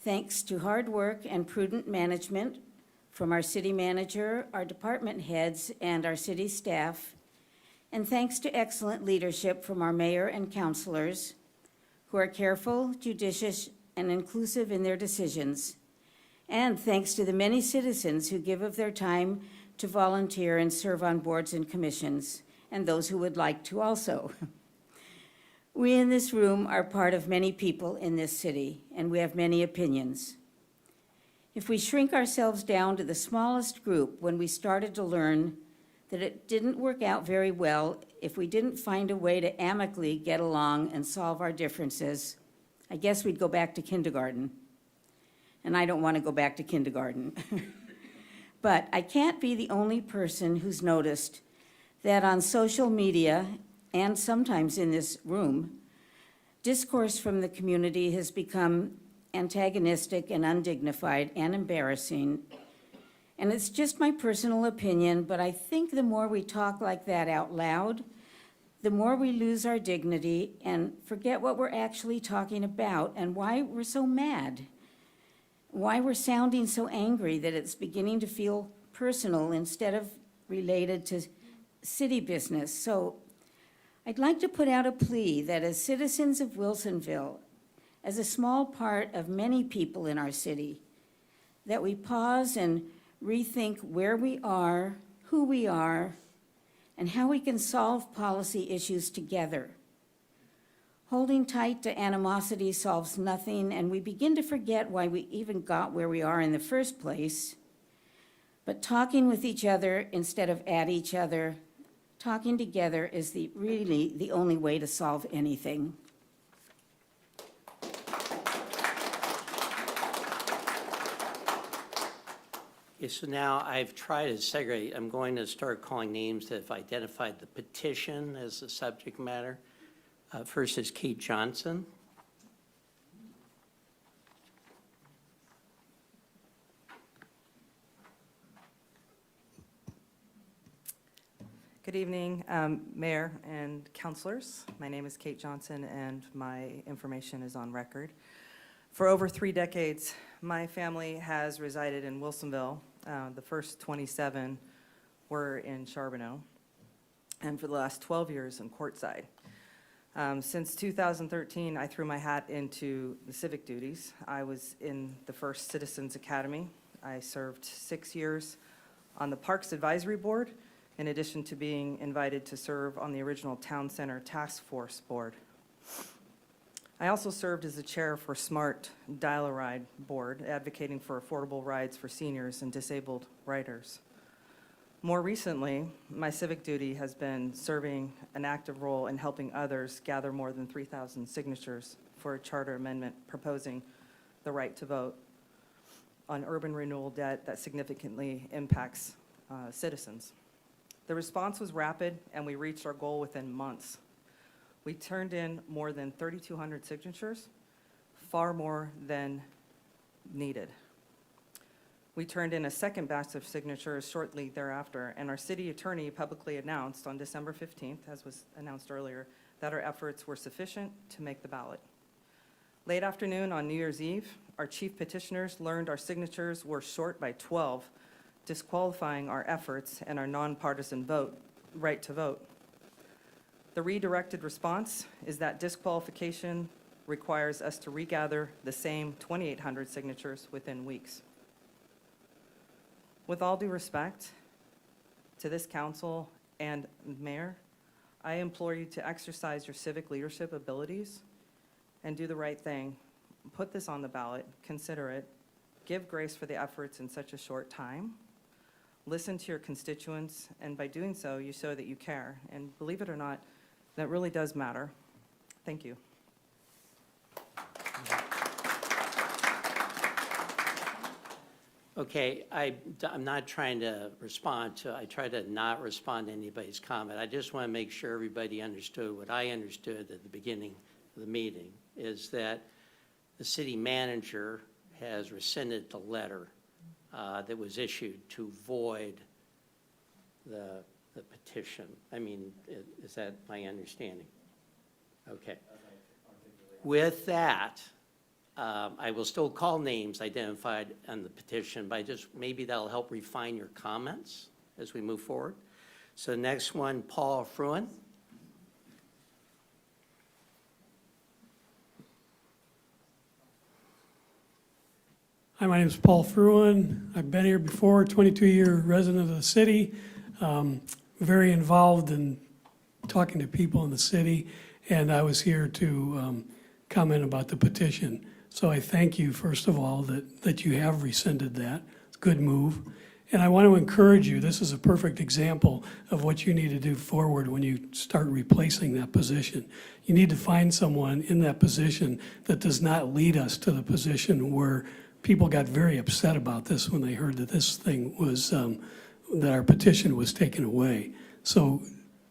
Speaker 20: thanks to hard work and prudent management from our city manager, our department heads, and our city staff, and thanks to excellent leadership from our mayor and councilors who are careful, judicious, and inclusive in their decisions. And thanks to the many citizens who give of their time to volunteer and serve on boards and commissions, and those who would like to also. We in this room are part of many people in this city, and we have many opinions. If we shrink ourselves down to the smallest group when we started to learn that it didn't work out very well if we didn't find a way to amicably get along and solve our differences, I guess we'd go back to kindergarten. And I don't want to go back to kindergarten. But I can't be the only person who's noticed that on social media, and sometimes in this room, discourse from the community has become antagonistic and undignified and embarrassing. And it's just my personal opinion, but I think the more we talk like that out loud, the more we lose our dignity and forget what we're actually talking about and why we're so mad, why we're sounding so angry that it's beginning to feel personal instead of related to city business. So I'd like to put out a plea that as citizens of Wilsonville, as a small part of many people in our city, that we pause and rethink where we are, who we are, and how we can solve policy issues together. Holding tight to animosity solves nothing, and we begin to forget why we even got where we are in the first place. But talking with each other instead of at each other, talking together is really the only way to solve anything.
Speaker 1: Okay, so now I've tried to segregate. I'm going to start calling names that have identified the petition as the subject matter. First is Kate Johnson.
Speaker 21: Good evening, Mayor and councilors. My name is Kate Johnson, and my information is on record. For over 3 decades, my family has resided in Wilsonville. The first 27 were in Charbonneau, and for the last 12 years in Quartzside. Since 2013, I threw my hat into the civic duties. I was in the first Citizens Academy. I served 6 years on the Parks Advisory Board, in addition to being invited to serve on the original Town Center Task Force Board. I also served as the chair for SMART Dial-A-Ride Board, advocating for affordable rides for seniors and disabled riders. More recently, my civic duty has been serving an active role in helping others gather more than 3,000 signatures for a charter amendment proposing the right to vote on urban renewal debt that significantly impacts citizens. The response was rapid, and we reached our goal within months. We turned in more than 3,200 signatures, far more than needed. We turned in a second batch of signatures shortly thereafter, and our city attorney publicly announced on December 15th, as was announced earlier, that our efforts were sufficient to make the ballot. Late afternoon on New Year's Eve, our chief petitioners learned our signatures were short by 12, disqualifying our efforts and our nonpartisan right to vote. The redirected response is that disqualification requires us to regather the same 2,800 signatures within weeks. With all due respect to this council and mayor, I implore you to exercise your civic leadership abilities and do the right thing. Put this on the ballot, consider it, give grace for the efforts in such a short time, listen to your constituents, and by doing so, you show that you care. And believe it or not, that really does matter. Thank you.
Speaker 1: Okay, I'm not trying to I try to not respond to anybody's comment. I just want to make sure everybody understood what I understood at the beginning of the meeting, is that the city manager has rescinded the letter that was issued to void the petition. I mean, is that my understanding? Okay. With that, I will still call names identified on the petition, but maybe that'll help refine your comments as we move forward. So next one, Paul Fruin.
Speaker 4: Hi, my name is Paul Fruin. I've been here before, 22-year resident of the city, very involved in talking to people in the city, and I was here to comment about the petition. So I thank you, first of all, that you have rescinded that. It's a good move. And I want to encourage you, this is a perfect example of what you need to do forward when you start replacing that position. You need to find someone in that position that does not lead us to the position where people got very upset about this when they heard that this thing was, that our petition was taken away. So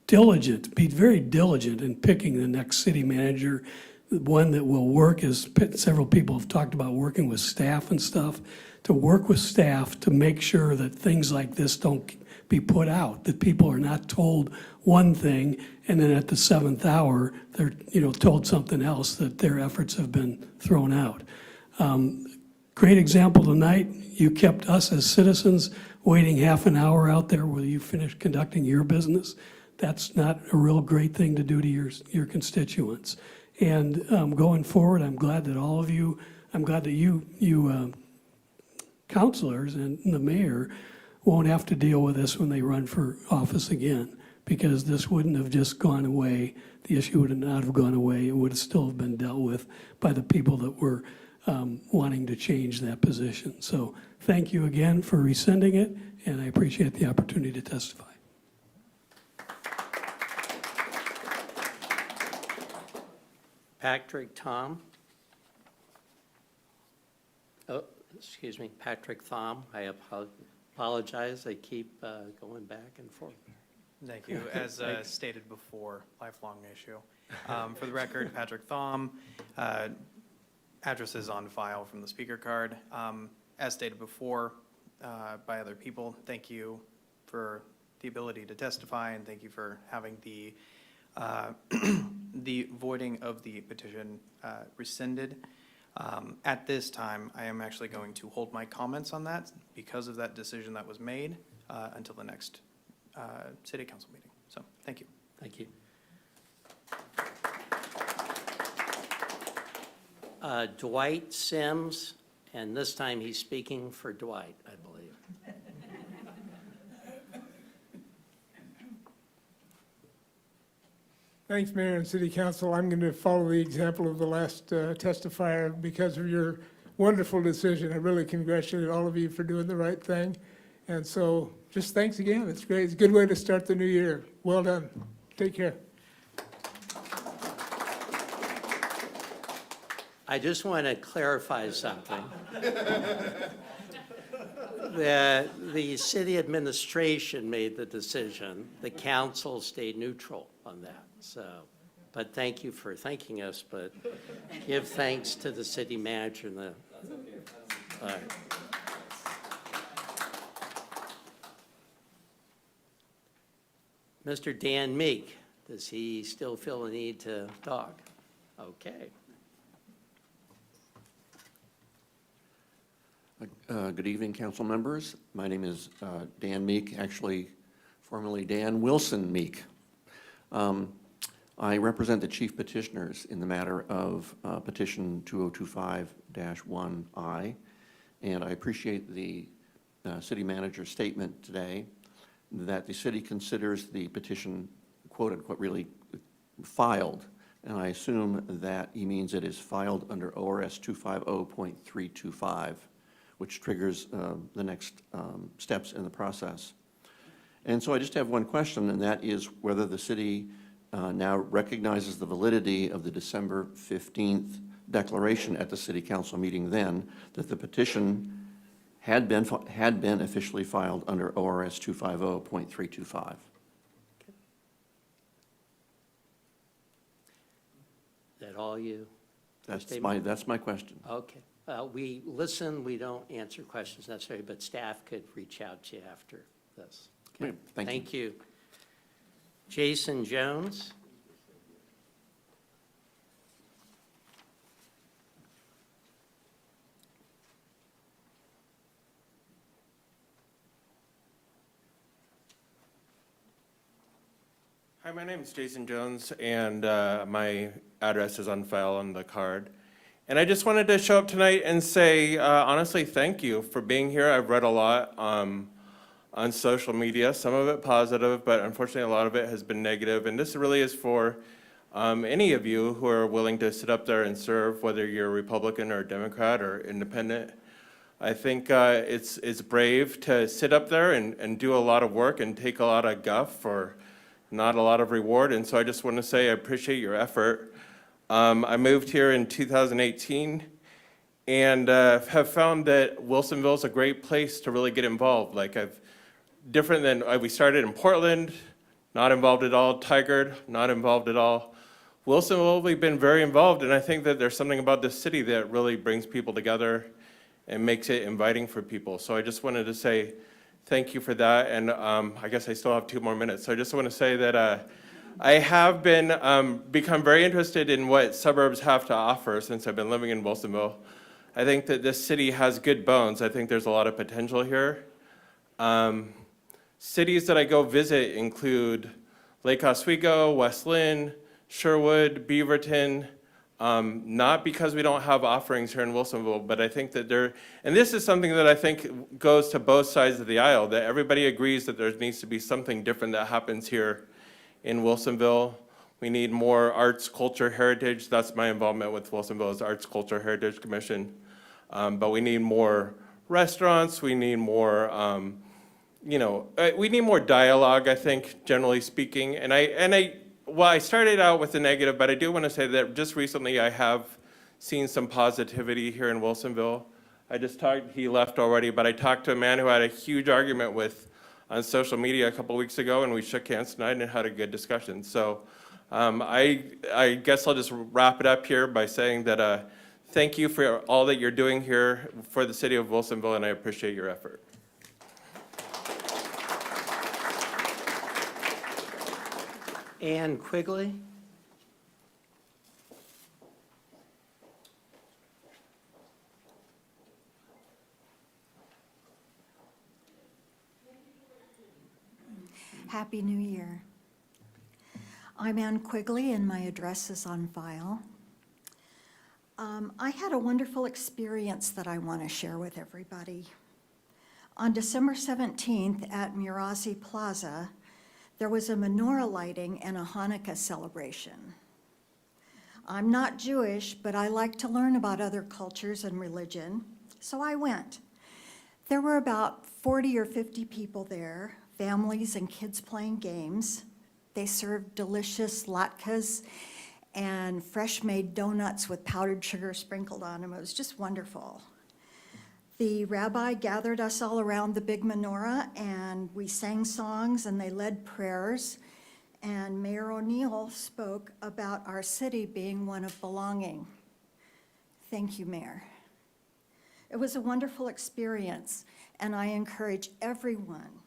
Speaker 4: be very diligent in picking the next city manager, one that will work, as several people have talked about, working with staff and stuff, to work with staff to make sure that things like this don't be put out, that people are not told one thing and then at the 7th hour, they're told something else, that their efforts have been thrown out. Great example tonight. You kept us as citizens waiting half an hour out there while you finished conducting your business. That's not a real great thing to do to your constituents. And going forward, I'm glad that all of you, I'm glad that you counselors and the mayor won't have to deal with this when they run for office again, because this wouldn't have just gone away. The issue would not have gone away. It would have still been dealt with by the people that were wanting to change that position. So thank you again for rescinding it, and I appreciate the opportunity to testify.
Speaker 1: Patrick Thom. Oh, excuse me, Patrick Thom. I apologize. I keep going back and forth.
Speaker 22: Thank you. As stated before, lifelong issue. For the record, Patrick Thom, address is on file from the speaker card. As stated before by other people, thank you for the ability to testify, and thank you for having the the voiding of the petition rescinded. At this time, I am actually going to hold my comments on that because of that decision that was made until the next city council meeting. So, thank you.
Speaker 1: Thank you. Dwight Sims, and this time he's speaking for Dwight, I believe.
Speaker 19: Thanks, Mayor and City Council. I'm going to follow the example of the last testifier because of your wonderful decision. I really congratulate all of you for doing the right thing. And so just thanks again. It's great. It's a good way to start the new year. Well done. Take care.
Speaker 1: I just want to clarify something. The city administration made the decision. The council stayed neutral on that, so. But thank you for thanking us, but give thanks to the city manager and the. All right. Mr. Dan Meek, does he still feel the need to talk? Okay.
Speaker 8: Good evening, council members. My name is Dan Meek, actually formerly Dan Wilson Meek. I represent the chief petitioners in the matter of petition 2025-1I, and I appreciate the city manager's statement today that the city considers the petition, quote unquote, really filed, and I assume that he means it is filed under ORS 250.325, which triggers the next steps in the process. And so I just have one question, and that is whether the city now recognizes the validity of the December 15th declaration at the city council meeting then that the petition had been officially filed under ORS 250.325.
Speaker 1: Is that all you?
Speaker 8: That's my question.
Speaker 1: Okay. We listen, we don't answer questions necessarily, but staff could reach out to you after this. Okay.
Speaker 8: Thank you.
Speaker 1: You. Jason Jones.
Speaker 11: Hi, my name is Jason Jones, and my address is on file on the card. And I just wanted to show up tonight and say, honestly, thank you for being here. I've read a lot on social media, some of it positive, but unfortunately a lot of it has been negative. And this really is for any of you who are willing to sit up there and serve, whether you're Republican or Democrat or independent. I think it's brave to sit up there and do a lot of work and take a lot of guff for not a lot of reward. And so I just want to say I appreciate your effort. I moved here in 2018 and have found that Wilsonville is a great place to really get involved. Like different than, we started in Portland, not involved at all. Tigard, not involved at all. Wilsonville, we've been very involved, and I think that there's something about this city that really brings people together and makes it inviting for people. So I just wanted to say thank you for that, and I guess I still have 2 more minutes. So I just want to say that I have been become very interested in what suburbs have to offer since I've been living in Wilsonville. I think that this city has good bones. I think there's a lot of potential here. Cities that I go visit include Lake Oswego, West Lynn, Sherwood, Beaverton, not because we don't have offerings here in Wilsonville, but I think that and this is something that I think goes to both sides of the aisle, that everybody agrees that there needs to be something different that happens here in Wilsonville. We need more arts, culture, heritage. That's my involvement with Wilsonville, is Arts, Culture, Heritage Commission. But we need more restaurants. We need more, we need more dialogue, I think, generally speaking. And I started out with the negative, but I do want to say that just recently I have seen some positivity here in Wilsonville. He left already, but I talked to a man who had a huge argument with on social media a couple weeks ago, and we shook hands tonight and had a good discussion. So I guess I'll just wrap it up here by saying that thank you for all that you're doing here for the city of Wilsonville, and I appreciate your effort.
Speaker 1: Ann Quigley.
Speaker 23: Happy New Year. I'm Ann Quigley, and my address is on file. I had a wonderful experience that I want to share with everybody. On December 17th at Murazi Plaza, there was a menorah lighting and a Hanukkah celebration. I'm not Jewish, but I like to learn about other cultures and religion, so I went. There were about 40 or 50 people there, families and kids playing games. They served delicious latkes and fresh-made donuts with powdered sugar sprinkled on them. It was just wonderful. The rabbi gathered us all around the big menorah, and we sang songs, and they led prayers. And Mayor O'Neill spoke about our city being one of belonging. Thank you, Mayor. It was a wonderful experience, and I encourage everyone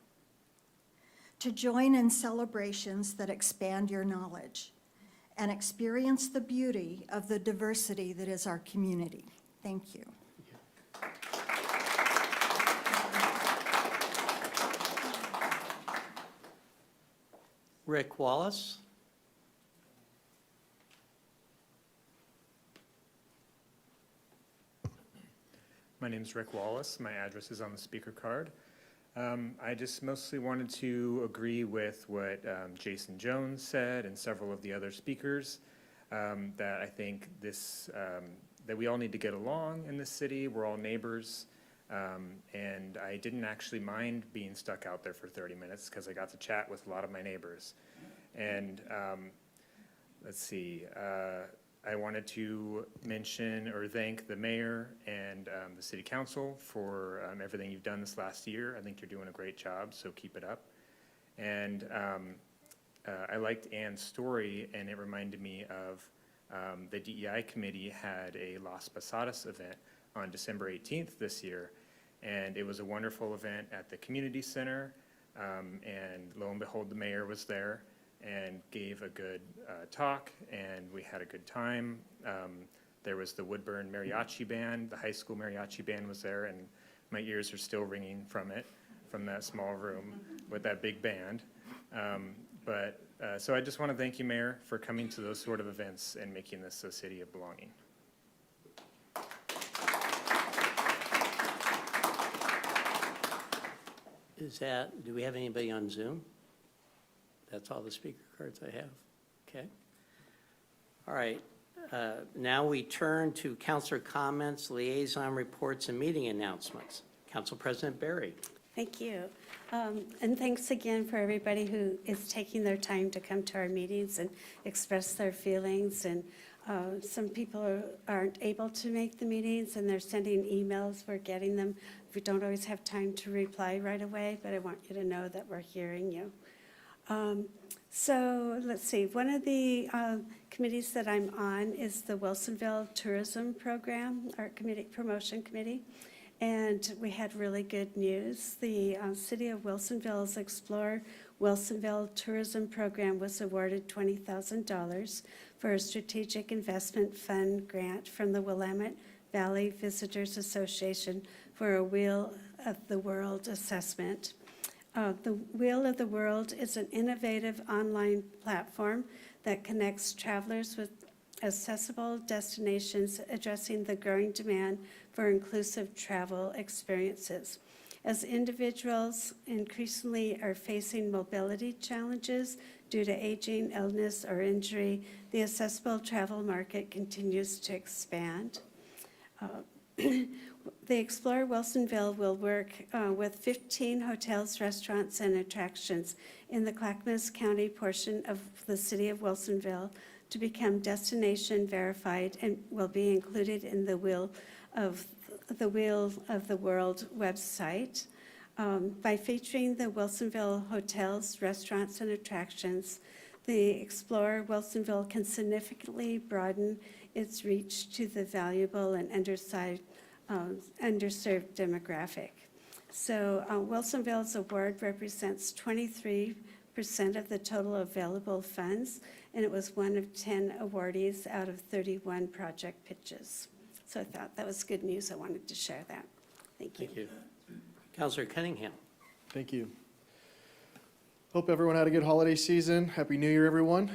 Speaker 23: to join in celebrations that expand your knowledge and experience the beauty of the diversity that is our community. Thank you.
Speaker 1: Rick Wallace?
Speaker 3: My name's Rick Wallace. My address is on the speaker card. I just mostly wanted to agree with what Jason Jones said and several of the other speakers, that I think this, that we all need to get along in this city. We're all neighbors. And I didn't actually mind being stuck out there for 30 minutes because I got to chat with a lot of my neighbors. And let's see, I wanted to mention or thank the mayor and the city council for everything you've done this last year. I think you're doing a great job, so keep it up. And I liked Ann's story, and it reminded me of the DEI committee had a Las Posadas event on December 18th this year. And it was a wonderful event at the community center. And lo and behold, the mayor was there and gave a good talk, and we had a good time. There was the Woodburn Mariachi Band, the high school mariachi band was there, and my ears are still ringing from it, from that small room with that big band. So I just want to thank you, Mayor, for coming to those sort of events and making this a city of belonging.
Speaker 1: Do we have anybody on Zoom? That's all the speaker cards I have. Okay. All right. Now we turn to councilor comments, liaison reports, and meeting announcements. Council President Berry.
Speaker 2: Thank you. And thanks again for everybody who is taking their time to come to our meetings and express their feelings. And some people aren't able to make the meetings, and they're sending emails. We're getting them. We don't always have time to reply right away, but I want you to know that we're hearing you. So let's see. One of the committees that I'm on is the Wilsonville Tourism Program, our promotion committee. And we had really good news. The City of Wilsonville's Explore Wilsonville Tourism Program was awarded $20,000 for a Strategic Investment Fund grant from the Willamette Valley Visitors Association for a Wheel of the World assessment. The Wheel of the World is an innovative online platform that connects travelers with accessible destinations, addressing the growing demand for inclusive travel experiences. As individuals increasingly are facing mobility challenges due to aging, illness, or injury, the accessible travel market continues to expand. The Explore Wilsonville will work with 15 hotels, restaurants, and attractions in the Clackamas County portion of the city of Wilsonville to become destination verified and will be included in the Wheel of the World website. By featuring the Wilsonville hotels, restaurants, and attractions, the Explore Wilsonville can significantly broaden its reach to the valuable and underserved demographic. So Wilsonville's award represents 23% of the total available funds, and it was one of 10 awardees out of 31 project pitches. So I thought that was good news. I wanted to share that. Thank you.
Speaker 1: Thank you. Councilor Cunningham.
Speaker 10: Thank you. Hope everyone had a good holiday season. Happy New Year, everyone.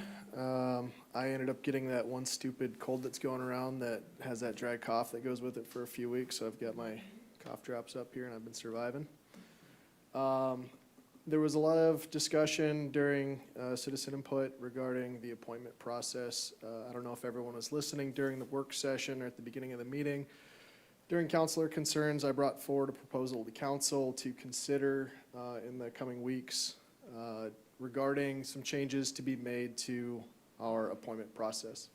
Speaker 10: I ended up getting that one stupid cold that's going around that has that dry cough that goes with it for a few weeks. So I've got my cough drops up here and I've been surviving. There was a lot of discussion during citizen input regarding the appointment process. I don't know if everyone was listening during the work session or at the beginning of the meeting. During counselor concerns, I brought forward a proposal to council to consider in the coming weeks regarding some changes to be made to our appointment process.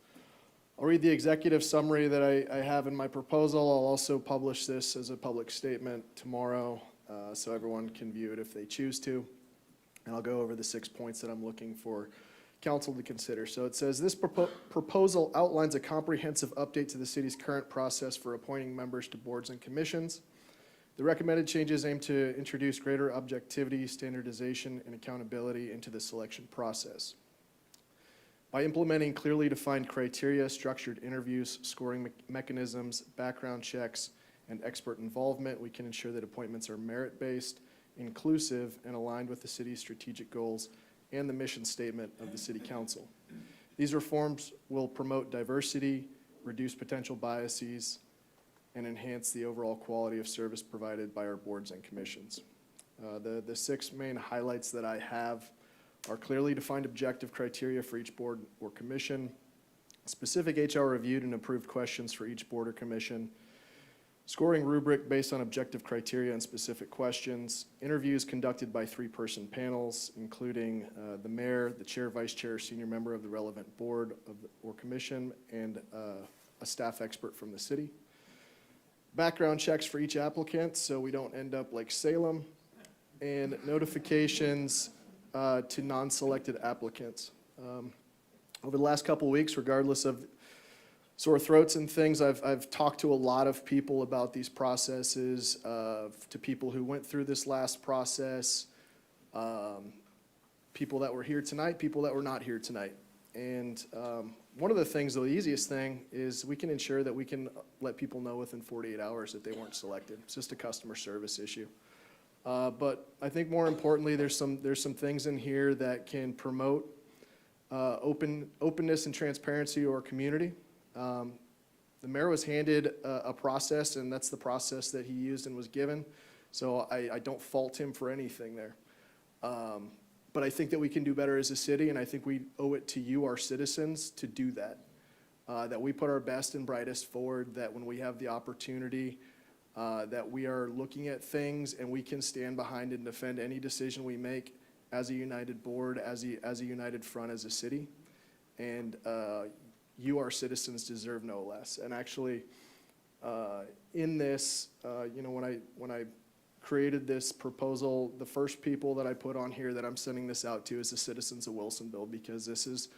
Speaker 10: I'll read the executive summary that I have in my proposal. I'll also publish this as a public statement tomorrow so everyone can view it if they choose to. And I'll go over the 6 points that I'm looking for council to consider. So it says, this proposal outlines a comprehensive update to the city's current process for appointing members to boards and commissions. The recommended changes aim to introduce greater objectivity, standardization, and accountability into the selection process. By implementing clearly defined criteria, structured interviews, scoring mechanisms, background checks, and expert involvement, we can ensure that appointments are merit-based, inclusive, and aligned with the city's strategic goals and the mission statement of the City Council. These reforms will promote diversity, reduce potential biases, and enhance the overall quality of service provided by our boards and commissions. The 6 main highlights that I have are clearly defined objective criteria for each board or commission, specific HR reviewed and approved questions for each board or commission, scoring rubric based on objective criteria and specific questions, interviews conducted by 3-person panels, including the mayor, the chair, vice chair, senior member of the relevant board or commission, and a staff expert from the city. Background checks for each applicant so we don't end up like Salem, and notifications to non-selected applicants. Over the last couple weeks, regardless of sore throats and things, I've talked to a lot of people about these processes, to people who went through this last process, people that were here tonight, people that were not here tonight. And one of the things, though, the easiest thing is we can ensure that we can let people know within 48 hours that they weren't selected. It's just a customer service issue. But I think more importantly, there's some things in here that can promote openness and transparency to our community. The mayor was handed a process, and that's the process that he used and was given. So I don't fault him for anything there. But I think that we can do better as a city, and I think we owe it to you, our citizens, to do that. That we put our best and brightest forward, that when we have the opportunity, that we are looking at things and we can stand behind and defend any decision we make as a united board, as a united front, as a city. And you, our citizens, deserve no less. And actually, in this, when I created this proposal, the first people that I put on here that I'm sending this out to is the citizens of Wilsonville, because this is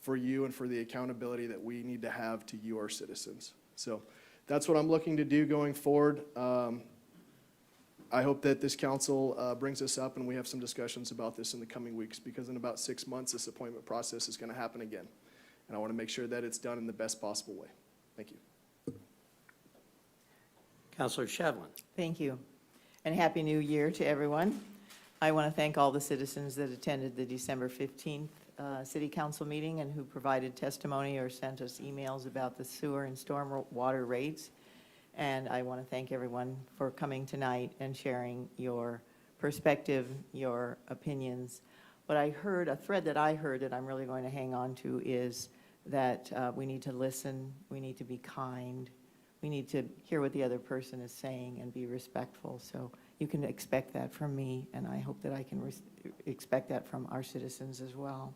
Speaker 10: for you and for the accountability that we need to have to you, our citizens. So that's what I'm looking to do going forward. I hope that this council brings this up and we have some discussions about this in the coming weeks, because in about 6 months, this appointment process is going to happen again. And I want to make sure that it's done in the best possible way. Thank you.
Speaker 1: Councilor Shevlin.
Speaker 5: Thank you. And Happy New Year to everyone. I want to thank all the citizens that attended the December 15th City Council meeting and who provided testimony or sent us emails about the sewer and storm water rates. And I want to thank everyone for coming tonight and sharing your perspective, your opinions. What I heard, a thread that I heard that I'm really going to hang on to is that we need to listen, we need to be kind, we need to hear what the other person is saying and be respectful. So you can expect that from me, and I hope that I can expect that from our citizens as well.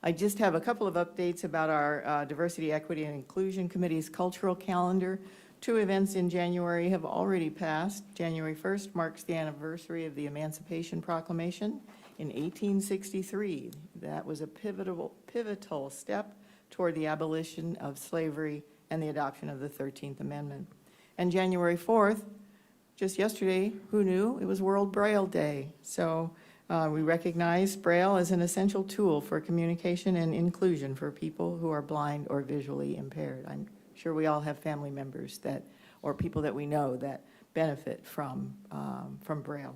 Speaker 5: I just have a couple of updates about our Diversity, Equity, and Inclusion Committee's cultural calendar. 2 events in January have already passed. January 1st marks the anniversary of the Emancipation Proclamation in 1863. That was a pivotal step toward the abolition of slavery and the adoption of the 13th Amendment. And January 4th, just yesterday, who knew? It was World Braille Day. So we recognize Braille as an essential tool for communication and inclusion for people who are blind or visually impaired. I'm sure we all have family members that, or people that we know that benefit from Braille.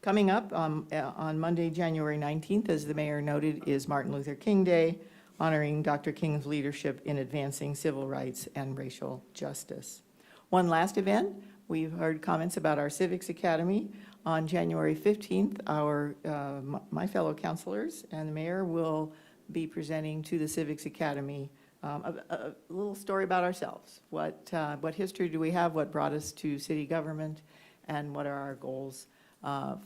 Speaker 5: Coming up on Monday, January 19th, as the mayor noted, is Martin Luther King Day, honoring Dr. King's leadership in advancing civil rights and racial justice. One last event, we've heard comments about our Civics Academy. On January 15th, my fellow councilors and the mayor will be presenting to the Civics Academy A little story about ourselves. What history do we have? What brought us to city government? And what are our goals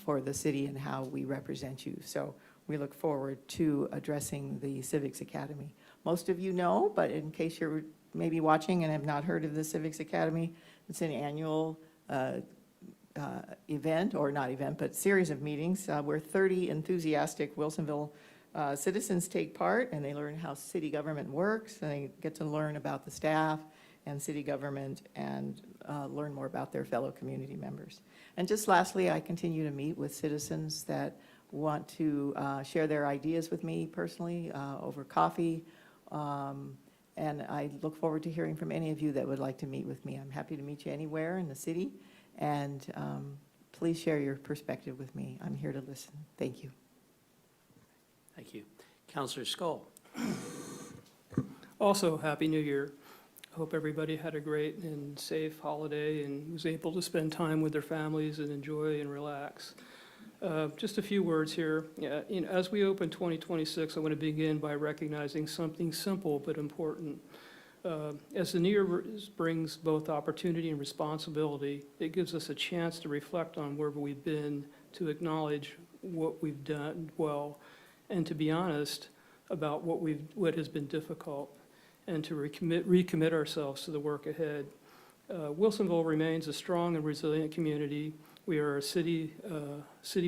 Speaker 5: for the city and how we represent you? So we look forward to addressing the Civics Academy. Most of you know, but in case you're maybe watching and have not heard of the Civics Academy, it's an annual event, or not event, but series of meetings where 30 enthusiastic Wilsonville citizens take part, and they learn how city government works, and they get to learn about the staff and city government and learn more about their fellow community members. And just lastly, I continue to meet with citizens that want to share their ideas with me personally over coffee. And I look forward to hearing from any of you that would like to meet with me. I'm happy to meet you anywhere in the city. And please share your perspective with me. I'm here to listen. Thank you.
Speaker 1: Thank you. Councilor Skoll.
Speaker 9: Also, Happy New Year. I hope everybody had a great and safe holiday and was able to spend time with their families and enjoy and relax. Just a few words here. Yeah, as we open 2026, I want to begin by recognizing something simple but important. As the new year brings both opportunity and responsibility, it gives us a chance to reflect on where we've been, to acknowledge what we've done well, and to be honest about what has been difficult, and to recommit ourselves to the work ahead. Wilsonville remains a strong and resilient community. We are a city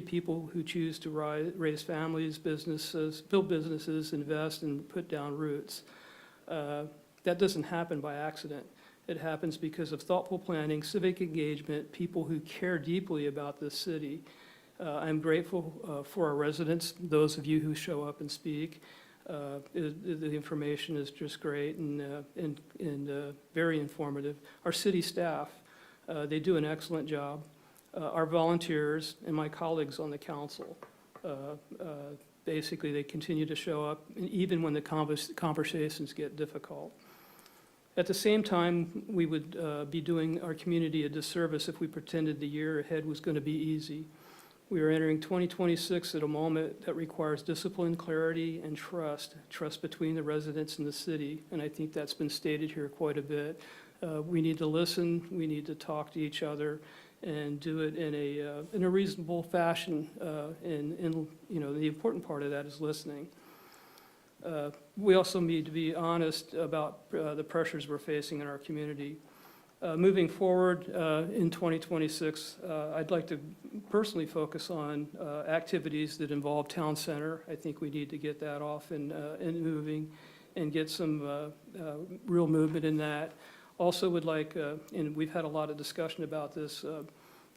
Speaker 9: people who choose to raise families, businesses, build businesses, invest, and put down roots. That doesn't happen by accident. It happens because of thoughtful planning, civic engagement, people who care deeply about this city. I'm grateful for our residents, those of you who show up and speak. The information is just great and very informative. Our city staff, they do an excellent job. Our volunteers and my colleagues on the council, basically they continue to show up even when the conversations get difficult. At the same time, we would be doing our community a disservice if we pretended the year ahead was going to be easy. We are entering 2026 at a moment that requires discipline, clarity, and trust between the residents and the city, and I think that's been stated here quite a bit. We need to listen, we need to talk to each other, and do it in a reasonable fashion, and the important part of that is listening. We also need to be honest about the pressures we're facing in our community. Moving forward in 2026, I'd like to personally focus on activities that involve town center. I think we need to get that off and moving and get some real movement in that. Also would like, and we've had a lot of discussion about this,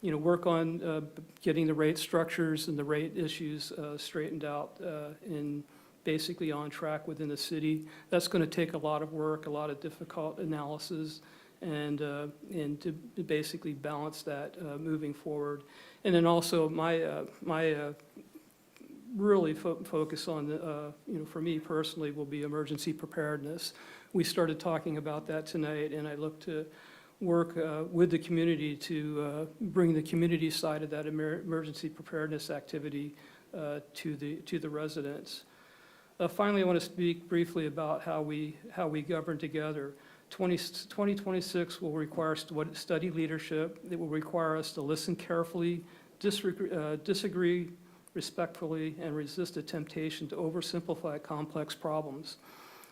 Speaker 9: work on getting the rate structures and the rate issues straightened out and basically on track within the city. That's going to take a lot of work, a lot of difficult analysis, and to basically balance that moving forward. And then also my really focus on, for me personally, will be emergency preparedness. We started talking about that tonight, and I look to work with the community to bring the community side of that emergency preparedness activity to the residents. Finally, I want to speak briefly about how we govern together. 2026 will require study leadership. It will require us to listen carefully, disagree respectfully, and resist the temptation to oversimplify complex problems.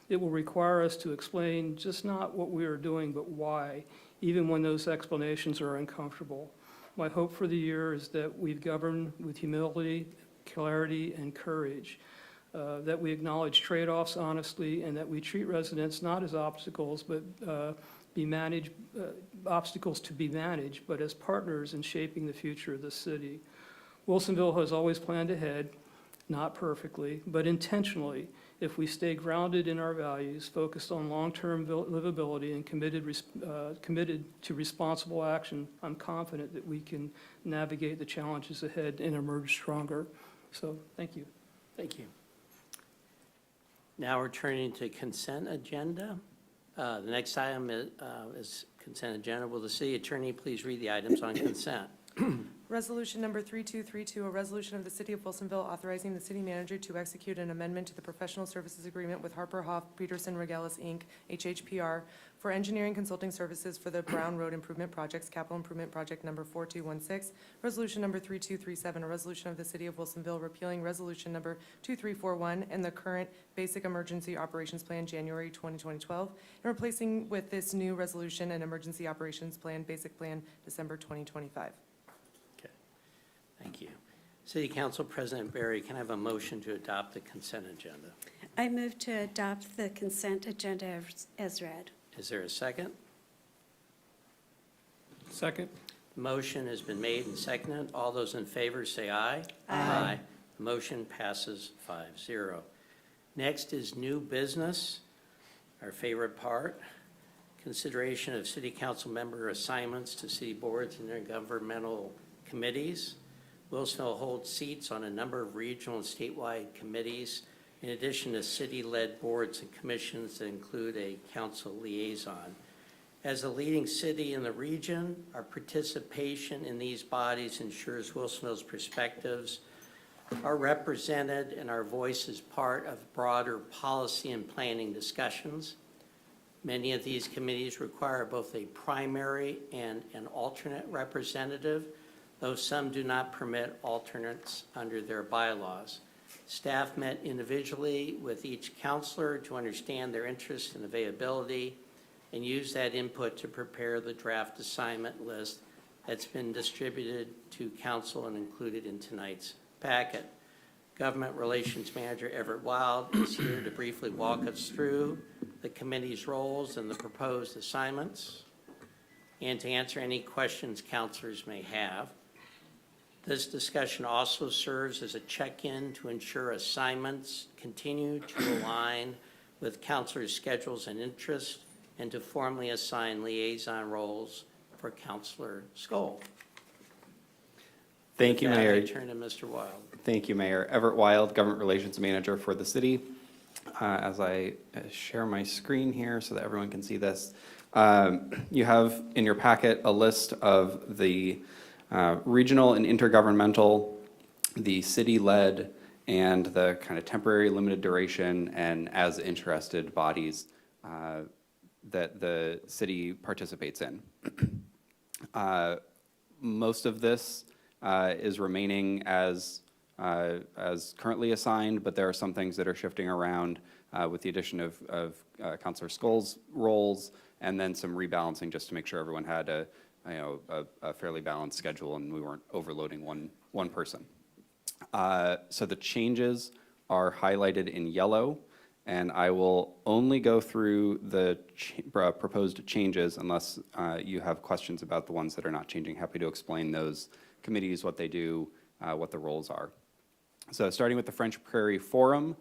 Speaker 9: It will require us to explain just not what we are doing, but why, even when those explanations are uncomfortable. My hope for the year is that we govern with humility, clarity, and courage. That we acknowledge trade-offs honestly, and that we treat residents not as obstacles, but obstacles to be managed, but as partners in shaping the future of the city. Wilsonville has always planned ahead, not perfectly, but intentionally. If we stay grounded in our values, focused on long-term livability, and committed to responsible action, I'm confident that we can navigate the challenges ahead and emerge stronger. So, thank you.
Speaker 1: Thank you. Now we're turning to consent agenda. The next item is consent agenda. Will the city attorney please read the items on consent?
Speaker 7: Resolution number 3232, a resolution of the City of Wilsonville authorizing the city manager to execute an amendment to the professional services agreement with Harper Hoff Peterson Regalis, Inc., HHPR, for engineering consulting services for the Brown Road Improvement Projects, Capital Improvement Project number 4216. Resolution number 3237, a resolution of the City of Wilsonville repealing resolution number 2341 and the current Basic Emergency Operations Plan, January 2012, and replacing with this new resolution an Emergency Operations Plan, Basic Plan, December 2025.
Speaker 1: Thank you. City Council President Barry, can I have a motion to adopt the consent agenda?
Speaker 2: I move to adopt the consent agenda as read.
Speaker 1: Is there a second?
Speaker 9: Second.
Speaker 1: The motion has been made and seconded. All those in favor say aye.
Speaker 2: Aye.
Speaker 1: The motion passes 5-0. Next is new business, our favorite part. Consideration of city council member assignments to city boards and intergovernmental committees. Wilsonville holds seats on a number of regional and statewide committees, in addition to city-led boards and commissions that include a council liaison. As a leading city in the region, our participation in these bodies ensures Wilsonville's perspectives are represented and our voice is part of broader policy and planning discussions. Many of these committees require both a primary and an alternate representative, though some do not permit alternates under their bylaws. Staff met individually with each counselor to understand their interests and availability and use that input to prepare the draft assignment list that's been distributed to council and included in tonight's packet. Government Relations Manager Everett Wild is here to briefly walk us through the committee's roles and the proposed assignments, and to answer any questions councilors may have. This discussion also serves as a check-in to ensure assignments continue to align with councilors' schedules and interests, and to formally assign liaison roles for Councilor Skoll.
Speaker 12: Thank you,
Speaker 1: With that,
Speaker 12: Mayor.
Speaker 1: I turn to Mr. Wild.
Speaker 12: Thank you, Mayor. Everett Wild, Government Relations Manager for the city. As I share my screen here so that everyone can see this, you have in your packet a list of the regional and intergovernmental, the city-led, and the kind of temporary limited duration and as interested bodies that the city participates in. Most of this is remaining as currently assigned, but there are some things that are shifting around with the addition of Councilor Skoll's roles, and then some rebalancing just to make sure everyone had a fairly balanced schedule and we weren't overloading one person. So the changes are highlighted in yellow, and I will only go through the proposed changes unless you have questions about the ones that are not changing. Happy to explain those committees, what they do, what the roles are. So starting with the French Prairie Forum,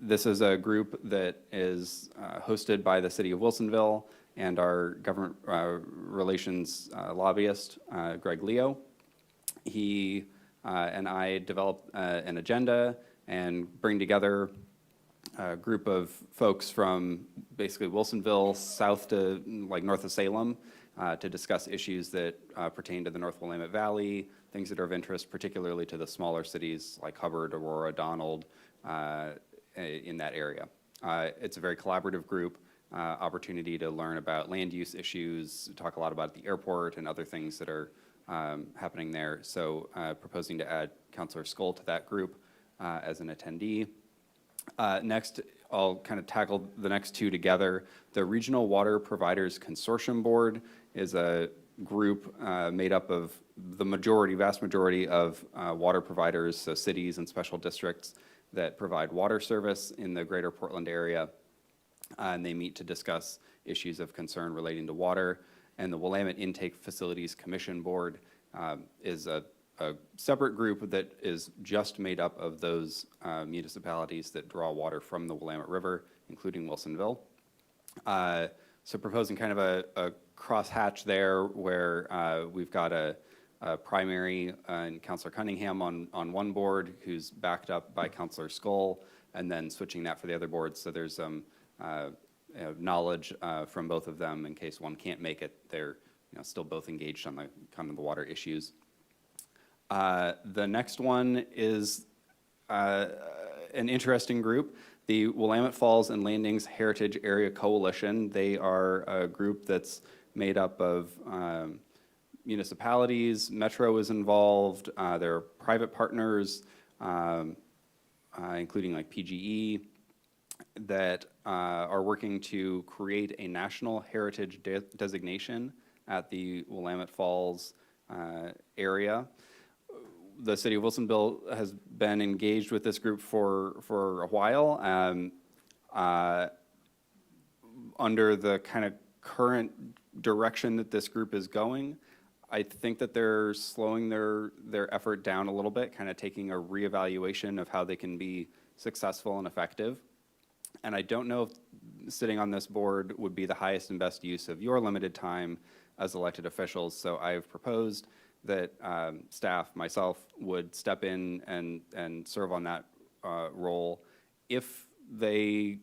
Speaker 12: this is a group that is hosted by the City of Wilsonville and our government relations lobbyist, Greg Leo. He and I developed an agenda and bring together a group of folks from basically Wilsonville south to like north of Salem to discuss issues that pertain to the North Willamette Valley, things that are of interest particularly to the smaller cities like Hubbard, Aurora, Donald, in that area. It's a very collaborative group. Opportunity to learn about land use issues, talk a lot about the airport and other things that are happening there. So proposing to add Councilor Skoll to that group as an attendee. Next, I'll kind of tackle the next two together. The Regional Water Providers Consortium Board is a group made up of the vast majority of water providers, so cities and special districts that provide water service in the greater Portland area. And they meet to discuss issues of concern relating to water. And the Willamette Intake Facilities Commission Board is a separate group that is just made up of those municipalities that draw water from the Willamette River, including Wilsonville. So proposing kind of a crosshatch there where we've got a primary and Councilor Cunningham on one board who's backed up by Councilor Skoll, and then switching that for the other boards. So there's some knowledge from both of them in case one can't make it. They're still both engaged on the kind of the water issues. The next one is an interesting group, the Willamette Falls and Landings Heritage Area Coalition. They are a group that's made up of municipalities, Metro is involved, there are private partners, including like PGE, that are working to create a national heritage designation at the Willamette Falls area. The city of Wilsonville has been engaged with this group for a while. Under the kind of current direction that this group is going, I think that they're slowing their effort down a little bit, kind of taking a reevaluation of how they can be successful and effective. And I don't know if sitting on this board would be the highest and best use of your limited time as elected officials. So I've proposed that staff, myself, would step in and serve on that role. If they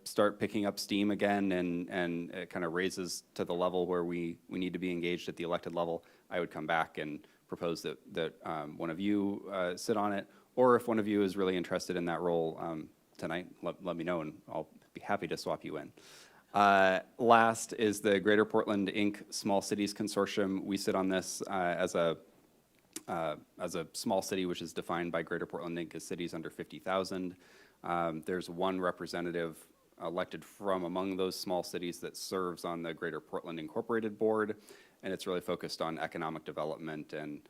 Speaker 12: start picking up steam again and it kind of raises to the level where we need to be engaged at the elected level, I would come back and propose that one of you sit on it. Or if one of you is really interested in that role tonight, let me know and I'll be happy to swap you in. Last is the Greater Portland, Inc. Small Cities Consortium. We sit on this as a small city, which is defined by Greater Portland, Inc. as cities under 50,000. There's one representative elected from among those small cities that serves on the Greater Portland Incorporated Board, and it's really focused on economic development and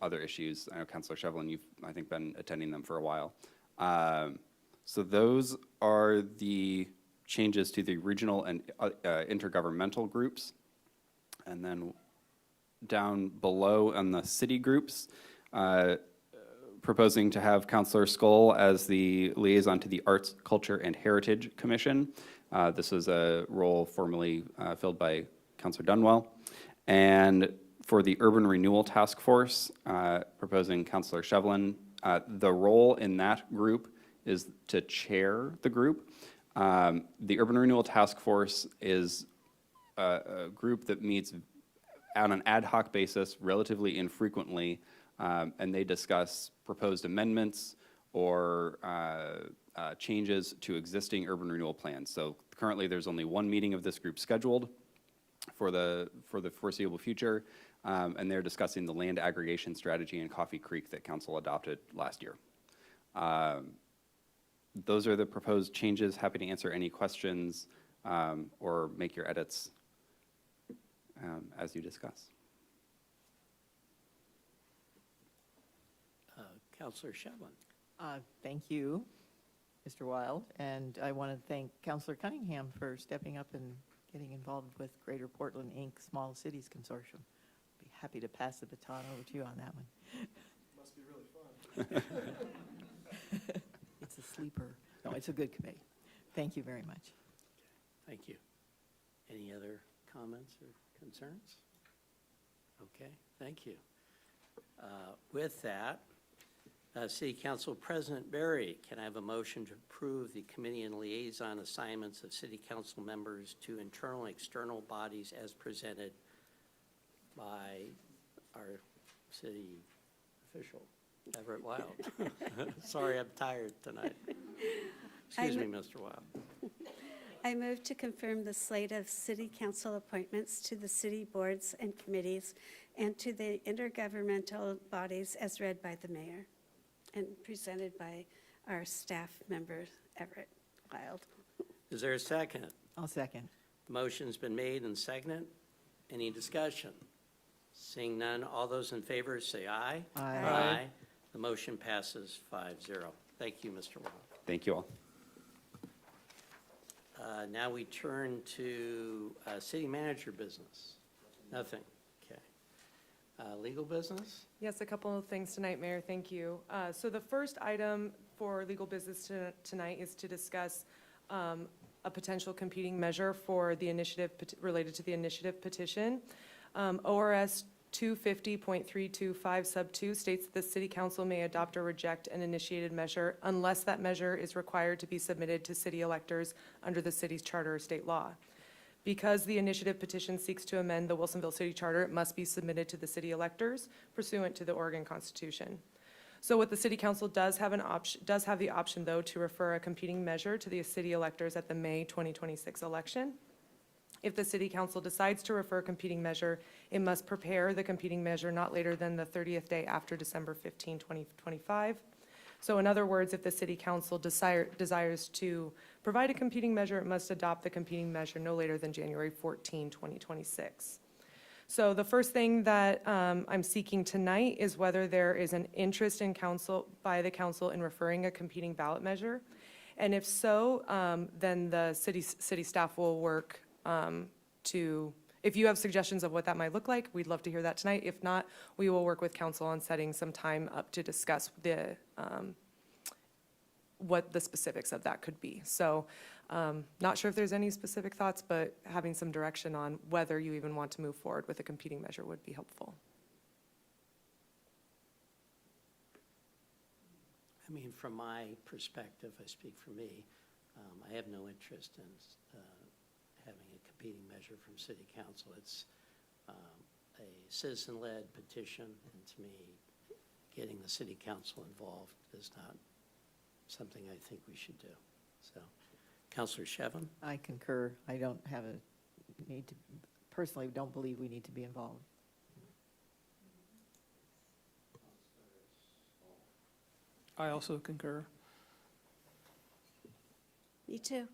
Speaker 12: other issues. I know Councilor Shevlin, you've, I think, been attending them for a while. So those are the changes to the regional and intergovernmental groups. And then down below on the city groups, proposing to have Councilor Skoll as the liaison to the Arts, Culture, and Heritage Commission. This is a role formerly filled by Councilor Dunwell. And for the Urban Renewal Task Force, proposing Councilor Shevlin. The role in that group is to chair the group. The Urban Renewal Task Force is a group that meets on an ad hoc basis relatively infrequently, and they discuss proposed amendments or changes to existing urban renewal plans. So currently there's only one meeting of this group scheduled for the foreseeable future, and they're discussing the land aggregation strategy in Coffee Creek that council adopted last year. Those are the proposed changes. Happy to answer any questions or make your edits as you discuss.
Speaker 1: Councilor Shevlin.
Speaker 5: Thank you, Mr. Wild, and I want to thank Councilor Cunningham for stepping up and getting involved with Greater Portland, Inc. Small Cities Consortium. Be happy to pass the baton over to you on that one.
Speaker 10: Must be really fun.
Speaker 5: It's a sleeper. No, it's a good committee. Thank you very much.
Speaker 1: Thank you. Any other comments or concerns? Okay, thank you. With that, City Council President Berry, can I have a motion to approve the committee and liaison assignments of city council members to internal and external bodies as presented by our city official, Everett Wild? Sorry, I'm tired tonight. Excuse me, Mr. Wild.
Speaker 2: I move to confirm the slate of city council appointments to the city boards and committees and to the intergovernmental bodies as read by the mayor and presented by our staff member, Everett Wild.
Speaker 1: Is there a second?
Speaker 5: I'll second.
Speaker 1: The motion's been made and seconded. Any discussion? Seeing none, all those in favor say aye.
Speaker 5: Aye.
Speaker 1: Aye. The motion passes 5-0. Thank you, Mr. Wild.
Speaker 12: Thank you all.
Speaker 1: Now we turn to city manager business. Nothing. Okay. Legal business?
Speaker 7: Yes, a couple of things tonight, Mayor, thank you. So the first item for legal business tonight is to discuss a potential competing measure for the initiative related to the initiative petition. ORS 250.325 sub 2 states that the city council may adopt or reject an initiated measure unless that measure is required to be submitted to city electors under the city's charter or state law. Because the initiative petition seeks to amend the Wilsonville City Charter, it must be submitted to the city electors pursuant to the Oregon Constitution. So what the city council does have the option, though, to refer a competing measure to the city electors at the May 2026 election. If the city council decides to refer a competing measure, it must prepare the competing measure not later than the 30th day after December 15, 2025. So in other words, if the city council desires to provide a competing measure, it must adopt the competing measure no later than January 14, 2026. So the first thing that I'm seeking tonight is whether there is an interest by the council in referring a competing ballot measure. And if so, then the city staff will work if you have suggestions of what that might look like, we'd love to hear that tonight. If not, we will work with council on setting some time up to discuss what the specifics of that could be. So not sure if there's any specific thoughts, but having some direction on whether you even want to move forward with a competing measure would be helpful.
Speaker 1: I mean, from my perspective, I speak for me, I have no interest in having a competing measure from city council. It's a citizen-led petition, and to me, getting the city council involved is not something I think we should do. So, Councilor Shevin?
Speaker 5: I concur. I don't have a need to, personally, don't believe we need to be involved.
Speaker 9: I also concur.
Speaker 2: Me too.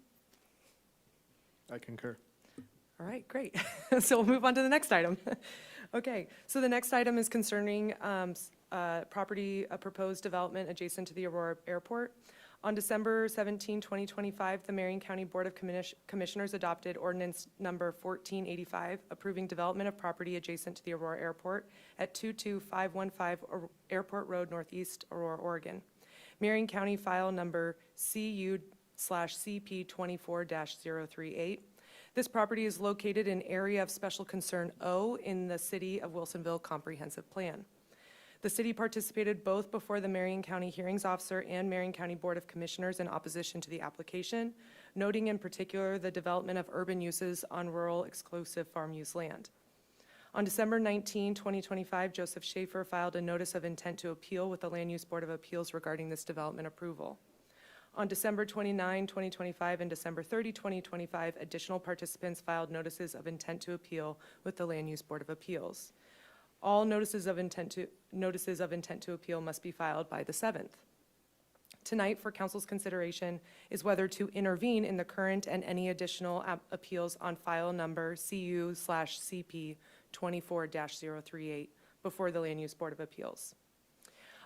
Speaker 10: I concur.
Speaker 7: All right, great. So we'll move on to the next item. Okay, so the next item is concerning property, a proposed development adjacent to the Aurora Airport. On December 17, 2025, the Marion County Board of Commissioners adopted ordinance number 1485, approving development of property adjacent to the Aurora Airport at 22515 Airport Road, Northeast Aurora, Oregon. Marion County file number CU/CP24-038. This property is located in Area of Special Concern O in the City of Wilsonville Comprehensive Plan. The city participated both before the Marion County Hearings Officer and Marion County Board of Commissioners in opposition to the application, noting in particular the development of urban uses on rural exclusive farm use land. On December 19, 2025, Joseph Schaefer filed a notice of intent to appeal with the Land Use Board of Appeals regarding this development approval. On December 29, 2025 and December 30, 2025, additional participants filed notices of intent to appeal with the Land Use Board of Appeals. All notices of intent to appeal must be filed by the 7th. Tonight, for council's consideration, is whether to intervene in the current and any additional appeals on file number CU/CP24-038 before the Land Use Board of Appeals.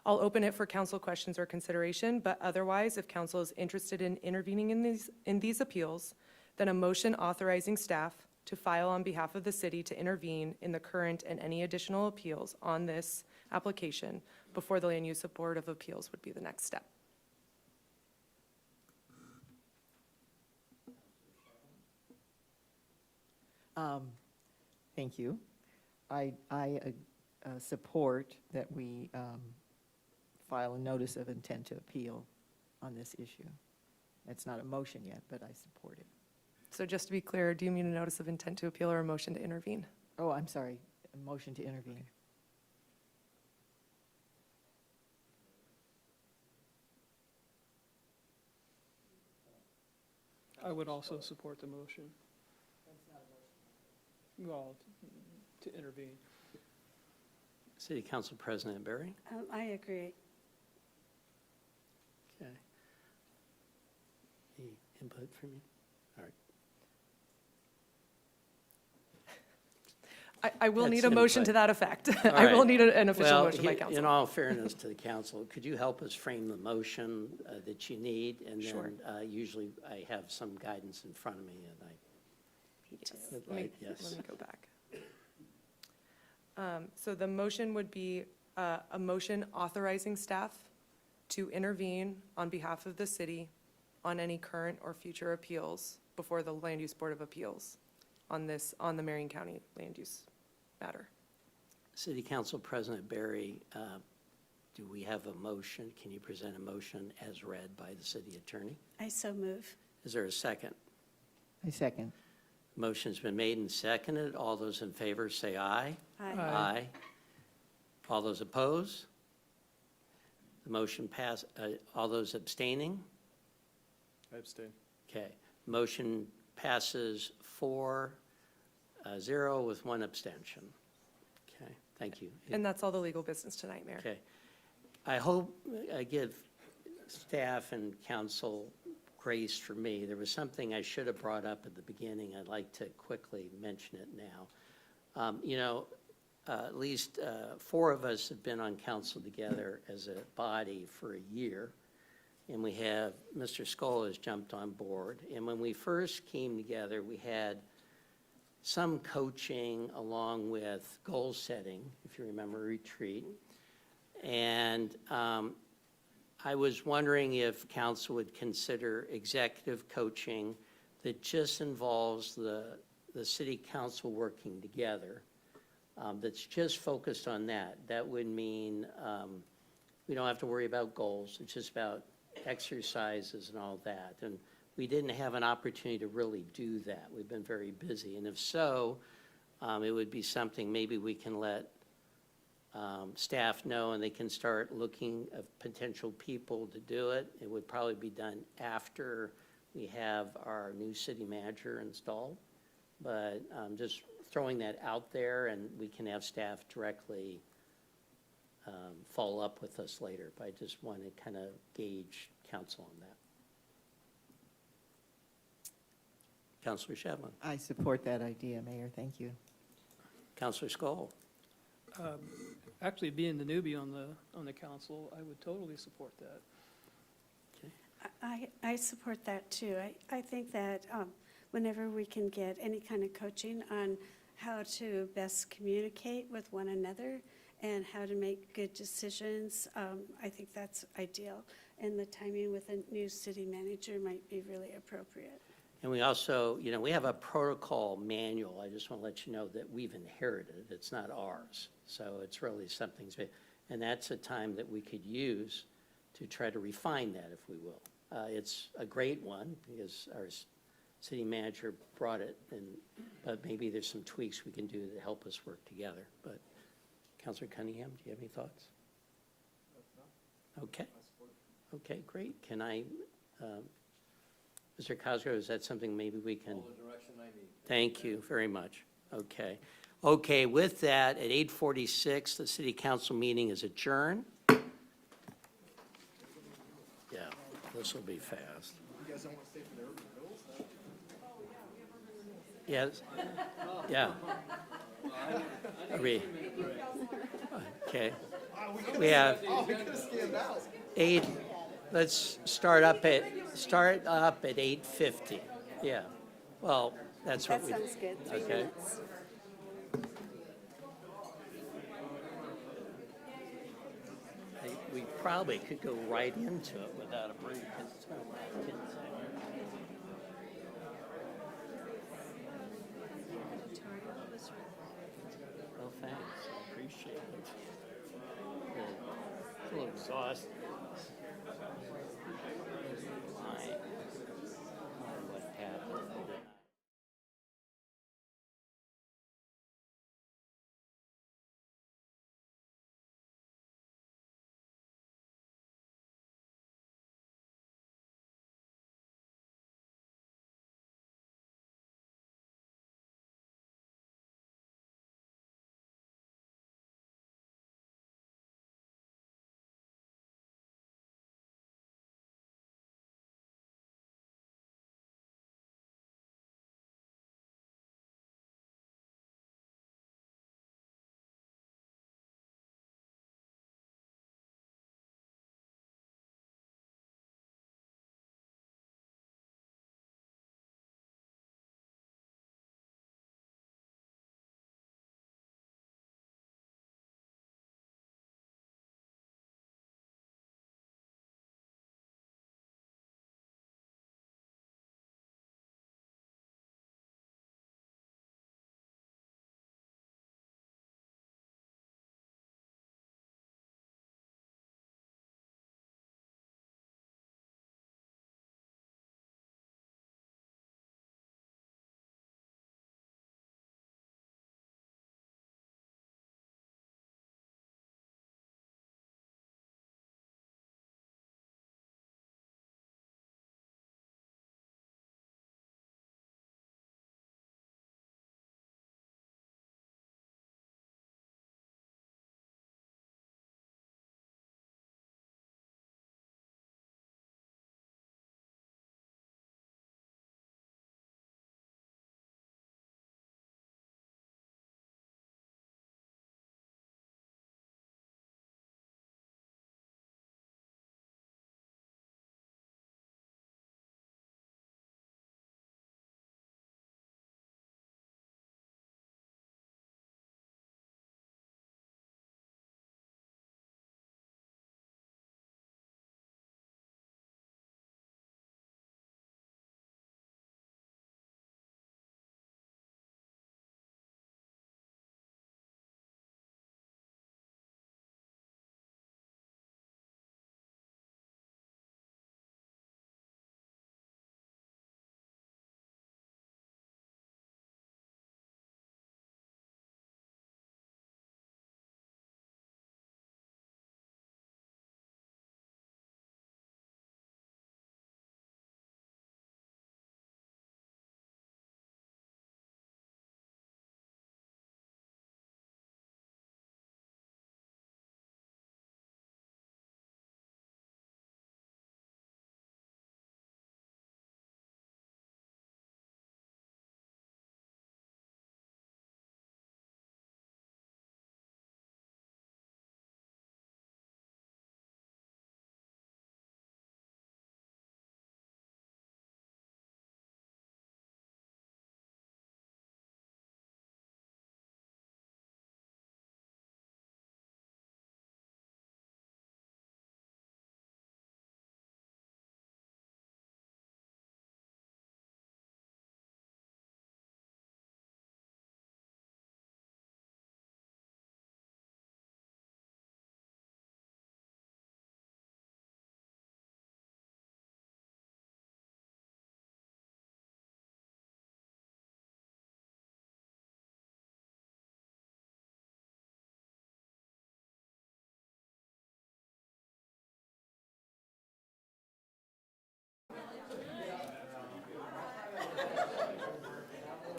Speaker 7: I'll open it for council questions or consideration, but otherwise, if council is interested in intervening in these appeals, then a motion authorizing staff to file on behalf of the city to intervene in the current and any additional appeals on this application before the Land Use Board of Appeals would be the next step.
Speaker 5: Thank you. I support that we file a notice of intent to appeal on this issue. It's not a motion yet, but I support it.
Speaker 7: So just to be clear, do you mean a notice of intent to appeal or a motion to intervene?
Speaker 5: Oh, I'm sorry, a motion to intervene.
Speaker 9: I would also support the motion. Well, to intervene.
Speaker 1: City Council President Berry?
Speaker 2: I agree.
Speaker 1: Okay. Any input from you? All right.
Speaker 7: I will
Speaker 1: That's
Speaker 7: need a motion
Speaker 1: input.
Speaker 7: to that effect.
Speaker 1: All
Speaker 7: I will
Speaker 1: right.
Speaker 7: need an official
Speaker 1: Well,
Speaker 7: motion by council.
Speaker 1: In all fairness to the council, could you help us frame the motion that you need? And
Speaker 7: Sure.
Speaker 1: then usually I have some guidance in front of me, and
Speaker 7: Let me go back. So the motion would be a motion authorizing staff to intervene on behalf of the city on any current or future appeals before the Land Use Board of Appeals on the Marion County land use matter.
Speaker 1: City Council President Berry, do we have a motion? Can you present a motion as read by the city attorney?
Speaker 2: I so move.
Speaker 1: Is there a second?
Speaker 5: I second.
Speaker 1: Motion's been made and seconded. All those in favor say aye.
Speaker 2: Aye.
Speaker 1: Aye. All those opposed? The motion pass, all those abstaining?
Speaker 10: I abstain.
Speaker 1: Okay. Motion passes 4-0 with one abstention. Okay, thank you.
Speaker 7: And that's all the legal business tonight, Mayor.
Speaker 1: Okay. I hope I give staff and council grace for me. There was something I should have brought up at the beginning. I'd like to quickly mention it now. At least 4 of us have been on council together as a body for a year. And we have, Mr. Skoll has jumped on board. And when we first came together, we had some coaching along with goal setting, if you remember retreat. And I was wondering if council would consider executive coaching that just involves the city council working together, that's just focused on that. That would mean we don't have to worry about goals. It's just about exercises and all that. And we didn't have an opportunity to really do that. We've been very busy. And if so, it would be something maybe we can let staff know, and they can start looking at potential people to do it. It would probably be done after we have our new city manager installed. But just throwing that out there, and we can have staff directly follow up with us later. But I just want to kind of gauge council on that. Councilor Shevlin.
Speaker 5: I support that idea, Mayor. Thank you.
Speaker 1: Councilor Skoll.
Speaker 9: Actually, being the newbie on the council, I would totally support that.
Speaker 2: I support that too. I think that whenever we can get any kind of coaching on how to best communicate with one another and how to make good decisions, I think that's ideal. And the timing with a new city manager might be really appropriate.
Speaker 1: And we also, we have a protocol manual. I just want to let you know that we've inherited. It's not ours. So it's really something, and that's a time that we could use to try to refine that, if we will. It's a great one because our city manager brought it, but maybe there's some tweaks we can do to help us work together. But Councilor Cunningham, do you have any thoughts? Okay. Okay, great. Can I, Mr. Cosgrove, is that something maybe we can? All the direction I need. Thank you very much. Okay. Okay, with that, at 8:46, the city council meeting is adjourned. Yeah, this will be fast.
Speaker 10: You guys don't want to stay for the urban bills?
Speaker 1: Yes? Yeah. Are we? Okay. We have 8, let's start up at 8:50. Yeah. Well, that's what we.
Speaker 2: That sounds good. 3
Speaker 1: Okay.
Speaker 2: minutes.
Speaker 1: We probably could go right into it without a break. 'Cause it's not like kids. Well, thanks. Appreciate it. A little exhausted.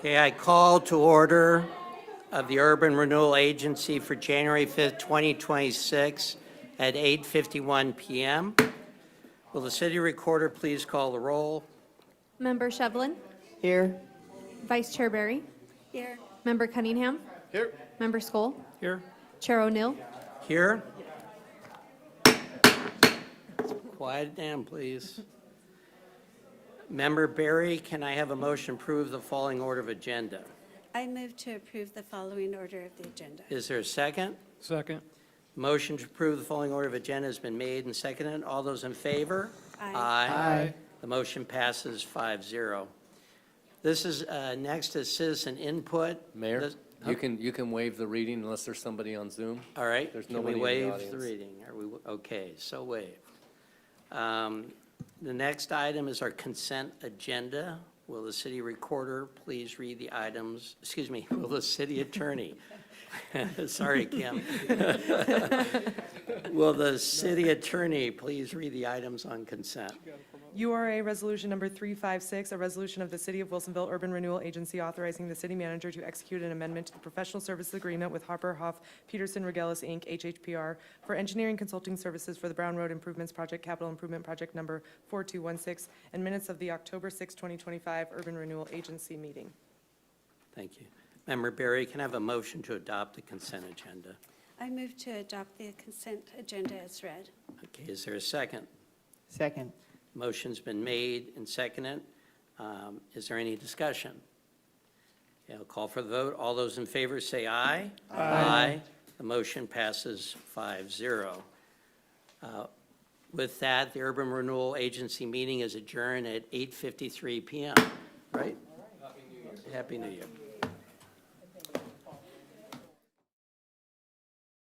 Speaker 1: Okay, I call to order of the Urban Renewal Agency for January 5th, 2026 at 8:51 PM. Will the city recorder please call the roll?
Speaker 6: Member Shevlin?
Speaker 5: Here.
Speaker 6: Vice Chair Barry?
Speaker 2: Here.
Speaker 6: Member Cunningham?
Speaker 10: Here.
Speaker 6: Member Skoll?
Speaker 9: Here.
Speaker 6: Chair O'Neill?
Speaker 1: Here. Quiet down, please. Member Barry, can I have a motion to approve the following order of agenda?
Speaker 2: I move to approve the following order of the agenda.
Speaker 1: Is there a second?
Speaker 9: Second.
Speaker 1: Motion to approve the following order of agenda has been made and seconded. All those in favor?
Speaker 2: Aye.
Speaker 1: Aye. The motion passes 5-0. This is, next is citizen input.
Speaker 13: Mayor,
Speaker 1: This-
Speaker 13: you can waive the reading unless there's somebody on Zoom.
Speaker 1: All right.
Speaker 13: There's
Speaker 1: Can
Speaker 13: nobody
Speaker 1: we
Speaker 13: in the
Speaker 1: waive the
Speaker 13: audience.
Speaker 1: reading? Are we, okay, so waived. The next item is our consent agenda. Will the city recorder please read the items, excuse me, will the city attorney? Sorry, Kim. Will the city attorney please read the items on consent?
Speaker 7: URA Resolution Number 356, a resolution of the City of Wilsonville Urban Renewal Agency authorizing the city manager to execute an amendment to the professional services agreement with Harper Hoff Peterson Regelis, Inc., HHPR, for engineering consulting services for the Brown Road Improvements Project, Capital Improvement Project Number 4216, and minutes of the October 6, 2025 Urban Renewal Agency meeting.
Speaker 1: Thank you. Member Barry, can I have a motion to adopt the consent agenda?
Speaker 2: I move to adopt the consent agenda as read.
Speaker 1: Okay, is there a second?
Speaker 5: Second.
Speaker 1: Motion's been made and seconded. Is there any discussion? Okay, I'll call for the vote. All those in favor say aye. Aye. The motion passes 5-0. With that, the Urban Renewal Agency meeting is adjourned at 8:53 PM, right? Happy New Year. Happy New Year.